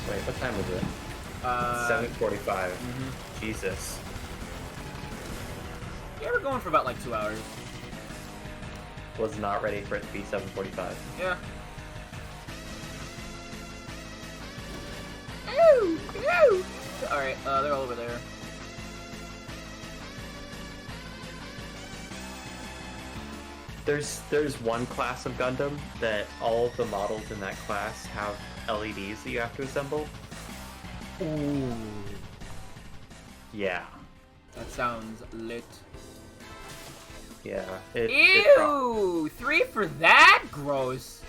Speaker 4: Wait, what time is it? 7:45. Jesus.
Speaker 1: Yeah, we're going for about like 2 hours.
Speaker 4: Was not ready for it to be 7:45.
Speaker 1: Yeah. Ooh, ooh. All right, they're all over there.
Speaker 4: There's one class of Gundam that all of the models in that class have LEDs that you have to assemble.
Speaker 1: Ooh.
Speaker 4: Yeah.
Speaker 1: That sounds lit.
Speaker 4: Yeah.
Speaker 1: Ew! 3 for that? Gross.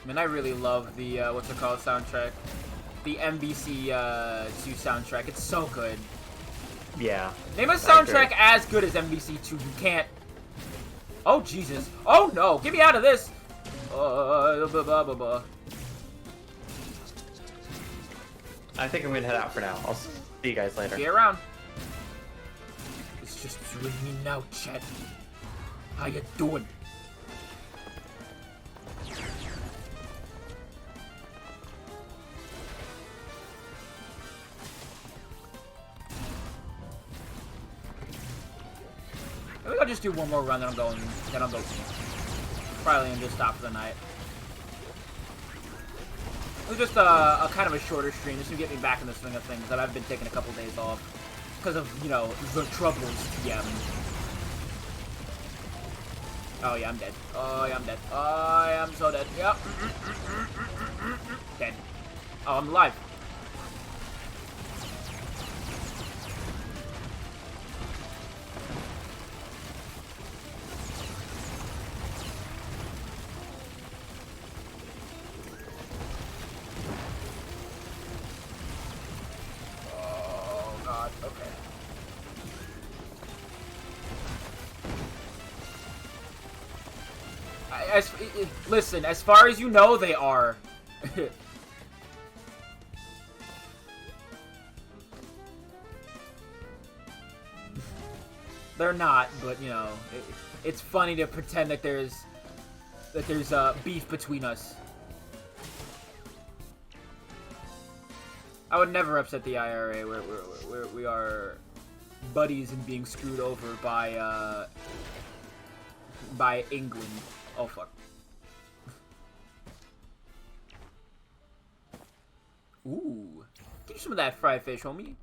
Speaker 1: Man, I really love the, what's it called, soundtrack. The MVC 2 soundtrack. It's so good.
Speaker 4: Yeah.
Speaker 1: Name a soundtrack as good as MVC 2. You can't. Oh, Jesus. Oh, no. Get me out of this.
Speaker 4: I think I'm gonna head out for now. I'll see you guys later.
Speaker 1: See you around. It's just you and me now, Chet. How you doing? I'll just do one more run, then I'll go. Probably and just stop for the night. It was just a kind of a shorter stream, just to get me back in the swing of things. That I've been taking a couple days off because of, you know, the troubles. Yeah. Oh yeah, I'm dead. Oh yeah, I'm dead. Oh yeah, I'm so dead. Yep. Dead. Oh, I'm alive. Listen, as far as you know, they are. They're not, but you know, it's funny to pretend that there's beef between us. I would never upset the IRA. We are buddies and being screwed over by England. Oh fuck. Ooh. Give me some of that fried fish, homie.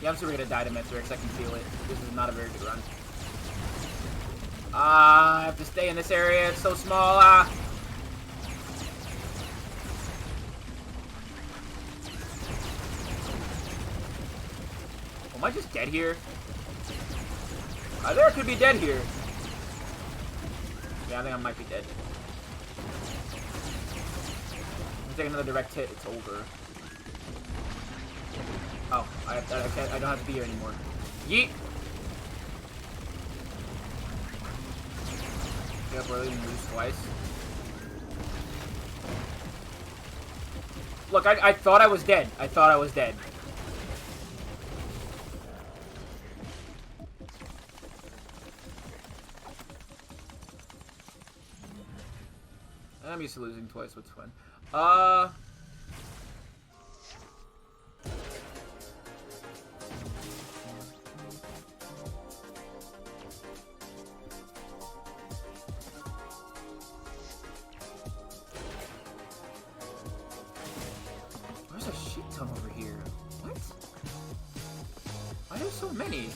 Speaker 1: Yeah, I'm super gonna die to Metrix. I can feel it. This is not a very good run. I have to stay in this area. It's so small. Am I just dead here? There could be dead here. Yeah, I think I might be dead. I'll take another direct hit. It's over. Oh, I don't have to be here anymore. Yeet! Yep, we're leaving loose twice. Look, I thought I was dead. I thought I was dead. I'm used to losing twice, what's fun? Where's a shit ton over here? What? Why are there so many?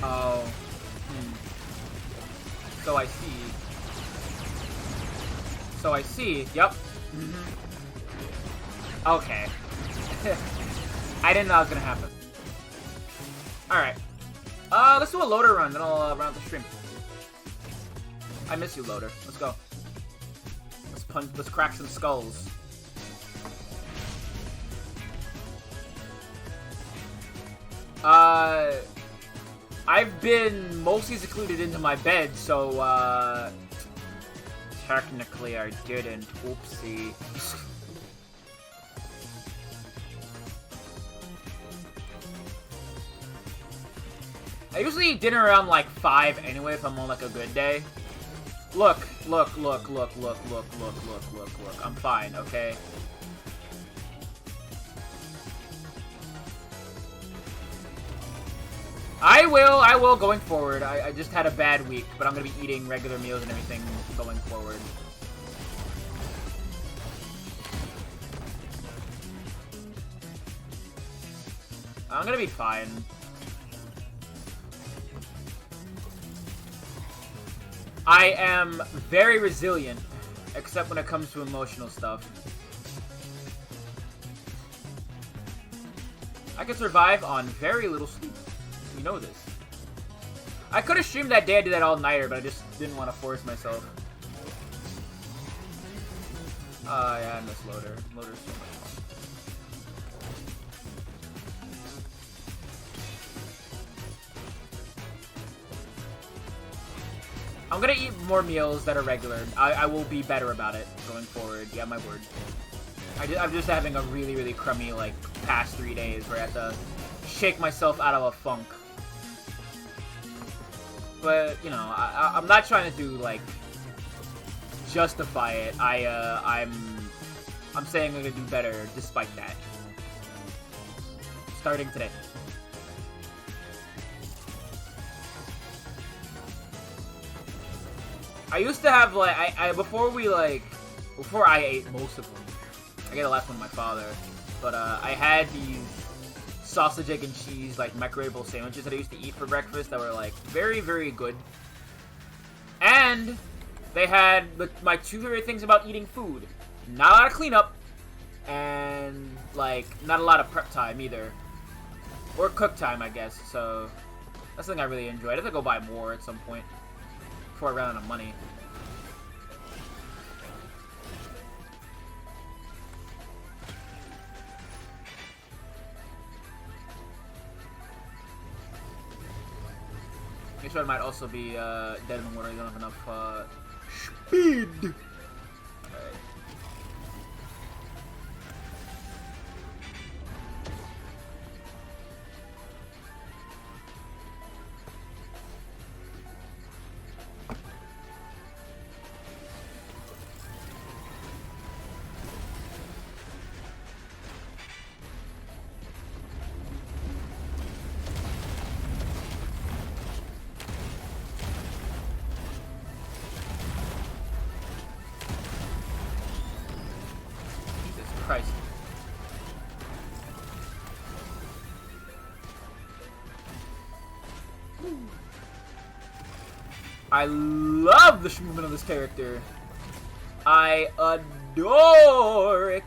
Speaker 1: Oh. So I see. So I see. Yep. Okay. I didn't know that was gonna happen. Alright. Let's do a loader run, then I'll round the stream. I miss you, loader. Let's go. Let's crack some skulls. I've been mostly secluded into my bed, so, technically I didn't. Oopsie. I usually eat dinner around, like, 5 anyway if I'm on, like, a good day. Look. I'm fine, okay? I will going forward. I just had a bad week, but I'm gonna be eating regular meals and everything going forward. I'm gonna be fine. I am very resilient, except when it comes to emotional stuff. I can survive on very little sleep. You know this. I could have streamed that day I did that all-nighter, but I just didn't want to force myself. Yeah, I miss Loader. Loader's so much fun. I'm gonna eat more meals that are regular. I will be better about it going forward. Yeah, my word. I'm just having a really, really crummy, like, past 3 days where I have to shake myself out of a funk. But, you know, I'm not trying to do, like, justify it. I'm saying I'm gonna do better despite that. Starting today. I used to have, like, before I ate most of them, I get the last one to my father, but, I had these sausage, egg, and cheese, like, microwavable sandwiches that I used to eat for breakfast that were, like, very, very good. And they had my 2 favorite things about eating food. Not a lot of cleanup, and, like, not a lot of prep time either. Or cook time, I guess, so that's something I really enjoyed. I have to go buy more at some point before I run out of money. This one might also be dead in the water. You don't have enough speed. Alright. Christ. I love the movement of this character. I adore it.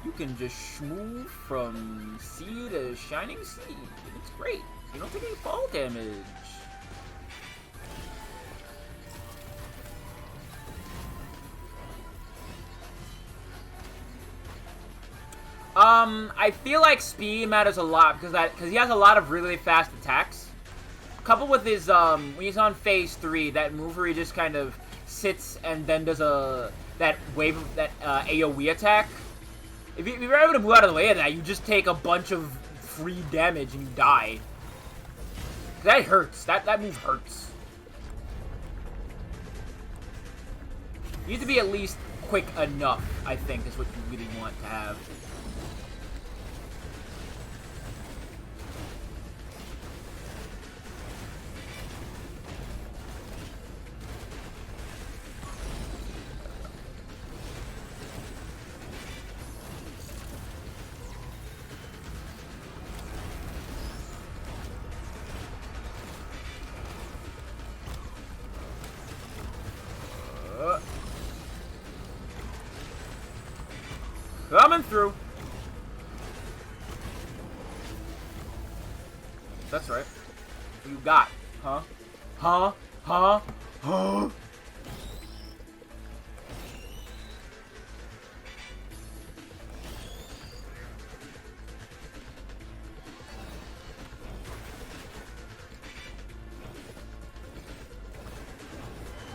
Speaker 1: You can just shmoof from sea to shining sea. It's great. You don't take any fall damage. I feel like speed matters a lot because he has a lot of really fast attacks. Coupled with his when he's on phase 3, that move where he just kind of sits and then does that wave of that AoE attack. If you're able to move out of the way of that, you just take a bunch of free damage and you die. That hurts. That move hurts. You need to be at least quick enough, I think, is what you really want to have. Coming through. That's right. What you got? Huh? Huh? Huh? Huh?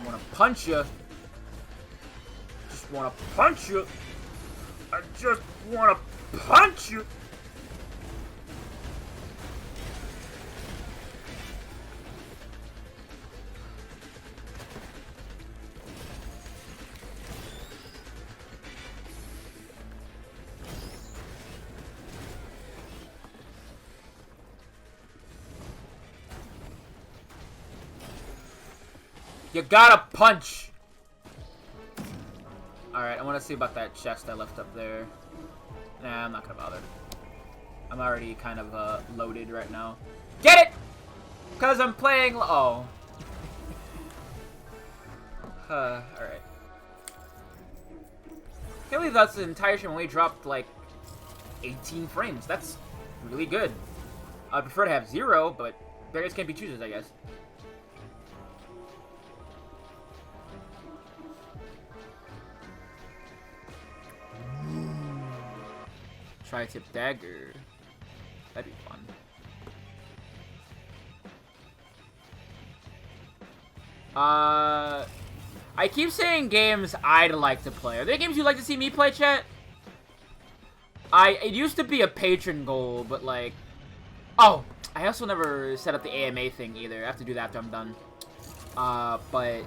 Speaker 1: I wanna punch you. Just wanna punch you. I just want to punch you! You gotta punch! Alright, I want to see about that chest I left up there. Nah, I'm not gonna bother. I'm already kind of loaded right now. Get it! Because I'm playing... Oh. Alright. Can't believe that's the entire stream only dropped like 18 frames. That's really good. I'd prefer to have 0, but beggars can't be choosers, I guess. Tri-tip dagger. That'd be fun. I keep saying games I'd like to play. Are there games you'd like to see me play, chat? It used to be a patron goal, but like, oh, I also never set up the AMA thing either. I have to do that after I'm done. But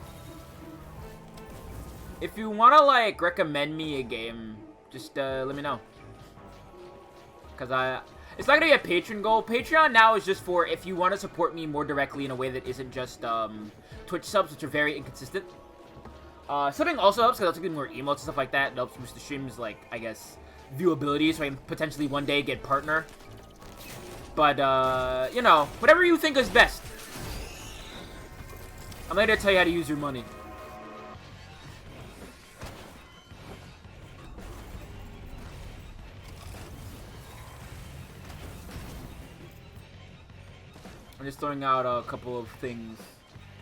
Speaker 1: if you wanna like recommend me a game, just let me know. Cause it's not gonna be a patron goal. Patreon now is just for if you want to support me more directly in a way that isn't just Twitch subs, which are very inconsistent. Something also helps because I'll take more emotes and stuff like that. It helps boost the stream's, like, I guess, viewability, so I can potentially one day get partner. But, you know, whatever you think is best. I'm not here to tell you how to use your money. I'm just throwing out a couple of things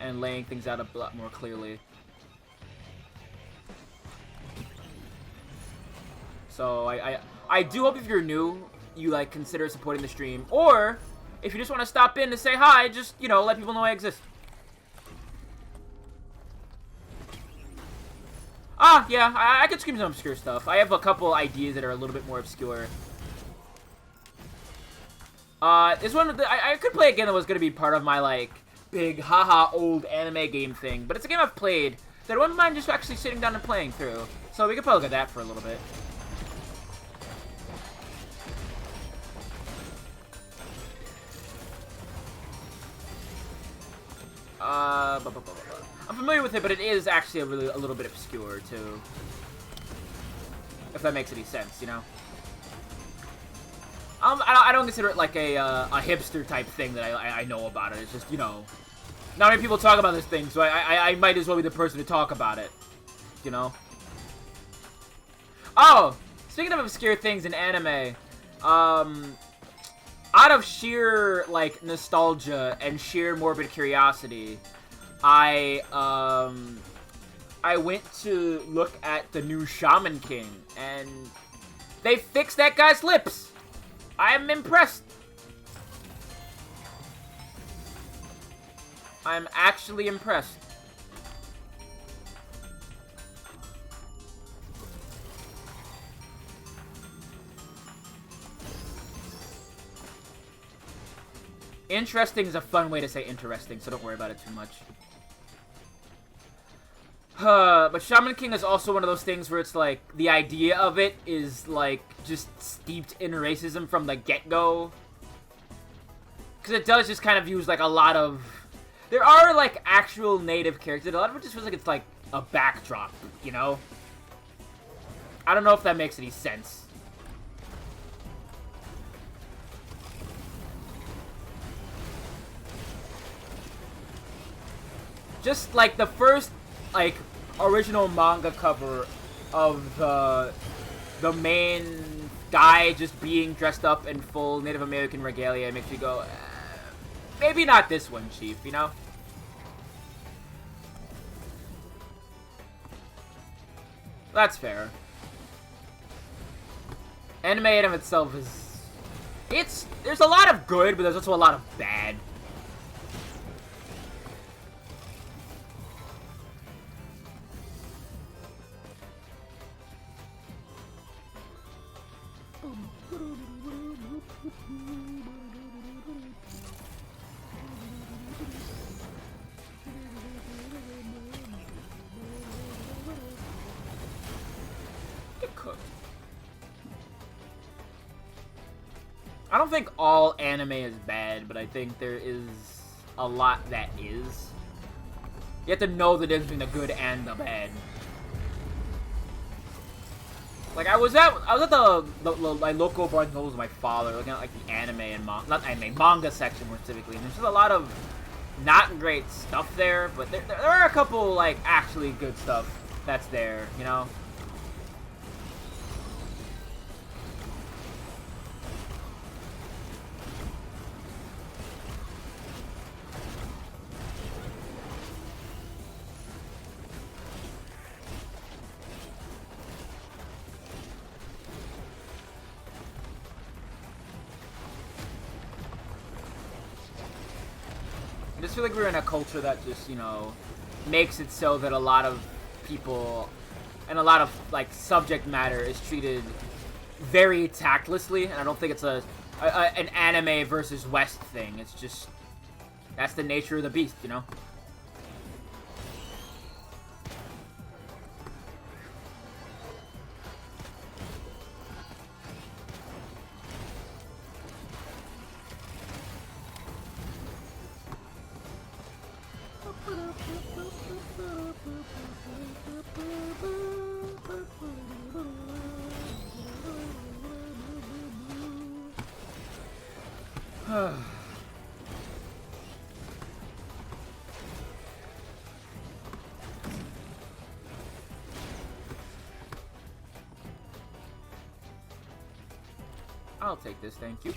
Speaker 1: and laying things out a lot more clearly. So I do hope if you're new, you like consider supporting the stream, or if you just want to stop in to say hi, just, you know, let people know I exist. Ah, yeah, I could stream some obscure stuff. I have a couple ideas that are a little bit more obscure. This one, I could play a game that was going to be part of my, like, big, haha, old anime game thing. But it's a game I've played that I wouldn't mind just actually sitting down and playing through. So we could probably look at that for a little bit. I'm familiar with it, but it is actually a little bit obscure, too. If that makes any sense, you know? I don't consider it like a hipster type thing that I know about it. It's just, you know, not many people talk about this thing, so I might as well be the person to talk about it, you know? Oh! Speaking of obscure things in anime, out of sheer, like, nostalgia and sheer morbid curiosity, I went to look at the new Shaman King, and they fixed that guy's lips! I am impressed. I'm actually impressed. Interesting is a fun way to say interesting, so don't worry about it too much. But Shaman King is also one of those things where it's like, the idea of it is like, just steeped in racism from the get-go. Because it does just kind of use like a lot of... There are like actual native characters, a lot of it just feels like it's like a backdrop, you know? I don't know if that makes any sense. Just like the first, like, original manga cover of the main guy just being dressed up in full Native American regalia makes you go, maybe not this one, Chief, you know? That's fair. Anime in of itself is... There's a lot of good, but there's also a lot of bad. I don't think all anime is bad, but I think there is a lot that is. You have to know the difference between the good and the bad. Like I was at the my local Barnes & Noble with my father, looking at like the anime and manga section more specifically, and there's just a lot of not great stuff there, but there are a couple like actually good stuff that's there, you know. I just feel like we're in a culture that just, you know, makes it so that a lot of people and a lot of, like, subject matter is treated very tactlessly, and I don't think it's an anime versus West thing. It's just, that's the nature of the beast, you know? I'll take this, thank you.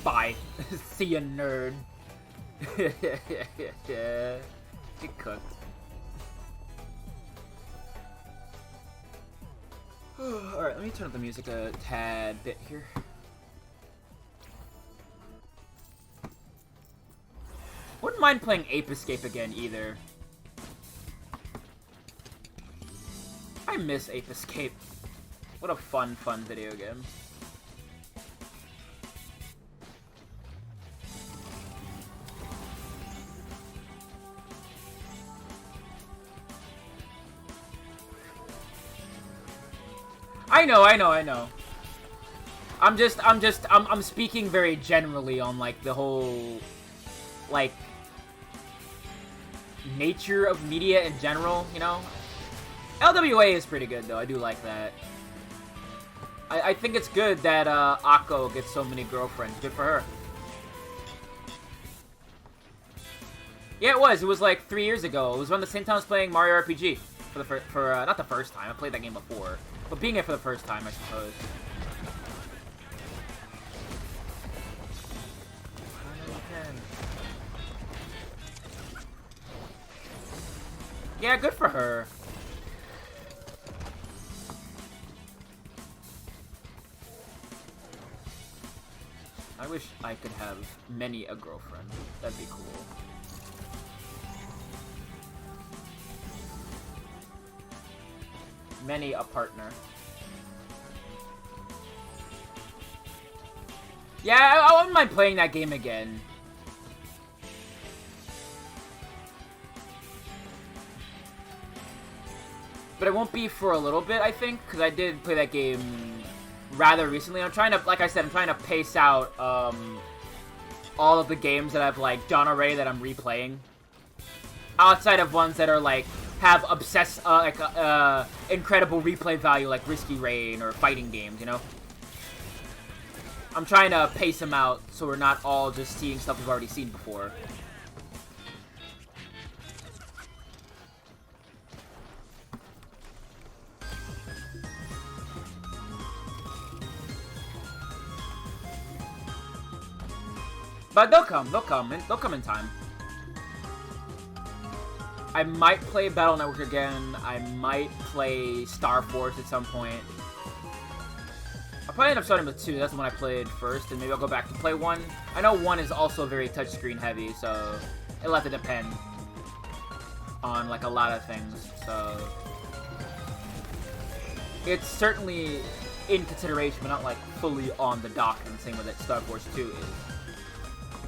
Speaker 1: Bye. See ya, nerd. Get cooked. Alright, let me turn up the music a tad bit here. Wouldn't mind playing Ape Escape again, either. I miss Ape Escape. What a fun video game. I know. I'm speaking very generally on, like, the whole, like, nature of media in general, you know? LWA is pretty good, though. I do like that. I think it's good that, Akko gets so many girlfriends. Good for her. Yeah, it was. It was, like, 3 years ago. It was around the same time I was playing Mario RPG. Not the first time. I played that game before. But being here for the first time, I suppose. Yeah, good for her. I wish I could have many a girlfriend. That'd be cool. Many a partner. Yeah, I wouldn't mind playing that game again. But it won't be for a little bit, I think, because I did play that game rather recently. I'm trying to, like I said, I'm trying to pace out all of the games that I've, like, done already that I'm replaying. Outside of ones that are, like, have incredible replay value, like Risky Rain or fighting games, you know? I'm trying to pace them out so we're not all just seeing stuff we've already seen before. But they'll come in time. I might play Battle Network again. I might play Star Force at some point. I'll probably end up starting with 2. That's the one I played first, and maybe I'll go back to play 1. I know 1 is also very touchscreen heavy, so it'll have to depend on, like, a lot of things. So it's certainly in consideration, but not, like, fully on the dock in the same way that Star Force 2 is.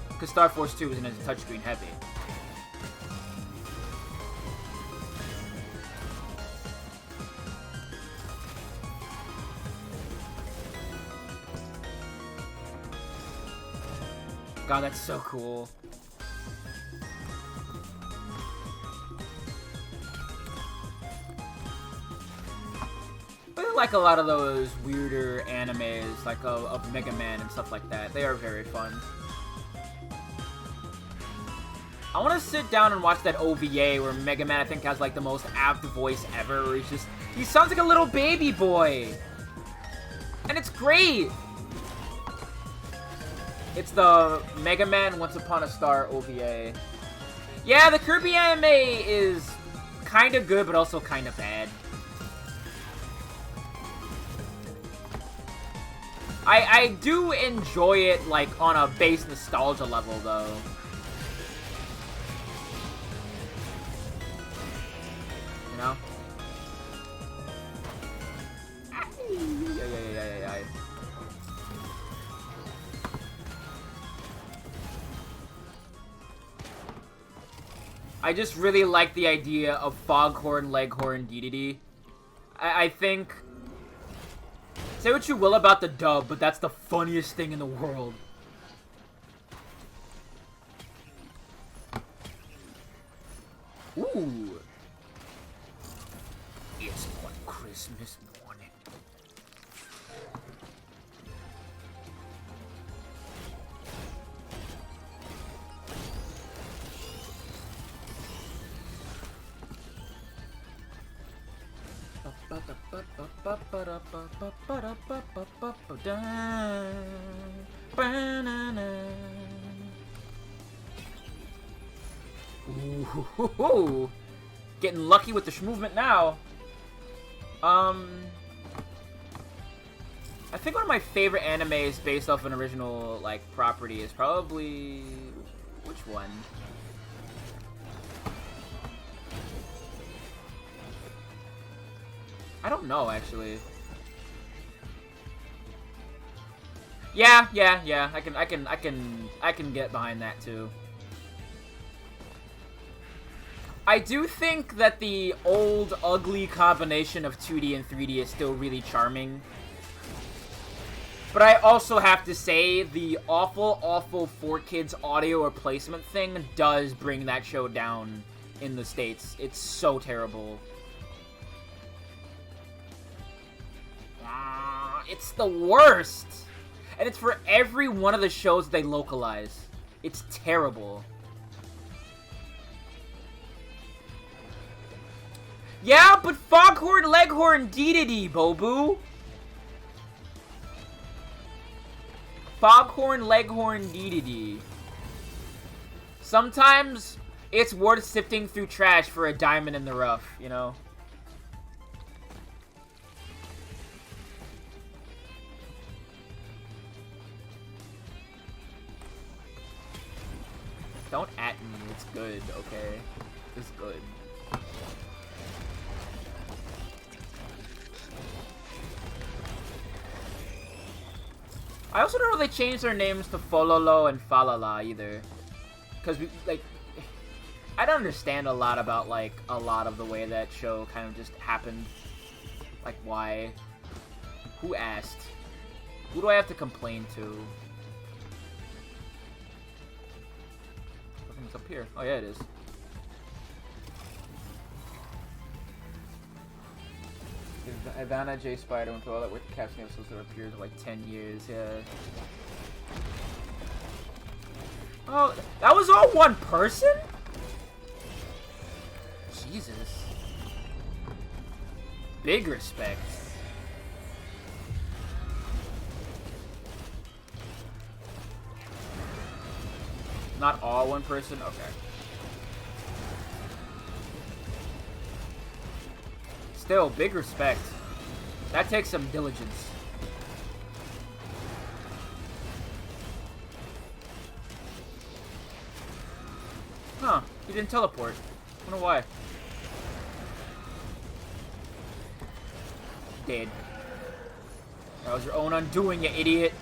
Speaker 1: Because Star Force 2 isn't as touchscreen heavy. God, that's so cool. But I like a lot of those weirder animes, like of Mega Man and stuff like that. They are very fun. I want to sit down and watch that OVA where Mega Man, I think, has, like, the most apt voice ever, where he sounds like a little baby boy. And it's great. It's the Mega Man Once Upon a Star OVA. Yeah, the Kirby anime is kind of good, but also kind of bad. I do enjoy it, like, on a base nostalgia level, though. You know? I just really like the idea of Foghorn Leghorn Dedede. I think... Say what you will about the dub, but that's the funniest thing in the world. Ooh. It's one Christmas morning. Ooh, getting lucky with the movement now. I think one of my favorite animes based off an original like property is probably which one? I don't know actually. Yeah. I can get behind that too. I do think that the old, ugly combination of 2D and 3D is still really charming. But I also have to say, the awful 4Kids audio replacement thing does bring that show down in the States. It's so terrible. It's the worst! And it's for every one of the shows they localize. It's terrible. Yeah, but Foghorn Leghorn Dedede, Bobu! Foghorn Leghorn Dedede. Sometimes it's worth sifting through trash for a diamond in the rough, you know? Don't at me, it's good, okay? It's good. I also don't know if they changed their names to Fololo and Falala either. Because, I don't understand a lot about, like, a lot of the way that show kind of just happened. Like, why? Who asked? Who do I have to complain to? It's up here. Oh, yeah, it is. Ivana J. Spider went through all that with casting episodes that appeared for like 10 years, yeah. Oh, that was all one person? Jesus. Big respect. Not all one person? Okay. Still, big respect. That takes some diligence. Huh. He didn't teleport. Wonder why. Dead. That was your own undoing, you idiot.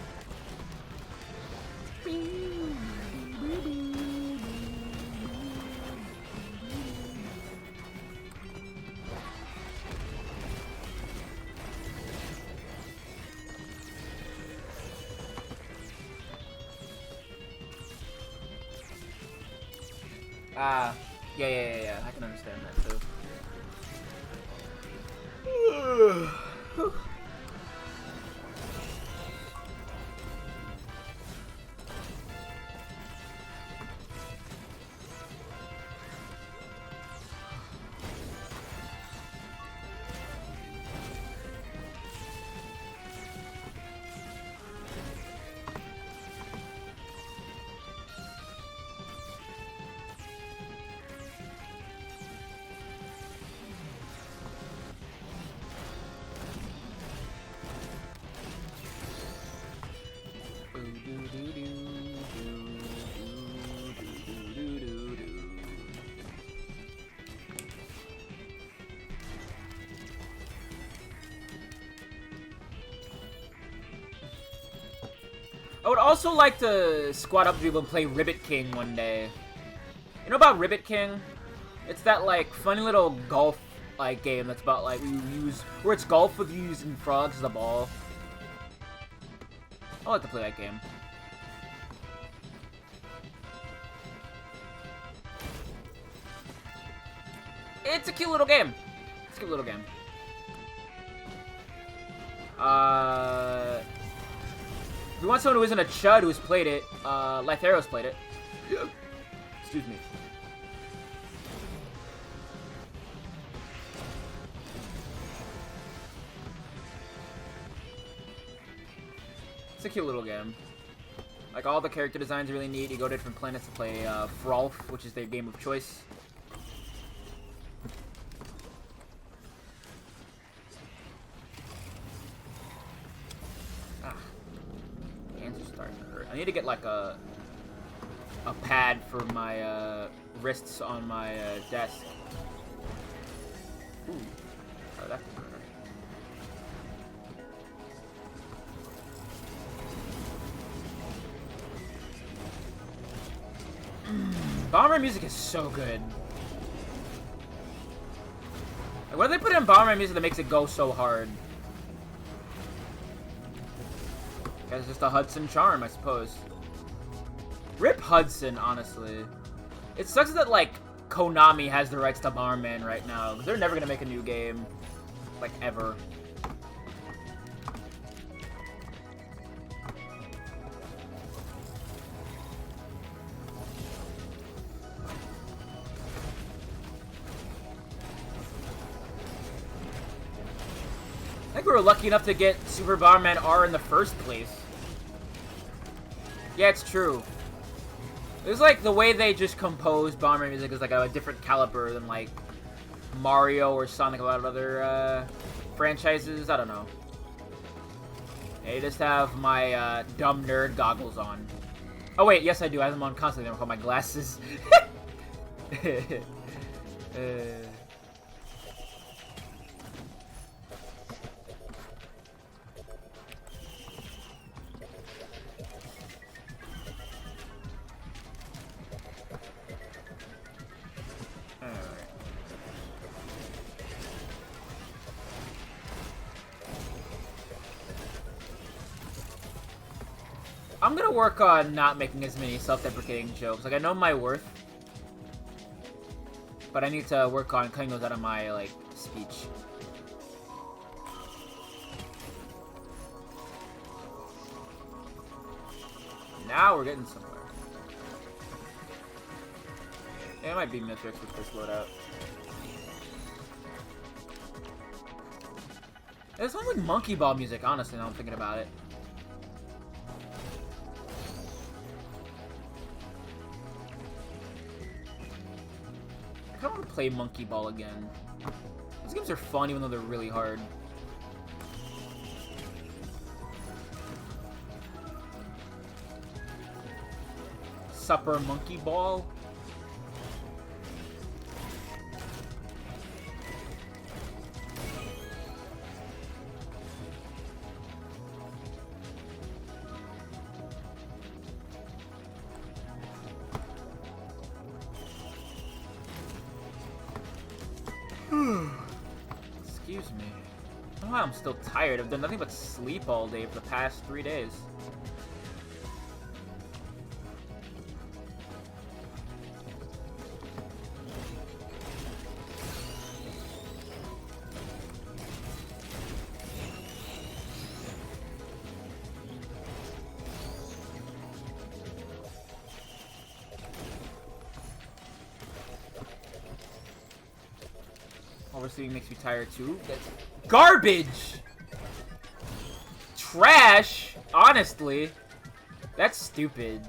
Speaker 1: Yeah. I can understand that too. I would also like to squat up to people and play Ribbit King one day. You know about Ribbit King? It's that like funny little golf like game that's about like where it's golf with you using frogs as a ball. I like to play that game. It's a cute little game. It's a cute little game. If you want someone who isn't a chud who's played it, Lythero's played it. Excuse me. It's a cute little game. Like, all the character designs are really neat. You go to different planets to play Frolf, which is their game of choice. Hands are starting to hurt. I need to get, like, a pad for my wrists on my desk. Ooh. Oh, that can hurt. Bomberman music is so good. Like, what do they put in Bomberman music that makes it go so hard? It's just a Hudson charm, I suppose. Rip Hudson, honestly. It sucks that, like, Konami has the rights to Bomberman right now, because they're never gonna make a new game. Like, ever. I think we were lucky enough to get Super Bomberman R in the first place. Yeah, it's true. It's like the way they just compose Bomberman music is like a different caliber than like Mario or Sonic, a lot of other franchises. I don't know. I just have my dumb nerd goggles on. Oh wait, yes I do. I have them on constantly. They're called my glasses. I'm gonna work on not making as many self-deprecating jokes. Like, I know my worth, but I need to work on cutting those out of my, like, speech. Now we're getting somewhere. Yeah, it might be Mithrix with this loadout. It sounds like Monkey Ball music, honestly, now I'm thinking about it. I kind of want to play Monkey Ball again. These games are fun even though they're really hard. Supper Monkey Ball? Excuse me. I don't know why I'm still tired. I've done nothing but sleep all day for the past 3 days. Overseeing makes me tired too. That's garbage! Trash! Honestly. That's stupid.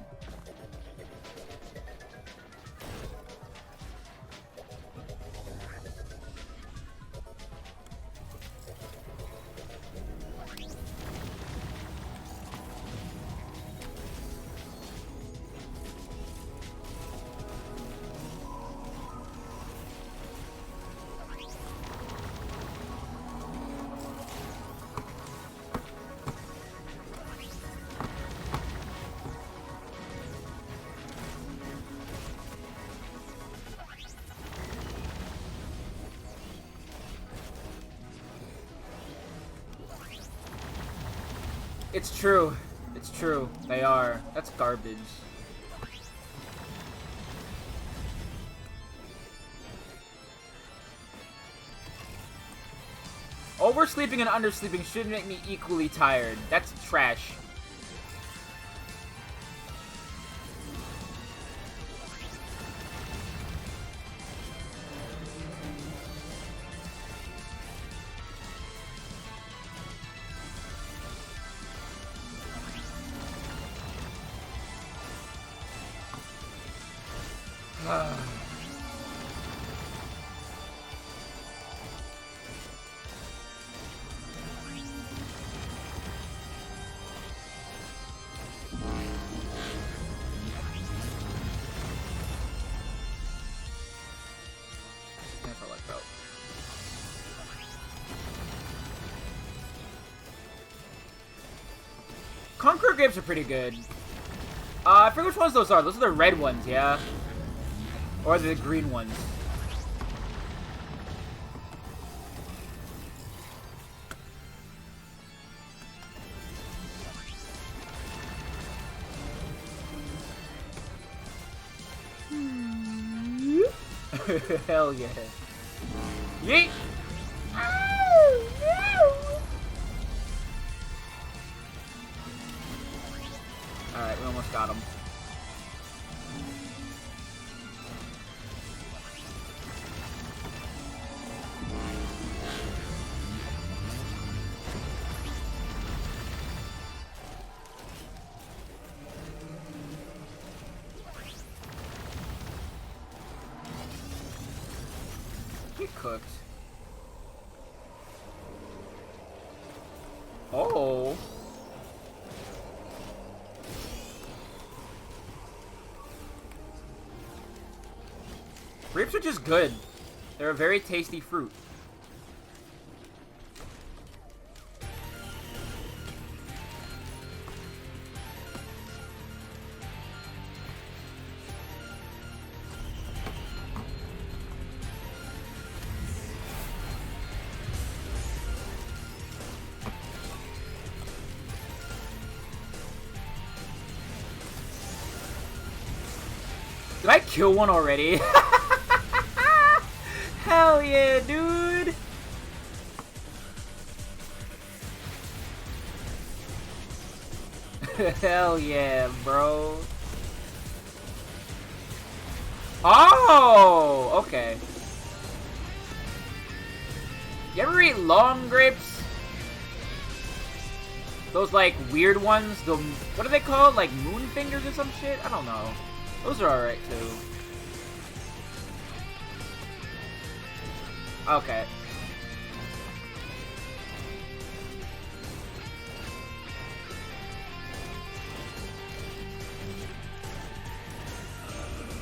Speaker 1: It's true. It's true. They are. That's garbage. Oversleeping and undersleeping should make me equally tired. That's trash. Conqueror grapes are pretty good. I forget which ones those are. Those are the red ones, yeah? Or are they the green ones? Hell yeah. Yeet! Alright, we almost got him. Get cooked. Oh. Grapes are just good. They're a very tasty fruit. Did I kill one already? Hell yeah, dude! Hell yeah, bro. Oh! Okay. You ever eat long grapes? Those, like, weird ones? The, what are they called? Like, moon fingers or some shit? I don't know. Those are alright, too. Okay.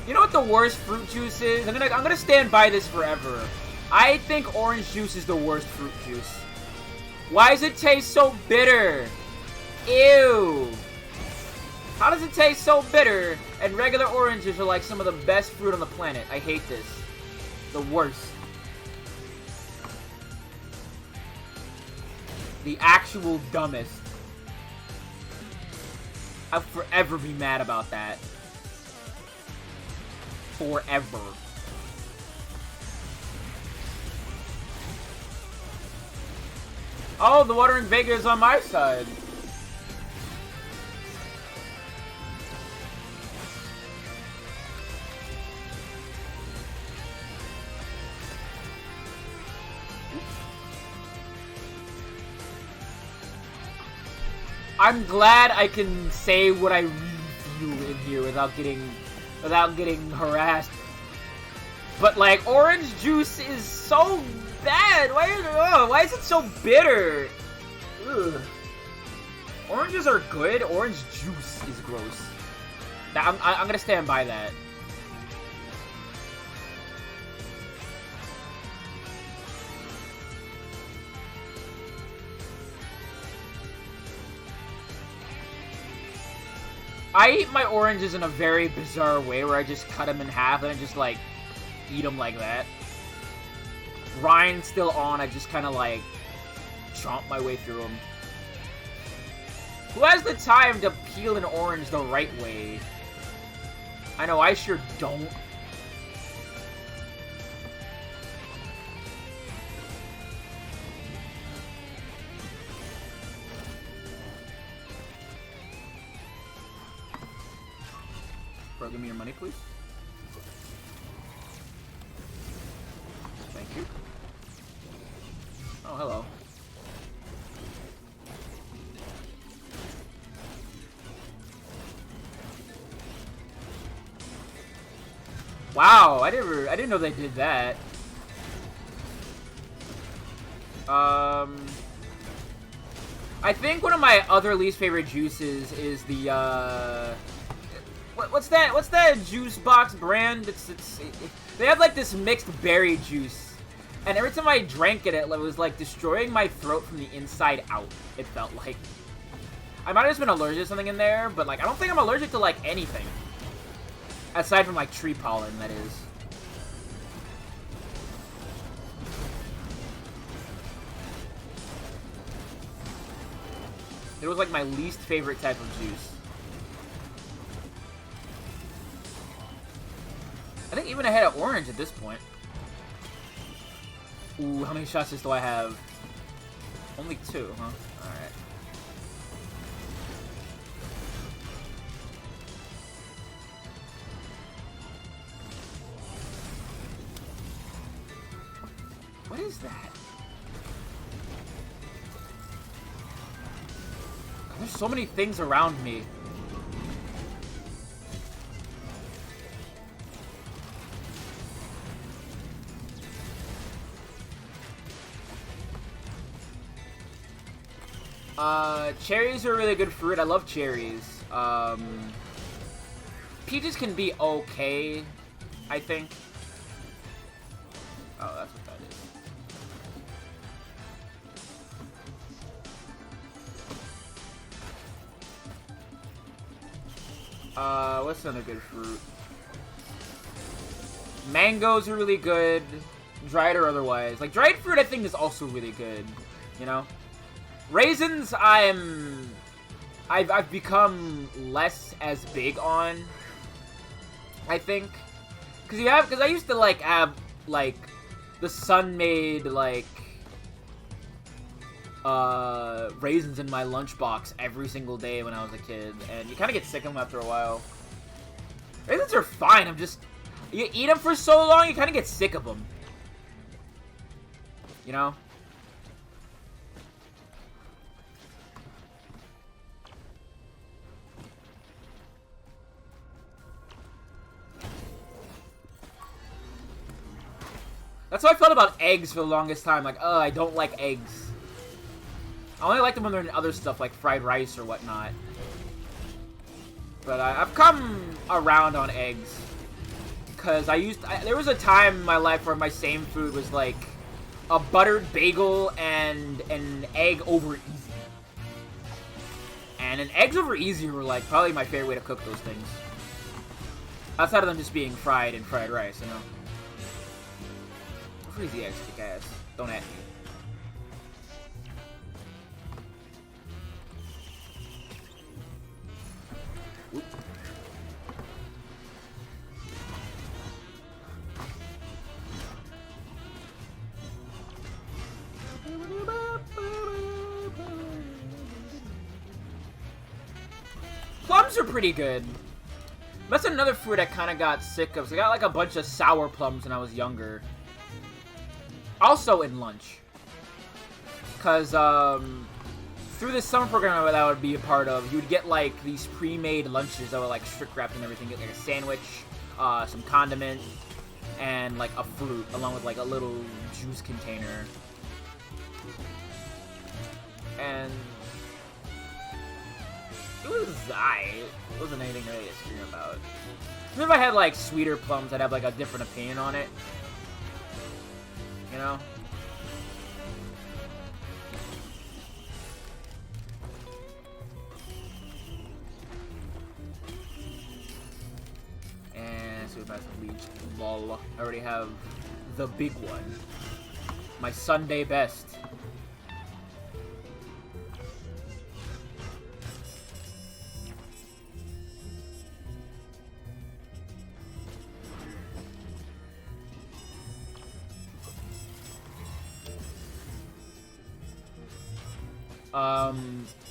Speaker 1: You know what the worst fruit juice is? I'm gonna stand by this forever. I think orange juice is the worst fruit juice. Why does it taste so bitter? Ew. How does it taste so bitter? And regular oranges are like some of the best fruit on the planet. I hate this. The worst. The actual dumbest. I'll forever be mad about that. Forever. Oh, the Watering Vega is on my side. I'm glad I can say what I really feel in here without getting harassed. But like, orange juice is so bad. Why is it so bitter? Ugh. Oranges are good. Orange juice is gross. I'm gonna stand by that. I eat my oranges in a very bizarre way where I just cut them in half and I just, like, eat them like that. Rind still on, I just kind of, like, chomp my way through them. Who has the time to peel an orange the right way? I know, I sure don't. Bro, give me your money, please. Thank you. Oh, hello. Wow, I didn't know they did that. I think one of my other least favorite juices is the what's that juice box brand? They have like this mixed berry juice, and every time I drank it, it was like destroying my throat from the inside out. It felt like I might have just been allergic to something in there, but like I don't think I'm allergic to like anything. Aside from, like, tree pollen, that is. It was, like, my least favorite type of juice. I think even ahead of orange at this point. Ooh, how many shots do I have? Only 2, huh? Alright. What is that? God, there's so many things around me. Cherries are a really good fruit. I love cherries. Peaches can be okay, I think. Oh, that's what that is. What's another good fruit? Mangoes are really good, dried or otherwise. Like, dried fruit I think is also really good, you know? Raisins, I've become less as big on, I think. Because I used to, like, have, like, the Sun-made, like, raisins in my lunchbox every single day when I was a kid, and you kind of get sick of them after a while. Raisins are fine, you eat them for so long, you kind of get sick of them. You know? That's how I felt about eggs for the longest time. Like, I don't like eggs. I only like them when they're in other stuff, like fried rice or whatnot. But I've come around on eggs. Because there was a time in my life where my same food was like a buttered bagel and an egg over easy. And an eggs over easy were like probably my favorite way to cook those things. Outside of them just being fried in fried rice, you know? Crazy eggs kick ass. Don't at me. Oop. Plums are pretty good. That's another fruit I kind of got sick of. So I got like a bunch of sour plums when I was younger. Also in lunch. Because, through this summer program that I would be a part of, you would get, like, these pre-made lunches that were, like, strict-wrapped and everything. Get, like, a sandwich, some condiment, and, like, a fruit, along with, like, a little juice container. And it was It wasn't anything really to scream about. If I had, like, sweeter plums, I'd have, like, a different opinion on it. You know? And so we have some leech. Lol. I already have the big one. My Sunday best.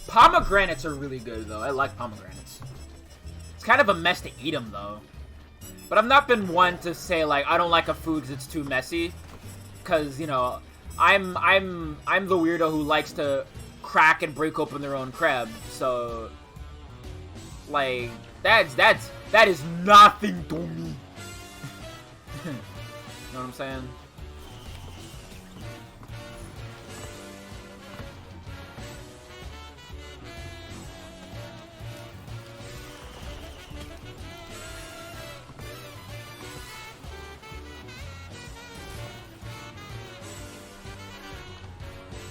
Speaker 1: Pomegranates are really good, though. I like pomegranates. It's kind of a mess to eat them, though. But I've not been one to say, like, I don't like a food because it's too messy. Because, you know, I'm the weirdo who likes to crack and break open their own crab. So, like, that is nothing to me. You know what I'm saying?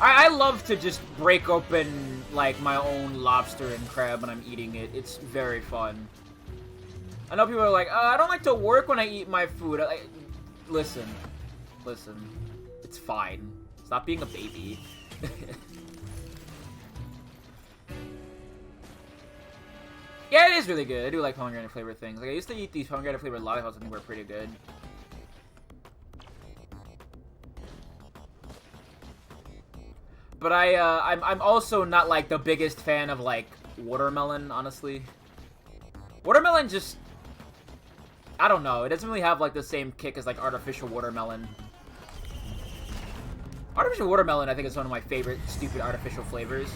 Speaker 1: I love to just break open, like, my own lobster and crab when I'm eating it. It's very fun. I know people are like, I don't like to work when I eat my food. Listen. It's fine. Stop being a baby. Yeah, it is really good. I do like pomegranate flavored things. Like, I used to eat these pomegranate flavored lollipops and they were pretty good. But I'm also not, like, the biggest fan of, like, watermelon, honestly. Watermelon just... I don't know. It doesn't really have, like, the same kick as, like, artificial watermelon. Artificial watermelon, I think, is one of my favorite stupid artificial flavors.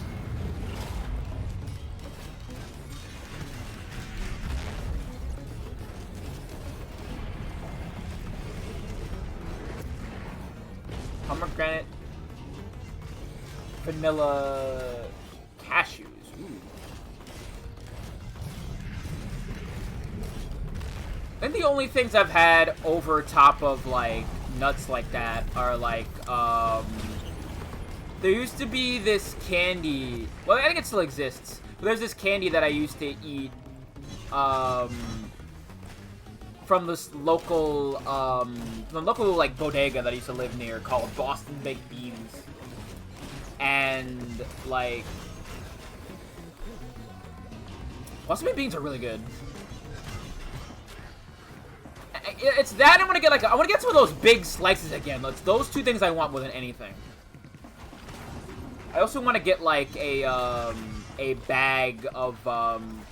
Speaker 1: Pomegranate... vanilla cashews. Ooh. I think the only things I've had over top of, like, nuts like that are, like, there used to be this candy. Well, I think it still exists. But there's this candy that I used to eat, from this local, like, bodega that I used to live near called Boston Baked Beans. And, like, Boston Baked Beans are really good. It's that I want to get, like, I want to get some of those big slices again. It's those two things I want more than anything. I also want to get, like, a bag of,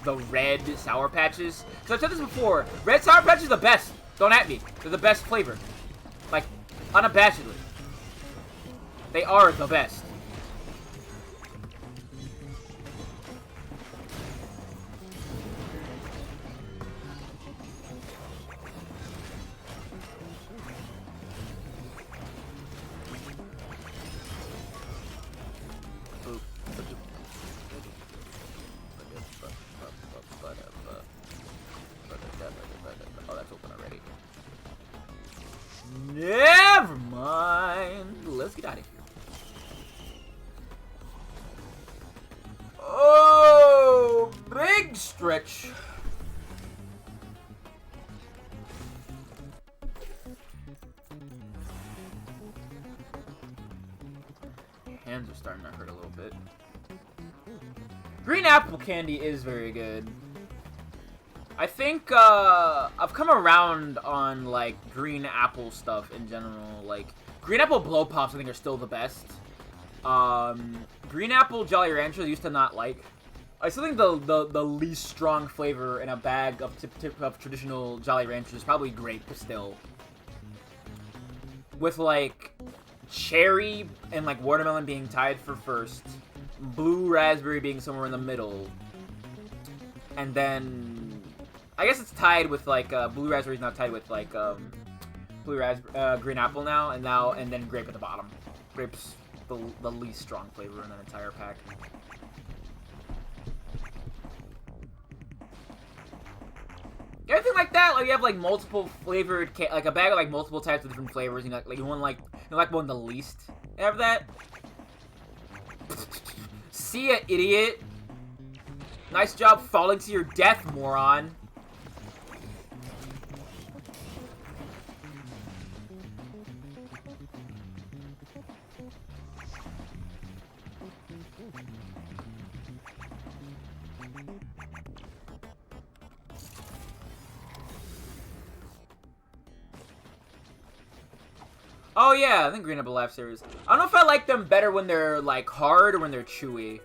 Speaker 1: the red Sour Patches. Because I've said this before, red Sour Patches are the best. Don't at me. They're the best flavor. Like, unabashedly. They are the best. Oh, that's open already. Never mind. Let's get out of here. Oh, big stretch. Hands are starting to hurt a little bit. Green apple candy is very good. I think, I've come around on, like, green apple stuff in general. Like, green apple blow pops I think are still the best. Green apple Jolly Ranchers I used to not like. I still think the least strong flavor in a bag of traditional Jolly Ranchers is probably grape still. With, like, cherry and, like, watermelon being tied for first. Blue raspberry being somewhere in the middle. And then... I guess it's tied with, like, blue raspberry's now tied with, like, green apple now, and then grape at the bottom. Grape's the least strong flavor in that entire pack. Everything like that, like, you have, like, multiple flavored, like, a bag of, like, multiple types of different flavors, and, like, you want, like, one the least. You have that? See ya, idiot! Nice job falling to your death, moron! Oh yeah, I think Green Apple Life series. I don't know if I like them better when they're like hard or when they're chewy.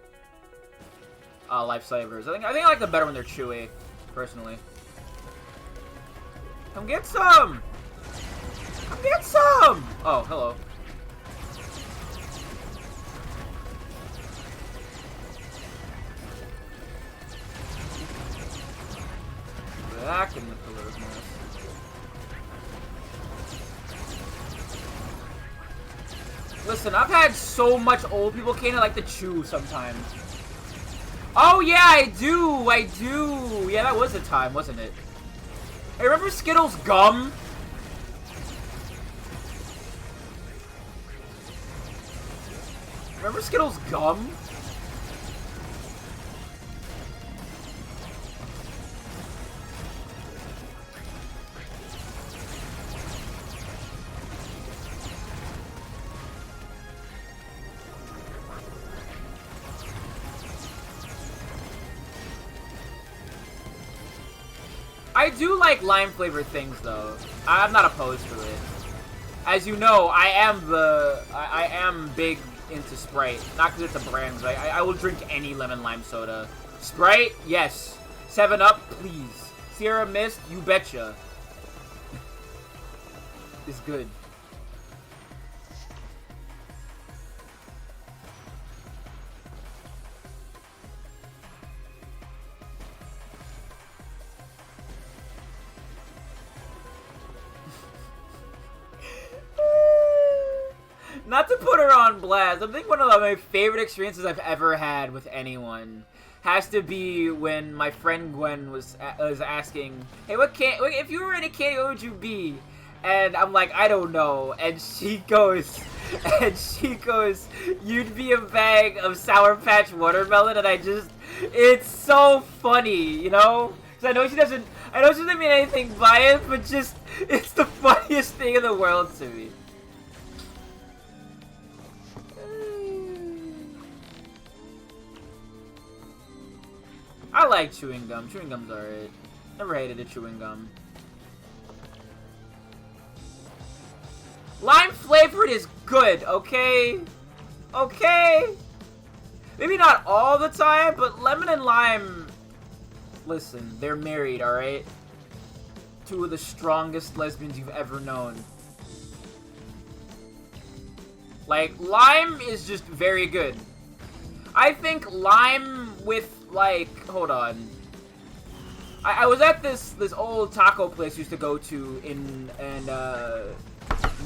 Speaker 1: Lifesavers. I think I like them better when they're chewy, personally. Come get some! Come get some! Oh, hello. Back in the pillar's nest. Listen, I've had so much old people cane I like to chew sometimes. Oh yeah, I do! Yeah, that was a time, wasn't it? Hey, remember Skittles gum? Remember Skittles gum? I do like lime flavored things though. I'm not opposed to it. As you know, I am big into Sprite. Not because it's a brand, but I will drink any lemon lime soda. Sprite, yes. 7-Up, please. Sierra Mist, you betcha. It's good. Not to put her on blast, I think one of my favorite experiences I've ever had with anyone has to be when my friend Gwen was asking, hey, if you were in a candy, what would you be? And I'm like, I don't know. And she goes, you'd be a bag of Sour Patch watermelon. And it's so funny, you know? Because I know she doesn't mean anything by it, but just, it's the funniest thing in the world to me. I like chewing gum. Chewing gum's alright. Never hated a chewing gum. Lime flavored is good, okay? Okay? Maybe not all the time, but lemon and lime... Listen, they're married, alright? Two of the strongest lesbians you've ever known. Like, lime is just very good. I think lime with, like, hold on. I was at this old taco place we used to go to in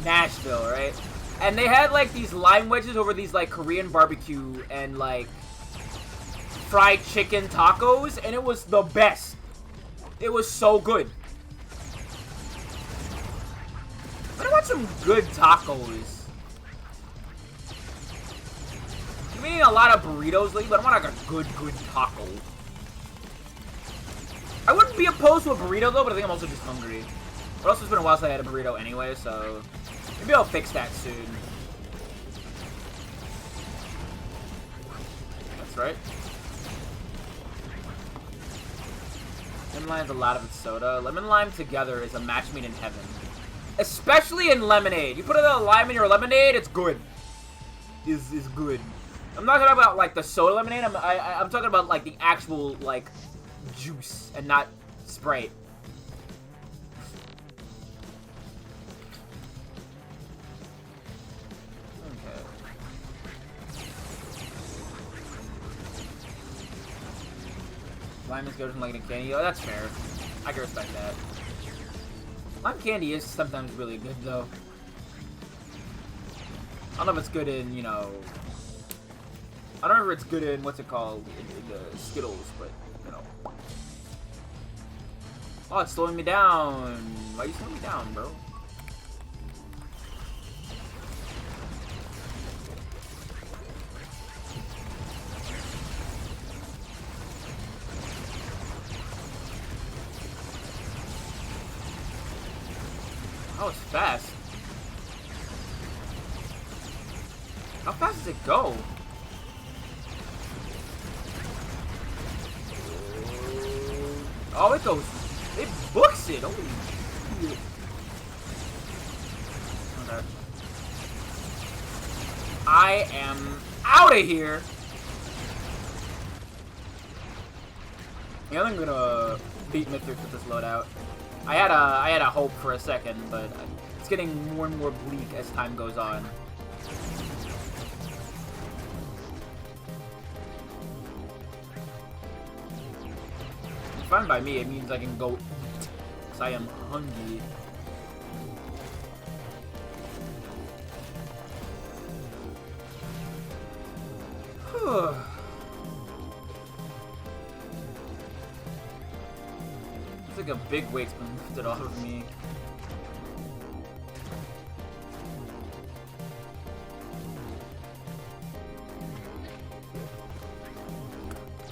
Speaker 1: Nashville, right? And they had, like, these lime wedges over these, like, Korean barbecue and, like, fried chicken tacos, and it was the best. It was so good. I want some good tacos. I'm eating a lot of burritos lately, but I want like a good taco. I wouldn't be opposed to a burrito though, but I think I'm also just hungry. But also it's been a while since I had a burrito anyway, so maybe I'll fix that soon. That's right. Lemon lime's a lot of its soda. Lemon lime together is a match made in heaven. Especially in lemonade. You put a lime in your lemonade, it's good. Is good. I'm not talking about like the soda lemonade. I'm talking about like the actual like juice and not Sprite. Okay. Lime is good from like a candy. Oh, that's fair. I can respect that. Lime candy is sometimes really good though. I don't know if it's good in, you know... I don't know if it's good in, what's it called, in the Skittles, but, you know. Oh, it's slowing me down. Why are you slowing me down, bro? Oh, it's fast. How fast does it go? Oh, it goes. It books it. Holy shit. Okay. I am out of here. Yeah, I'm gonna beat Mithrix with this loadout. I had a hope for a second, but it's getting more and more bleak as time goes on. Fine by me, it means I can go eat, because I am hungry. It's like a big weight's been lifted off of me.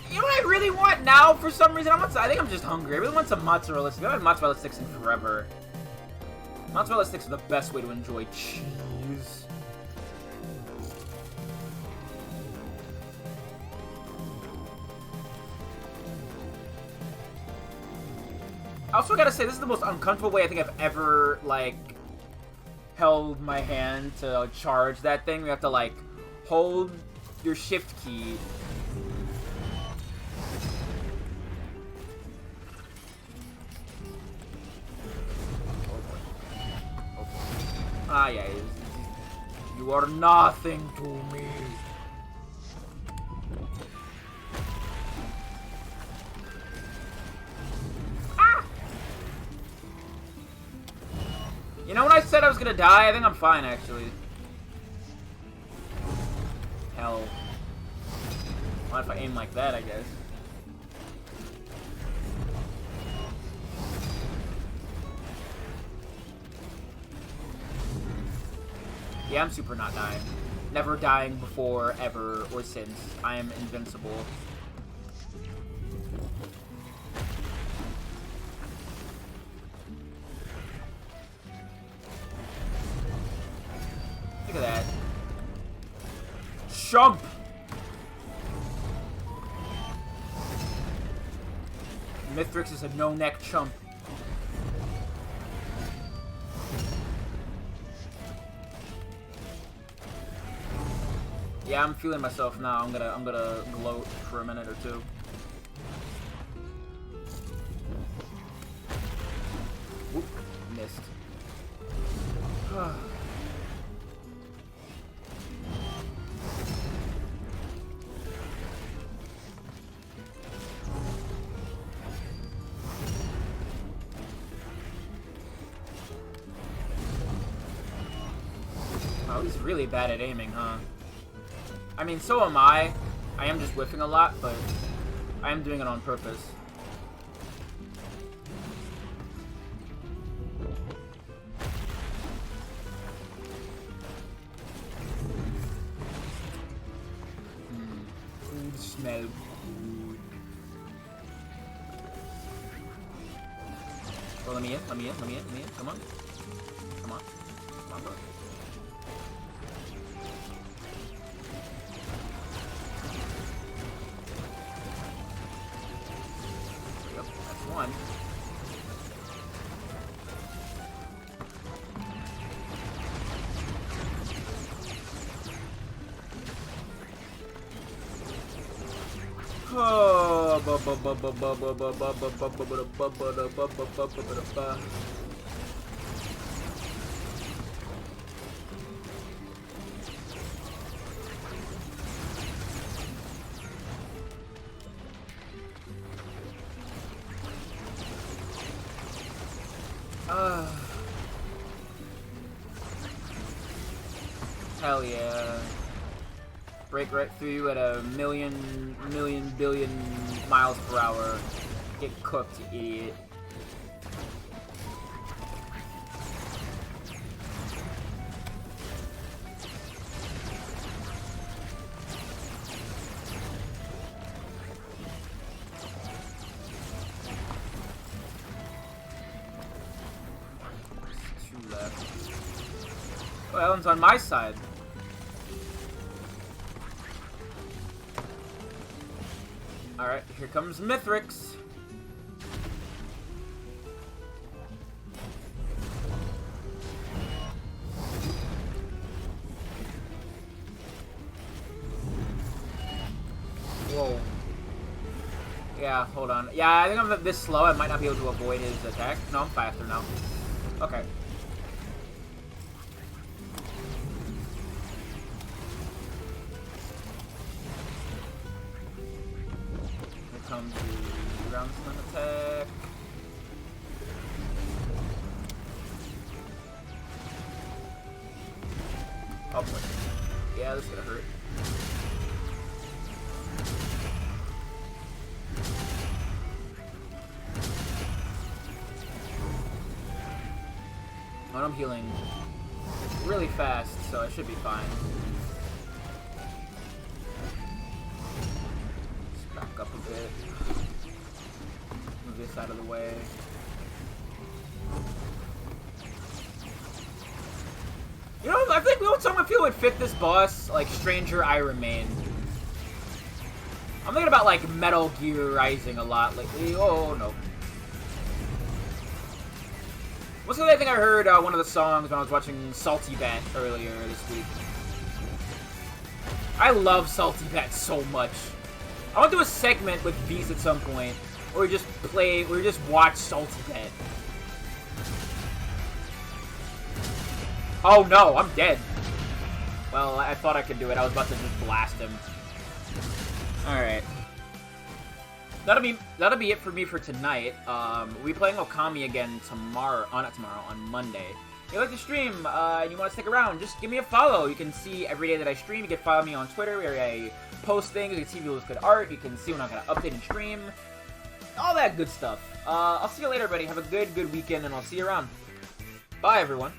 Speaker 1: You know what I really want now for some reason? I think I'm just hungry. I really want some mozzarella sticks. I haven't had mozzarella sticks in forever. Mozzarella sticks are the best way to enjoy cheese. I also gotta say, this is the most uncomfortable way I think I've ever, like, held my hand to charge that thing. You have to, like, hold your shift key. Ah, yeah, you are nothing to me. Ah! You know when I said I was gonna die? I think I'm fine, actually. Hell. What if I aim like that, I guess? Yeah, I'm super not dying. Never dying before, ever, or since. I am invincible. Look at that. Chump! Mithrix is a no-neck chump. Yeah, I'm feeling myself now. I'm gonna gloat for a minute or two. Whoop, missed. Oh, he's really bad at aiming, huh? I mean, so am I. I am just whiffing a lot, but I am doing it on purpose. Food smell good. Oh, let me in, let me in, let me in, let me in. Come on. Come on. Come on, bro. One. Hell yeah. Break right through you at a million billion miles per hour. Get cooked, you idiot. Two left. Oh, that one's on my side. Alright, here comes Mithrix. Yeah, hold on. Yeah, I think I'm this slow. I might not be able to avoid his attack. No, I'm faster now. Okay. Here comes the ground stun attack. Oh boy. Yeah, this is gonna hurt. But I'm healing really fast, so I should be fine. Just back up a bit. Move this out of the way. You know, I think what song I feel would fit this boss, like Stranger I Remain. I'm thinking about like Metal Gear Rising a lot lately. Oh no. What's the other thing I heard one of the songs when I was watching Salty Bat earlier this week? I love Salty Bat so much. I want to do a segment with Beast at some point where we just watch Salty Bat. Oh no, I'm dead. Well, I thought I could do it. I was about to just blast him. Alright. That'll be it for me for tonight. We'll be playing Okami again tomorrow. Not tomorrow, on Monday. If you like the stream and you want to stick around, just give me a follow. You can see every day that I stream. You can follow me on Twitter where I post things. You can see videos with good art. You can see when I'm going to update and stream. All that good stuff. I'll see you later, everybody. Have a good weekend, and I'll see you around. Bye, everyone.